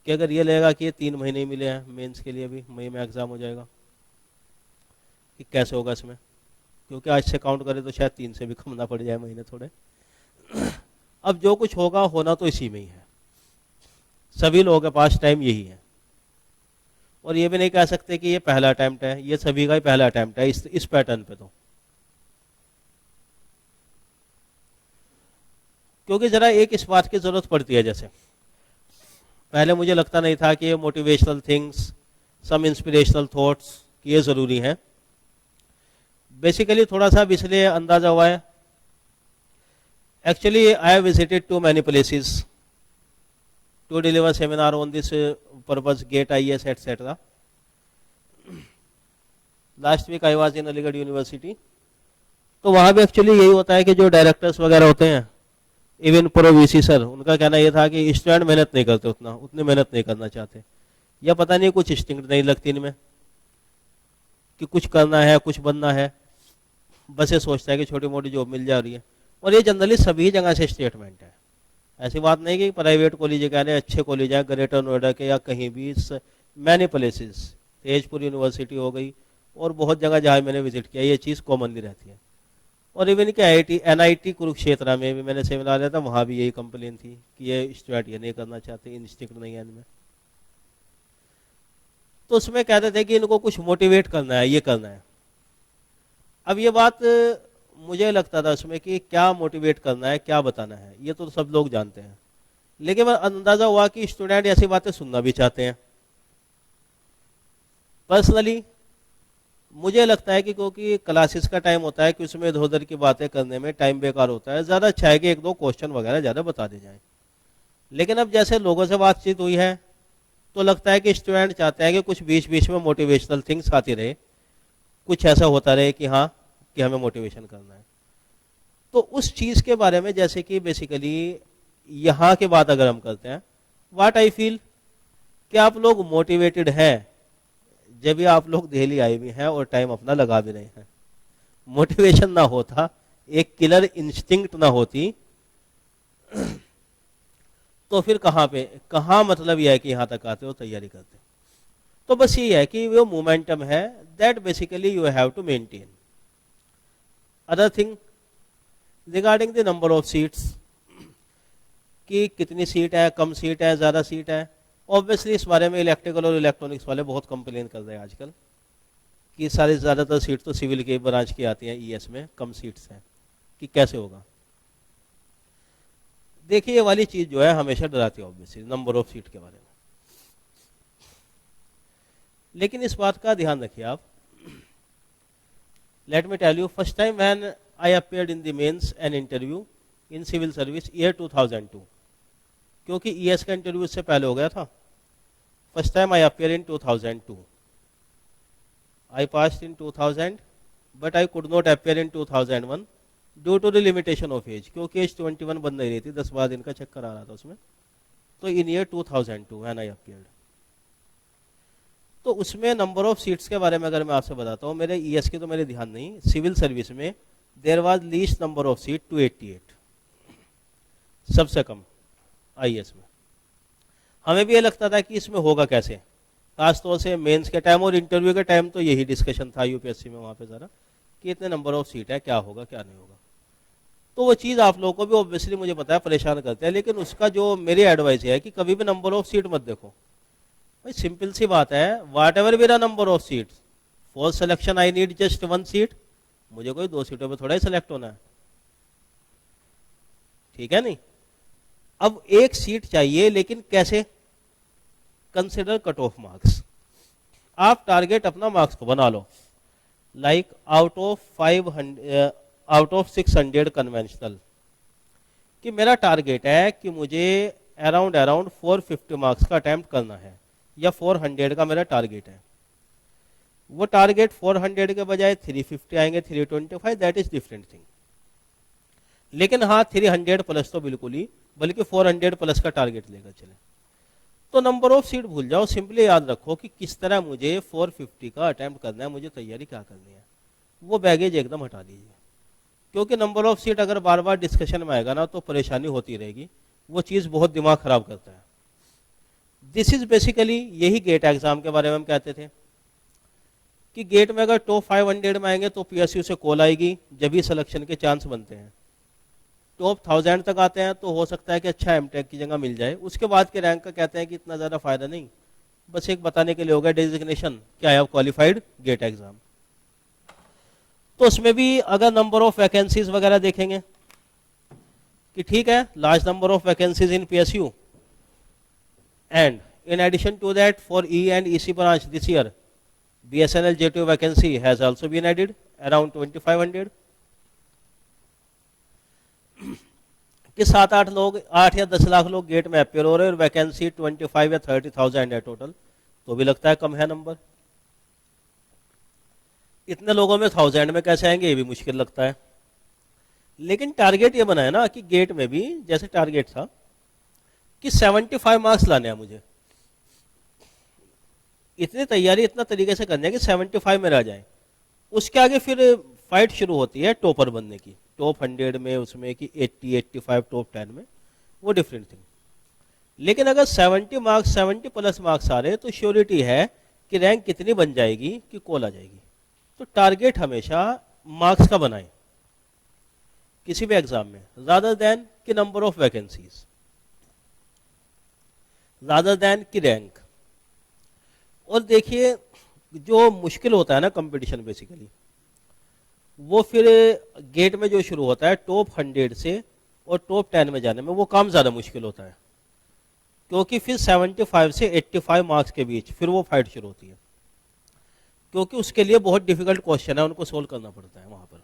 कि अगर ये लगेगा कि ये 3 महीने ही मिले हैं मेंस के लिए, भी मई में एग्ज़ाम हो जाएगा, कि कैसे होगा इसमें, क्योंकि आज से काउंट करें तो शायद 3 से भी कम ना पड़ जाए महीने थोड़े। अब जो कुछ होगा होना तो इसी में ही है, सभी लोगों के पास टाइम यही है। और ये भी नहीं कह सकते कि ये पहला अटेम्प्ट है, ये सभी का ही पहला अटेम्प्ट है इस पैटर्न पे। तो क्योंकि जरा एक इस बात की जरूरत पड़ती है, जैसे पहले मुझे लगता नहीं था कि ये मोटिवेशनल थिंग्स, सम इंस्पिरेशनल थॉट्स कि ये ज़रूरी हैं। बेसिकली थोड़ा सा इसलिए अंदाजा हुआ है, actually I have visited to many places to deliver seminar on this purpose, get IAS etcetera. Last week I was in Aligarh University. तो वहाँ भी एक्चुअली यही होता है कि जो डायरेक्टर्स वगैरह होते हैं, इवन प्रो VC सर, उनका कहना ये था कि स्टूडेंट मेहनत नहीं करते, उतनी मेहनत नहीं करना चाहते, या पता नहीं कुछ इंस्टिंक्ट नहीं लगती इनमें कि कुछ करना है, कुछ बनना है, बस ये सोचता है कि छोटी मोटी जॉब मिल जा रही है। और ये जनरली सभी जगह से स्टेटमेंट है, ऐसी बात नहीं कि प्राइवेट कॉलेज कह रहे हैं, अच्छे कॉलेज हैं ग्रेटर नोएडा के या कहीं भी, मैनी प्लेसेस, तेजपुर यूनिवर्सिटी हो गई और बहुत जगह जहाँ मैंने विजिट किया, ये चीज़ कॉमनली रहती है। और इवन कि IIT NIT कुरुक्षेत्र में भी मैंने सेमिनार लिया था, वहाँ भी यही कंप्लेन थी कि ये स्टूडेंट ये नहीं करना चाहते, इंस्टिंक्ट नहीं है इनमें। तो उसमें कहते थे कि इनको कुछ मोटिवेट करना है, ये करना है। अब ये बात मुझे लगता था उसमें कि क्या मोटिवेट करना है, क्या बताना है, ये तो सब लोग जानते हैं, लेकिन अंदाजा हुआ कि स्टूडेंट ऐसी बातें सुनना भी चाहते हैं। पर्सनली मुझे लगता है कि क्योंकि क्लासेस का टाइम होता है कि उसमें इधर उधर की बातें करने में टाइम बेकार होता है, ज़्यादा अच्छा है कि 1-2 क्वेश्चन वगैरह ज़्यादा बता दे जाए। लेकिन अब जैसे लोगों से बातचीत हुई है तो लगता है कि स्टूडेंट चाहते हैं कि कुछ बीच बीच में मोटिवेशनल थिंग्स आती रहे, कुछ ऐसा होता रहे कि हाँ कि हमें मोटिवेशन करना है। तो उस चीज़ के बारे में, जैसे कि बेसिकली यहाँ की बात अगर हम करते हैं, व्हाट आई फील कि आप लोग मोटिवेटेड हैं जब भी आप लोग दिल्ली आए भी हैं और टाइम अपना लगा भी रहे हैं। मोटिवेशन ना होता, एक किलर इंस्टिंक्ट ना होती, तो फिर कहाँ मतलब यह है कि यहाँ तक आते हो, तैयारी करते हो। तो बस ये है कि वो मोमेंटम है, that basically you have to maintain. Other thing regarding the number of seats, कि कितनी सीट है, कम सीट है, ज़्यादा सीट है, ऑब्वियसली इस बारे में इलेक्ट्रिकल और इलेक्ट्रॉनिक्स वाले बहुत कंप्लेन कर रहे हैं आजकल कि सारी ज़्यादातर सीट तो सिविल के ब्रांच की आती हैं, ES में कम सीट्स हैं, कि कैसे होगा। देखिए ये वाली चीज़ जो है हमेशा डराती है ऑब्वियसली, नंबर ऑफ सीट के बारे में। लेकिन इस बात का ध्यान रखिए आप, let me tell you, first time when I appeared in the mains and interview in civil service year 2002, क्योंकि ES का इंटरव्यू इससे पहले हो गया था। First time I appear in 2002, I passed in 2000 but I could not appear in 2001 due to the limitation of age, क्योंकि age 21 बन नहीं रही थी, 10-12 दिन का चक्कर आ रहा था उसमें। तो इन ईयर 2002 व्हेन आई अपीयर्ड, तो उसमें नंबर ऑफ सीट्स के बारे में अगर मैं आपसे बताता हूँ, मेरे ES की तो मेरे ध्यान नहीं, सिविल सर्विस में there was least number of seat 288, सबसे कम IAS में। हमें भी ये लगता था कि इसमें होगा कैसे, खासतौर से मेंस के टाइम और इंटरव्यू के टाइम तो यही डिस्कशन था यूपीएससी में वहाँ पे ज़रा, कि इतने नंबर ऑफ सीट है, क्या होगा क्या नहीं होगा। तो वो चीज़ आप लोगों को भी ऑब्वियसली मुझे पता है परेशान करते हैं, लेकिन उसका जो मेरी एडवाइस है कि कभी भी नंबर ऑफ सीट मत देखो भाई। सिंपल सी बात है, वाट एवर मेरा number of seat, for selection I need just 1 seat. मुझे कोई 2 सीटों पे थोड़ा ही सिलेक्ट होना है, ठीक है नहीं। अब 1 सीट चाहिए, लेकिन कैसे? Consider cut off marks. आप टारगेट अपना मार्क्स को बना लो, लाइक आउट ऑफ 600 कन्वेंशनल, कि मेरा टारगेट है कि मुझे अराउंड 450 मार्क्स का अटेम्प्ट करना है, या 400 का मेरा टारगेट है। वो टारगेट 400 के बजाय 350 आएंगे, 325, दैट इज डिफरेंट थिंग। लेकिन हाँ 300 प्लस तो बिल्कुल ही, बल्कि 400 प्लस का टारगेट लेकर चले। तो नंबर ऑफ सीट भूल जाओ, सिंपली याद रखो कि किस तरह मुझे 450 का अटेम्प्ट करना है, मुझे तैयारी क्या करनी है। वो बैगेज एकदम हटा दीजिए, क्योंकि नंबर ऑफ सीट अगर बार बार डिस्कशन में आएगा ना तो परेशानी होती रहेगी, वो चीज़ बहुत दिमाग खराब करता है। दिस इज बेसिकली, यही गेट एग्जाम के बारे में हम कहते थे कि गेट में अगर टॉप 500 में आएंगे तो पीएसयू से कॉल आएगी, जब भी सिलेक्शन के चांस बनते हैं। टॉप 1000 तक आते हैं तो हो सकता है कि अच्छा एमटेक की जगह मिल जाए। उसके बाद के रैंक का कहते हैं कि इतना ज़्यादा फायदा नहीं, बस एक बताने के लिए होगा डेजिग्नेशन क्या है, क्वालिफाइड गेट एग्जाम। तो उसमें भी अगर नंबर ऑफ वैकेंसीज वगैरह देखेंगे कि ठीक है, large number of vacancies in PSU, and in addition to that for E and EC branch this year BSNL J2 vacancy has also been added around 2500, कि 7-8 लोग, 8 या 10 लाख लोग गेट में अपेयर हो रहे हैं, और वैकेंसी 25 या 30,000 है टोटल, तो भी लगता है कम है नंबर। इतने लोगों में 1000 में कैसे आएंगे, ये भी मुश्किल लगता है। लेकिन टारगेट ये बना है ना कि गेट में भी जैसे टारगेट था कि 75 मार्क्स लाने हैं मुझे, इतनी तैयारी इतना तरीके से करनी है कि 75 में रह जाए। उसके आगे फिर फाइट शुरू होती है टॉपर बनने की, टॉप 100 में, उसमें कि 80, 85, टॉप 10 में, वो डिफरेंट थिंग। लेकिन अगर 70 मार्क्स, 70 प्लस मार्क्स आ रहे तो श्योरिटी है कि रैंक कितनी बन जाएगी कि कॉल आ जाएगी। तो टारगेट हमेशा मार्क्स का बनाएं किसी भी एग्जाम में, रादर देन कि number of vacancies, rather than कि रैंक। और देखिए जो मुश्किल होता है ना कंपटीशन बेसिकली, वो फिर गेट में जो शुरू होता है टॉप 100 से और टॉप 10 में जाने में, वो काम ज़्यादा मुश्किल होता है, क्योंकि फिर 75 से 85 मार्क्स के बीच फिर वो फाइट शुरू होती है, क्योंकि उसके लिए बहुत डिफिकल्ट क्वेश्चन है, उनको सोल्व करना पड़ता है वहाँ पर।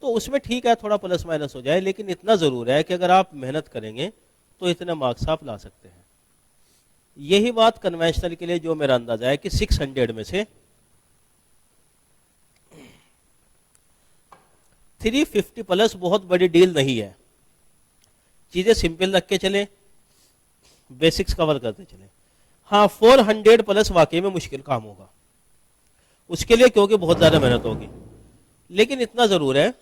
तो उसमें ठीक है थोड़ा प्लस माइनस हो जाए, लेकिन इतना ज़रूर है कि अगर आप मेहनत करेंगे तो इतने मार्क्स आप ला सकते हैं। यही बात कन्वेंशनल के लिए जो मेरा अंदाजा है कि 600 में से 350 प्लस बहुत बड़ी डील नहीं है। चीजें सिंपल रख के चले, बेसिक्स कवर करते चले। हाँ 400 प्लस वाकई में मुश्किल काम होगा उसके लिए, क्योंकि बहुत ज्यादा मेहनत होगी। लेकिन इतना जरूर है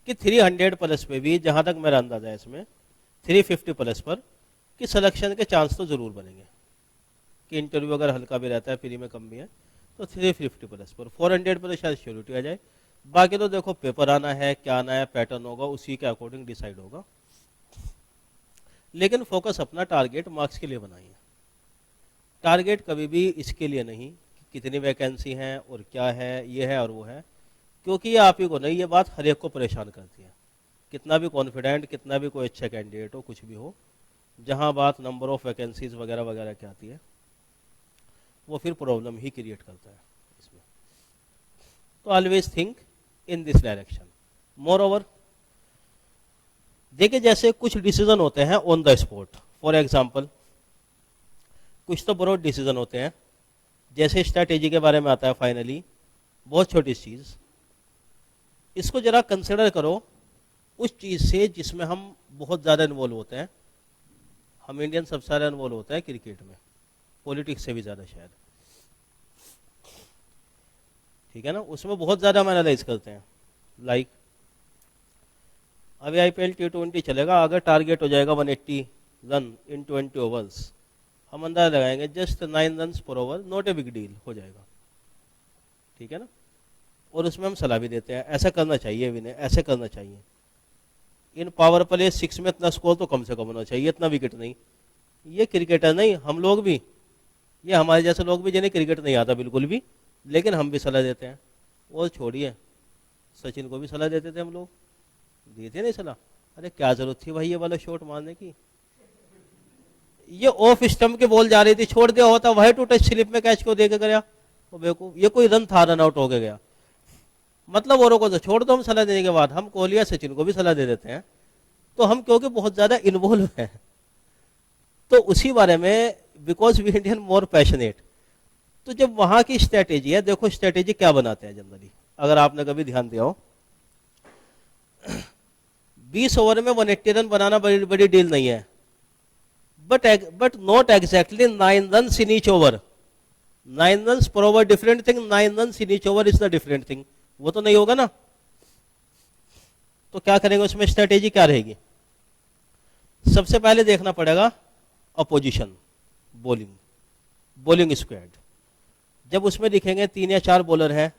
कि 300 प्लस पे भी, जहां तक मेरा अंदाजा है इसमें 350 प्लस पर, कि सिलेक्शन के चांस तो जरूर बनेंगे, कि इंटरव्यू अगर हल्का भी रहता है, फ्री में कम भी है, तो 350 प्लस पर। 400 पर शायद श्योरिटी आ जाए। बाकी तो देखो पेपर आना है, क्या आना है, पैटर्न होगा, उसी के अकॉर्डिंग डिसाइड होगा। लेकिन फोकस अपना टारगेट मार्क्स के लिए बनाइए। टारगेट कभी भी इसके लिए नहीं कि कितनी वैकेंसी हैं और क्या है, ये है और वो है, क्योंकि ये आप ही को नहीं, ये बात हर एक को परेशान करती है। कितना भी कॉन्फिडेंट, कितना भी कोई अच्छा कैंडिडेट हो, कुछ भी हो, जहां बात नंबर ऑफ वैकेंसीज वगैरह वगैरह की आती है, वो फिर प्रॉब्लम ही क्रिएट करता है इसमें। तो always think in this direction. More over देखिए, जैसे कुछ डिसीजन होते हैं on the spot, for example कुछ तो ब्रॉड डिसीजन होते हैं, जैसे स्ट्रैटेजी के बारे में आता है फाइनली, बहुत छोटी चीज, इसको जरा कंसिडर करो उस चीज से जिसमें हम बहुत ज्यादा इन्वॉल्व होते हैं। हम इंडियन सबसे ज्यादा इन्वॉल्व होता है क्रिकेट में, पॉलिटिक्स से भी ज्यादा शायद, ठीक है ना, उसमें बहुत ज्यादा हम एनालाइज करते हैं। लाइक अभी IPL T20 चलेगा, अगर टारगेट हो जाएगा 180 रन इन 20 ओवर्स, हम अंदाजा लगाएंगे जस्ट 9 रन पर over, not a big deal, हो जाएगा, ठीक है ना। और उसमें हम सलाह भी देते हैं, ऐसा करना चाहिए विनय, ऐसे करना चाहिए, इन पावर प्ले 6 में इतना स्कोर तो कम से कम होना चाहिए, इतना विकेट नहीं। ये क्रिकेटर नहीं, हम लोग भी, ये हमारे जैसे लोग भी जिन्हें क्रिकेट नहीं आता बिल्कुल भी, लेकिन हम भी सलाह देते हैं। और छोड़िए, सचिन को भी सलाह देते थे हम लोग, देते नहीं सलाह, अरे क्या जरूरत थी भाई ये वाला शॉट मारने की, ये ऑफ स्टंप के बॉल जा रही थी, छोड़ दिया होता, वही टू टच स्लिप में कैच को देके गया, वो बेवकूफ, ये कोई रन था, रन आउट हो गया। मतलब औरों को तो छोड़ दो, हम सलाह देने के बाद हम कोहली या सचिन को भी सलाह दे देते हैं, तो हम क्योंकि बहुत ज्यादा इन्वॉल्व हैं, तो उसी बारे में, because we Indian more passionate. तो जब वहां की स्ट्रेटेजी है, देखो स्ट्रेटेजी क्या बनाते हैं जनरली, अगर आपने कभी ध्यान दिया हो, 20 ओवर में 180 रन बनाना बड़ी बड़ी डील नहीं है, but not exactly 9 run in each over. 9 run पर over different thing, 9 run in each over is the different thing, वो तो नहीं होगा ना। तो क्या करेंगे, उसमें स्ट्रेटेजी क्या रहेगी, सबसे पहले देखना पड़ेगा अपोजिशन, बॉलिंग स्क्वाड। जब उसमें दिखेंगे 3 या 4 बॉलर हैं,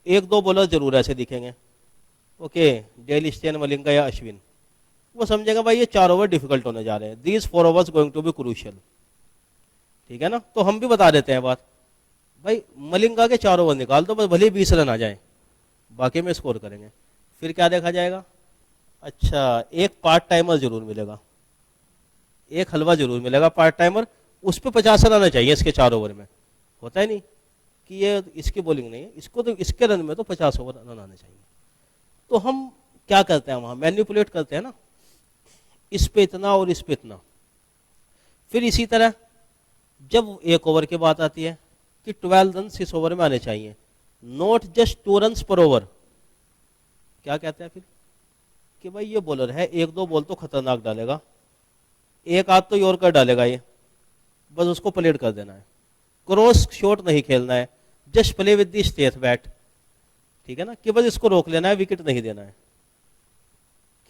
1-2 बॉलर जरूर ऐसे दिखेंगे, ओके, डेल स्टेन, मलिंगा या अश्विन, वो समझेगा भाई ये 4 ओवर डिफिकल्ट होने जा रहे हैं, these 4 overs going to be crucial, ठीक है ना। तो हम भी बता देते हैं बात, भाई मलिंगा के 4 ओवर निकाल दो, बस भले 20 रन आ जाए, बाकी में स्कोर करेंगे। फिर क्या देखा जाएगा, अच्छा एक पार्ट टाइमर जरूर मिलेगा, एक हलवा जरूर मिलेगा पार्ट टाइमर, उस पर 50 रन आना चाहिए इसके 4 ओवर में, होता है नहीं कि ये इसकी बॉलिंग नहीं है, इसको तो इसके रन में तो 50 ओवर रन आने चाहिए। तो हम क्या करते हैं, वहां मैनिपुलेट करते हैं ना, इस पे इतना और इस पे इतना। फिर इसी तरह जब 1 ओवर की बात आती है कि 12 रन इस ओवर में आने चाहिए, नॉट जस्ट 2 रन पर ओवर। क्या कहते हैं फिर कि भाई ये बॉलर है, 1-2 बॉल तो खतरनाक डालेगा, एक आध तो यॉर्कर डालेगा ये, बस उसको प्लेट कर देना है, क्रॉस शॉट नहीं खेलना है, just play with the state bat, ठीक है ना, कि बस इसको रोक लेना है, विकेट नहीं देना है,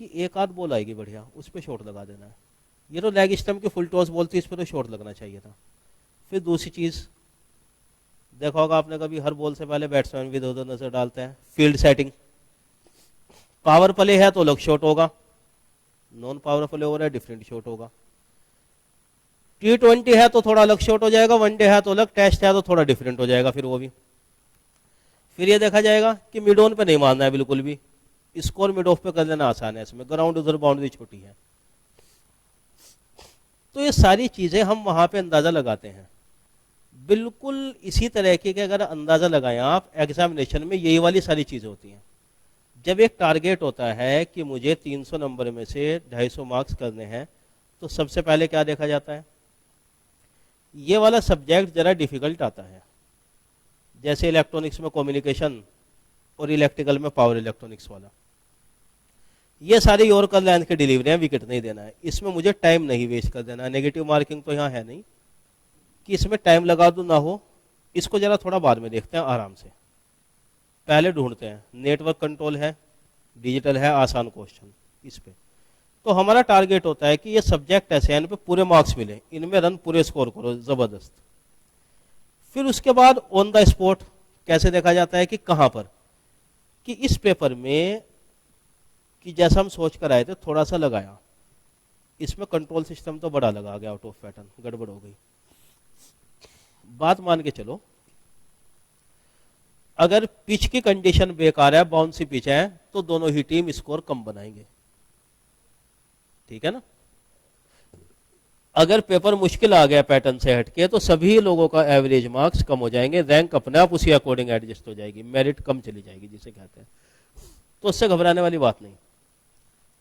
कि एक आध बॉल आएगी बढ़िया, उस पर शॉट लगा देना है। ये तो लेग स्टंप की फुल टॉस बॉल थी, इस पर तो शॉट लगना चाहिए था। फिर दूसरी चीज देखा होगा आपने कभी, हर बॉल से पहले बैट्समैन भी इधर नजर डालते हैं, फील्ड सेटिंग। पावर प्ले है तो अलग शॉट होगा, नॉन पावर प्ले हो रहा है डिफरेंट शॉट होगा, T20 है तो थोड़ा अलग शॉट हो जाएगा, वनडे है तो अलग, टेस्ट है तो थोड़ा डिफरेंट हो जाएगा फिर वो भी। फिर ये देखा जाएगा कि मिड ऑन पे नहीं मारना है बिल्कुल भी, स्कोर मिड ऑफ पे कर लेना आसान है, इसमें ग्राउंड उधर बाउंड्री छोटी है। तो ये सारी चीजें हम वहां पे अंदाजा लगाते हैं, बिल्कुल इसी तरह की कि अगर अंदाजा लगाएं आप, एग्जामिनेशन में यही वाली सारी चीजें होती हैं। जब एक टारगेट होता है कि मुझे 300 नंबर में से 250 मार्क्स करने हैं, तो सबसे पहले क्या देखा जाता है, ये वाला सब्जेक्ट जरा डिफिकल्ट आता है, जैसे इलेक्ट्रॉनिक्स में कम्युनिकेशन और इलेक्ट्रिकल में पावर इलेक्ट्रॉनिक्स वाला, ये सारी यॉर्कर लेंथ की डिलीवरी है, विकेट नहीं देना है, इसमें मुझे टाइम नहीं वेस्ट कर देना है। नेगेटिव मार्किंग तो यहाँ है नहीं कि इसमें टाइम लगा दूं ना हो, इसको जरा थोड़ा बाद में देखते हैं आराम से, पहले ढूंढते हैं। नेटवर्क कंट्रोल है, डिजिटल है, आसान क्वेश्चन इस पे। तो हमारा टारगेट होता है कि ये सब्जेक्ट ऐसे हैं, इन पे पूरे मार्क्स मिले, इनमें रन पूरे स्कोर करो जबरदस्त। फिर उसके बाद ऑन द स्पॉट कैसे देखा जाता है कि कहां पर, कि इस पेपर में कि जैसा हम सोच कर आए थे थोड़ा सा लगाया, इसमें कंट्रोल सिस्टम तो बड़ा लगा गया, आउट ऑफ पैटर्न, गड़बड़ हो गई। बात मान के चलो, अगर पिच की कंडीशन बेकार है, बाउंसी पिच है, तो दोनों ही टीम स्कोर कम बनाएंगे, ठीक है ना। अगर पेपर मुश्किल आ गया पैटर्न से हटके, तो सभी लोगों का एवरेज मार्क्स कम हो जाएंगे, रैंक अपने आप उसी अकॉर्डिंग एडजस्ट हो जाएगी, मेरिट कम चली जाएगी जिसे कहते हैं। तो उससे घबराने वाली बात नहीं,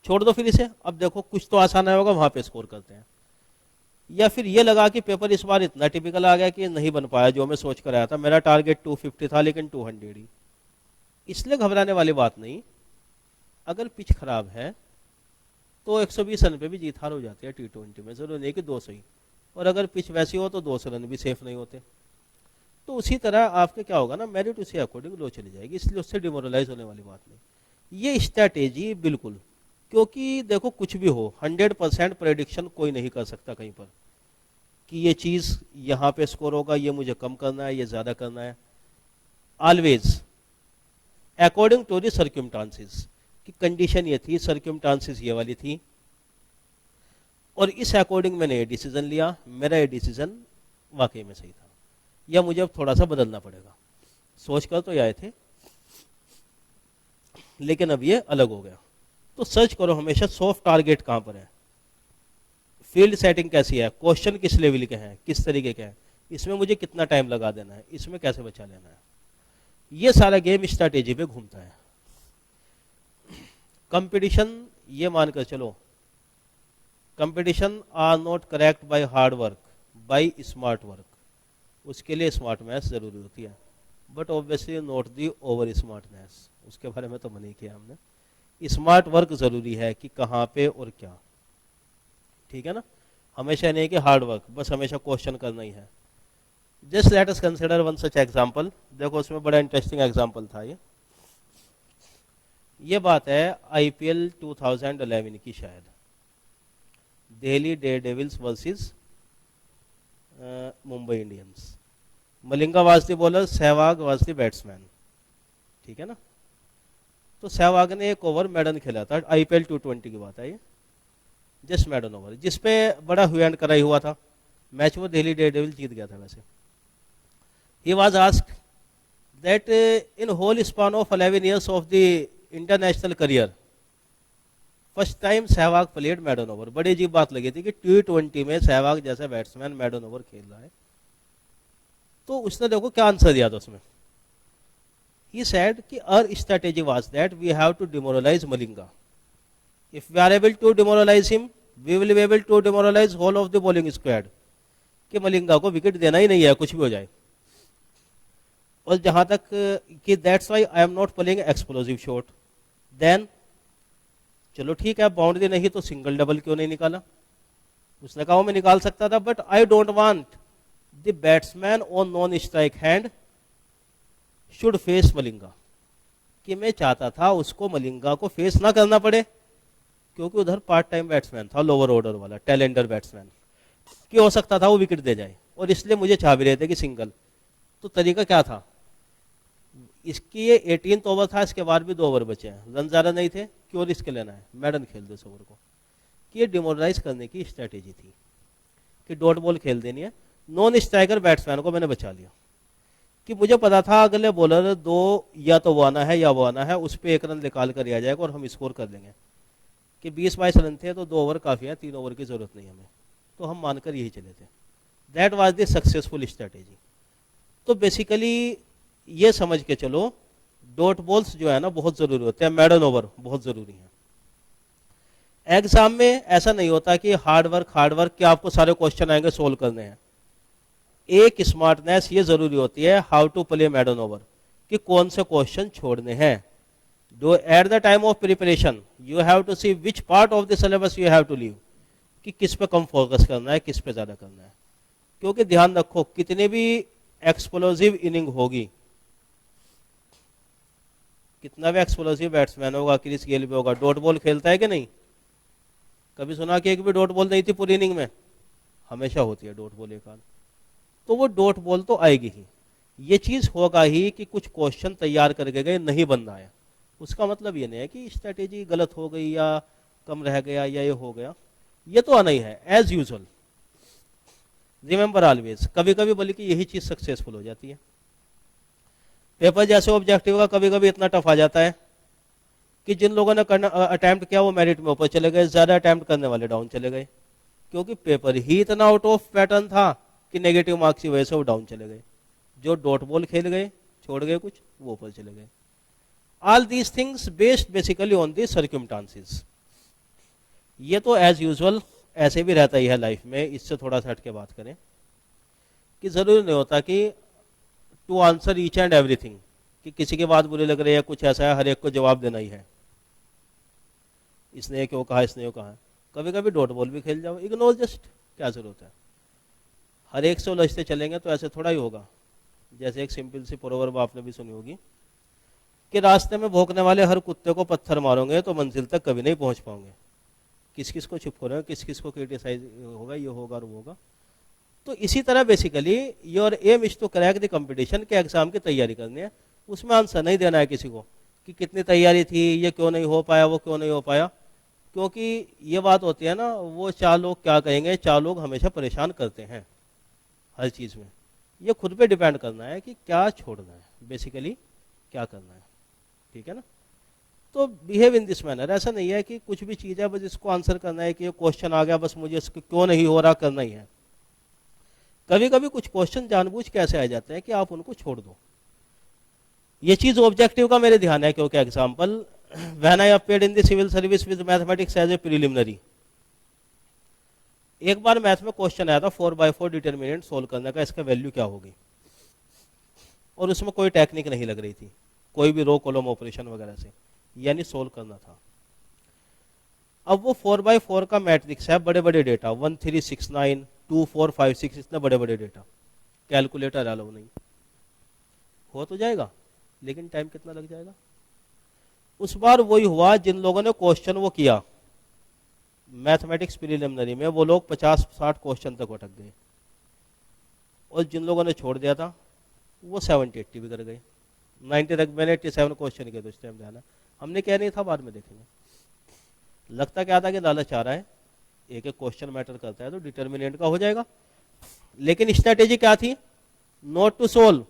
छोड़ दो फिर इसे। अब देखो कुछ तो आसान होगा, वहां पे स्कोर करते हैं। या फिर ये लगा कि पेपर इस बार इतना टिपिकल आ गया कि नहीं बन पाया जो मैं सोच कर आया था, मेरा टारगेट 250 था लेकिन 200 ही, इसलिए घबराने वाली बात नहीं। अगर पिच खराब है तो 120 रन पे भी जीत हार हो जाती है T20 में, जरूर नहीं कि 200 ही, और अगर पिच वैसी हो तो 200 रन भी सेफ नहीं होते। तो उसी तरह आपके क्या होगा ना, मेरिट उसी अकॉर्डिंग लो चली जाएगी, इसलिए उससे डिमोरलाइज होने वाली बात नहीं। ये स्ट्रैटेजी बिल्कुल, क्योंकि देखो कुछ भी हो 100% प्रेडिक्शन कोई नहीं कर सकता कहीं पर, कि ये चीज़ यहाँ पे स्कोर होगा, ये मुझे कम करना है, ये ज़्यादा करना है। ऑलवेज अकॉर्डिंग टू द सर्क्यूमस्टांसेस, कि कंडीशन ये थी, सर्क्यूमस्टांसेस ये वाली थी, और इस अकॉर्डिंग मैंने ये डिसीजन लिया, मेरा ये डिसीजन वाकई में सही था, या मुझे अब थोड़ा सा बदलना पड़ेगा। सोच कर तो ये आए थे, लेकिन अब ये अलग हो गया। तो सर्च करो हमेशा सॉफ्ट टारगेट कहाँ पर है, फील्ड सेटिंग कैसी है, क्वेश्चन किस लेवल के हैं, किस तरीके के हैं, इसमें मुझे कितना टाइम लगा देना है, इसमें कैसे बचा लेना है। ये सारा गेम स्ट्रैटेजी पे घूमता है। कंपटीशन, ये मानकर चलो, competition are not correct by hard work, by smart work. उसके लिए स्मार्ट मैथ्स जरूरी होती है, but obviously not the over smartness. उसके बारे में तो मना ही किया हमने। स्मार्ट वर्क जरूरी है कि कहाँ पे और क्या, ठीक है ना। हमेशा नहीं कि हार्ड वर्क, बस हमेशा क्वेश्चन करना ही है। Just let us consider one such example. देखो उसमें बड़ा इंटरेस्टिंग एग्जांपल था ये बात है आईपीएल 2011 की, शायद Delhi Daredevils versus Mumbai Indians. Malinga was the bowler, Sehwag was the batsman, ठीक है ना। तो सहवाग ने एक ओवर मैडन खेला था, आईपीएल 220 की बात है ये, जस्ट मैडन ओवर, जिसपे बड़ा हुई एंड कराई हुआ था। मैच वो दिल्ली डेयरडेविल जीत गया था वैसे। He was asked that in whole span of 11 years of the international career, first time Sehwag played maiden over. बड़ी अजीब बात लगी थी कि T20 में सहवाग जैसा बैट्समैन मैडन ओवर खेल रहा है। तो उसने देखो क्या आंसर दिया था उसमें। He said कि our strategy was that we have to demoralize Malinga. If we are able to demoralize him, we will be able to demoralize whole of the bowling squad. कि मलिंगा को विकेट देना ही नहीं है, कुछ भी हो जाए। और जहां तक कि that's why I am not playing explosive shot. Then चलो ठीक है, बाउंड्री नहीं तो सिंगल डबल क्यों नहीं निकाला। उसने कहा मैं निकाल सकता था, but I don't want the batsman on non strike hand should face Malinga, कि मैं चाहता था उसको मलिंगा को फेस ना करना पड़े, क्योंकि उधर पार्ट टाइम बैट्समैन था, लोअर ऑर्डर वाला टैलेंडर बैट्समैन, कि हो सकता था वो विकेट दे जाए, और इसलिए मुझे चाह भी रहे थे कि सिंगल। तो तरीका क्या था, इसकी ये 18th ओवर था, इसके बाद भी 2 ओवर बचे हैं, रन ज़्यादा नहीं थे, क्यों रिस्क लेना है, मैडन खेल दो इस ओवर को। कि ये डिमोरलाइज करने की स्ट्रैटेजी थी कि डॉट बॉल खेल देनी है। नॉन स्ट्राइकर बैट्समैन को मैंने बचा लिया, कि मुझे पता था अगले बॉलर 2 या तो वो आना है या वो आना है, उस पर 1 रन निकाल कर आ जाएगा और हम स्कोर कर लेंगे। कि 20-22 रन थे तो 2 ओवर काफ़ी है, 3 ओवर की ज़रूरत नहीं हमें, तो हम मानकर यही चले थे। That was the successful strategy. तो बेसिकली ये समझ के चलो, डॉट बॉल्स जो है ना बहुत ज़रूरी होते हैं, मैडन ओवर बहुत ज़रूरी है। एग्जाम में ऐसा नहीं होता कि हार्ड वर्क कि आपको सारे क्वेश्चन आएंगे सोल्व करने हैं। एक स्मार्टनेस ये जरूरी होती है, how to play maiden over, कि कौन से क्वेश्चन छोड़ने हैं। Do at the time of preparation you have to see which part of the syllabus you have to leave, कि किस पे कम फोकस करना है, किस पे ज़्यादा करना है। क्योंकि ध्यान रखो, कितने भी एक्सप्लोसिव इनिंग होगी, कितना भी एक्सप्लोसिव बैट्समैन होगा, क्रिस गेल भी होगा, डॉट बॉल खेलता है कि नहीं। कभी सुना कि एक भी डॉट बॉल नहीं थी पूरी इनिंग में, हमेशा होती है डॉट बॉल एक आध। तो वो डॉट बॉल तो आएगी ही। ये चीज़ होगा ही कि कुछ क्वेश्चन तैयार करके गए, नहीं बन रहा है, उसका मतलब ये नहीं है कि स्ट्रैटेजी गलत हो गई या कम रह गया या ये हो गया, ये तो आना ही है एज यूजुअल। रिमेंबर ऑलवेज, कभी कभी बल्कि यही चीज़ सक्सेसफुल हो जाती है। पेपर जैसे ऑब्जेक्टिव का कभी कभी इतना टफ आ जाता है कि जिन लोगों ने करना अटैम्प्ट किया वो मेरिट में ऊपर चले गए, ज़्यादा अटैम्प्ट करने वाले डाउन चले गए, क्योंकि पेपर ही इतना आउट ऑफ पैटर्न था कि नेगेटिव मार्क्स की वजह से वो डाउन चले गए। जो डॉट बॉल खेल गए, छोड़ गए कुछ, वो ऊपर चले गए। All these things based basically on the circumstances. ये तो एज यूजुअल ऐसे भी रहता ही है लाइफ में। इससे थोड़ा सा हट के बात करें कि ज़रूरी नहीं होता कि to answer each and everything, कि किसी की बात बुरी लग रही है, कुछ ऐसा है, हर एक को जवाब देना ही है, इसने क्यों कहा, इसने क्यों कहा। कभी कभी डॉट बॉल भी खेल जाओ, इग्नोर जस्ट, क्या जरूरत है। हर एक से उलझते चलेंगे तो ऐसे थोड़ा ही होगा। जैसे एक सिंपल सी प्रोवर्ब आपने भी सुनी होगी कि रास्ते में भौंकने वाले हर कुत्ते को पत्थर मारोगे तो मंजिल तक कभी नहीं पहुंच पाओगे। किस किस को चुप करोगे, किस किस को क्रिटिसाइज होगा, ये होगा और वो होगा। तो इसी तरह basically your aim is to crack the competition के एग्जाम की तैयारी करनी है, उसमें आंसर नहीं देना है किसी को कि कितनी तैयारी थी, ये क्यों नहीं हो पाया, वो क्यों नहीं हो पाया। क्योंकि ये बात होती है ना, वो 4 लोग क्या कहेंगे, 4 लोग हमेशा परेशान करते हैं हर चीज़ में। ये खुद पे डिपेंड करना है कि क्या छोड़ना है, बेसिकली क्या करना है, ठीक है ना। तो बिहेव इन दिस मैनर, ऐसा नहीं है कि कुछ भी चीज़ है बस इसको आंसर करना है कि ये क्वेश्चन आ गया बस मुझे इसको क्यों नहीं हो रहा करना ही है। कभी कभी कुछ क्वेश्चन जानबूझ के ऐसे आ जाते हैं कि आप उनको छोड़ दो। ये चीज़ ऑब्जेक्टिव का मेरे ध्यान है, क्योंकि example when I appeared in the civil service with mathematics as a preliminary, एक बार मैथ में क्वेश्चन आया था 4x4 डिटरमिनेंट सोल्व करने का, इसका वैल्यू क्या होगी, और उसमें कोई टेक्निक नहीं लग रही थी, कोई भी रो कॉलम ऑपरेशन वगैरह से, यानी सोल्व करना था। अब वो 4x4 का मैट्रिक्स है, बड़े बड़े डेटा 1 3 6 9 2 4 5 6, इतने बड़े बड़े डेटा, कैलकुलेटर अलाउ नहीं, हो तो जाएगा लेकिन टाइम कितना लग जाएगा। उस बार वही हुआ, जिन लोगों ने क्वेश्चन वो किया मैथमेटिक्स प्रीलिमिनरी में, वो लोग 50-60 क्वेश्चन तक अटक गए, और जिन लोगों ने छोड़ दिया था वो 70-80 भी कर गए। 90 तक मैंने 87 क्वेश्चन किए तो उस टाइम ध्यान है, हमने क्या नहीं था, बाद में देखेंगे। लगता क्या था कि लालच आ रहा है, एक एक क्वेश्चन मैटर करता है तो डिटर्मिनेंट का हो जाएगा, लेकिन स्ट्रेटेजी क्या थी, not to solve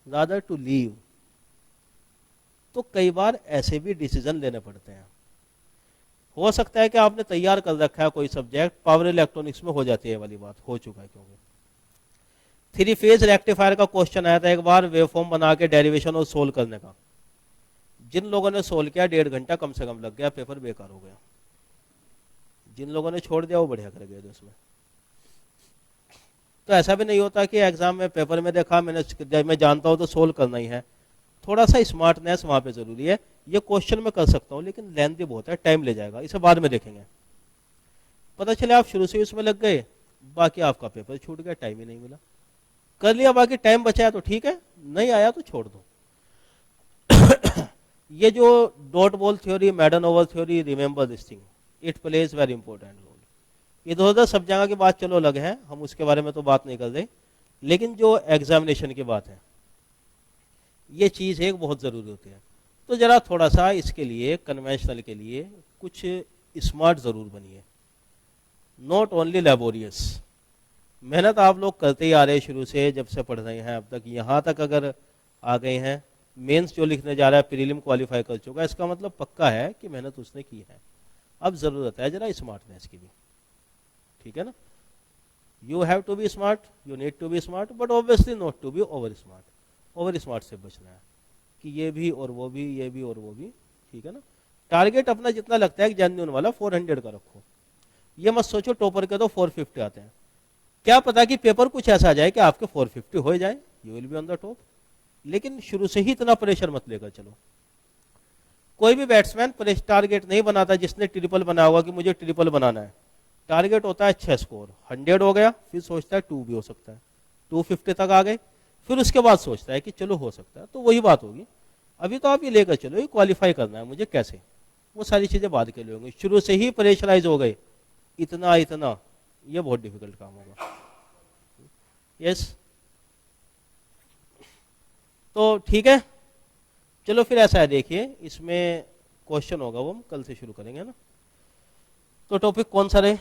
rather to leave. तो कई बार ऐसे भी डिसीजन लेने पड़ते हैं। हो सकता है कि आपने तैयार कर रखा है कोई सब्जेक्ट, पावर इलेक्ट्रॉनिक्स में हो जाती है वाली बात, हो चुका है, क्योंकि 3 फेज रेक्टिफायर का क्वेश्चन आया था एक बार, वेव फॉर्म बना के डेरिवेशन और सोल्व करने का। जिन लोगों ने सोल्व किया 1.5 घंटा कम से कम लग गया, पेपर बेकार हो गया। जिन लोगों ने छोड़ दिया वो बढ़िया कर गए थे उसमें। तो ऐसा भी नहीं होता कि एग्जाम में पेपर में देखा मैं जानता हूं तो सोल्व करना ही है, थोड़ा सा स्मार्टनेस वहां पे जरूरी है। ये क्वेश्चन में कर सकता हूँ लेकिन लेंथी बहुत है, टाइम ले जाएगा, इसे बाद में देखेंगे। पता चले आप शुरू से ही उसमें लग गए, बाकी आपका पेपर छूट गया, टाइम ही नहीं मिला। कर लिया, बाकी टाइम बचाया तो ठीक है, नहीं आया तो छोड़ दो। ये जो dot ball theory, maiden over theory, remember this thing, it plays very important role. इधर उधर सब जगह की बात चलो अलग है, हम उसके बारे में तो बात नहीं कर रहे, लेकिन जो एग्जामिनेशन की बात है ये चीज़ एक बहुत ज़रूरी होती है। तो ज़रा थोड़ा सा इसके लिए, कन्वेंशनल के लिए कुछ स्मार्ट ज़रूर बनिए, नॉट ओनली लेबोरियस। मेहनत आप लोग करते ही आ रहे हैं शुरू से, जब से पढ़ रहे हैं अब तक, यहाँ तक अगर आ गए हैं, मेंस जो लिखने जा रहा है प्रीलिम क्वालिफाई कर चुका है, इसका मतलब पक्का है कि मेहनत उसने की है। अब ज़रूरत है ज़रा स्मार्टनेस की भी, ठीक है ना। You have to be smart, you need to be smart, but obviously not to be over smart. Over smart से बचना है कि ये भी और वो भी, ये भी और वो भी, ठीक है ना। टारगेट अपना जितना लगता है जेन्युइन वाला 400 का रखो, ये मत सोचो टॉपर के तो 450 आते हैं। क्या पता कि पेपर कुछ ऐसा आ जाए कि आपके 450 हो जाए, you will be on the top, लेकिन शुरू से ही इतना प्रेशर मत लेकर चलो। कोई भी बैट्समैन टारगेट नहीं बनाता जिसने ट्रिपल बनाया होगा कि मुझे ट्रिपल बनाना है। टारगेट होता है 6 स्कोर, 100 हो गया, फिर सोचता है 2 भी हो सकता है, 250 तक आ गए, फिर उसके बाद सोचता है कि चलो हो सकता है। तो वही बात होगी, अभी तो आप ये लेकर चलो, ये क्वालिफाई करना है मुझे कैसे, वो सारी चीजें बाद के लिए होंगी। शुरू से ही प्रेशराइज हो गए इतना इतना, ये बहुत डिफिकल्ट काम होगा। यस, तो ठीक है, चलो फिर ऐसा है, देखिए इसमें क्वेश्चन होगा वो हम कल से शुरू करेंगे ना। तो टॉपिक कौन सा रहे?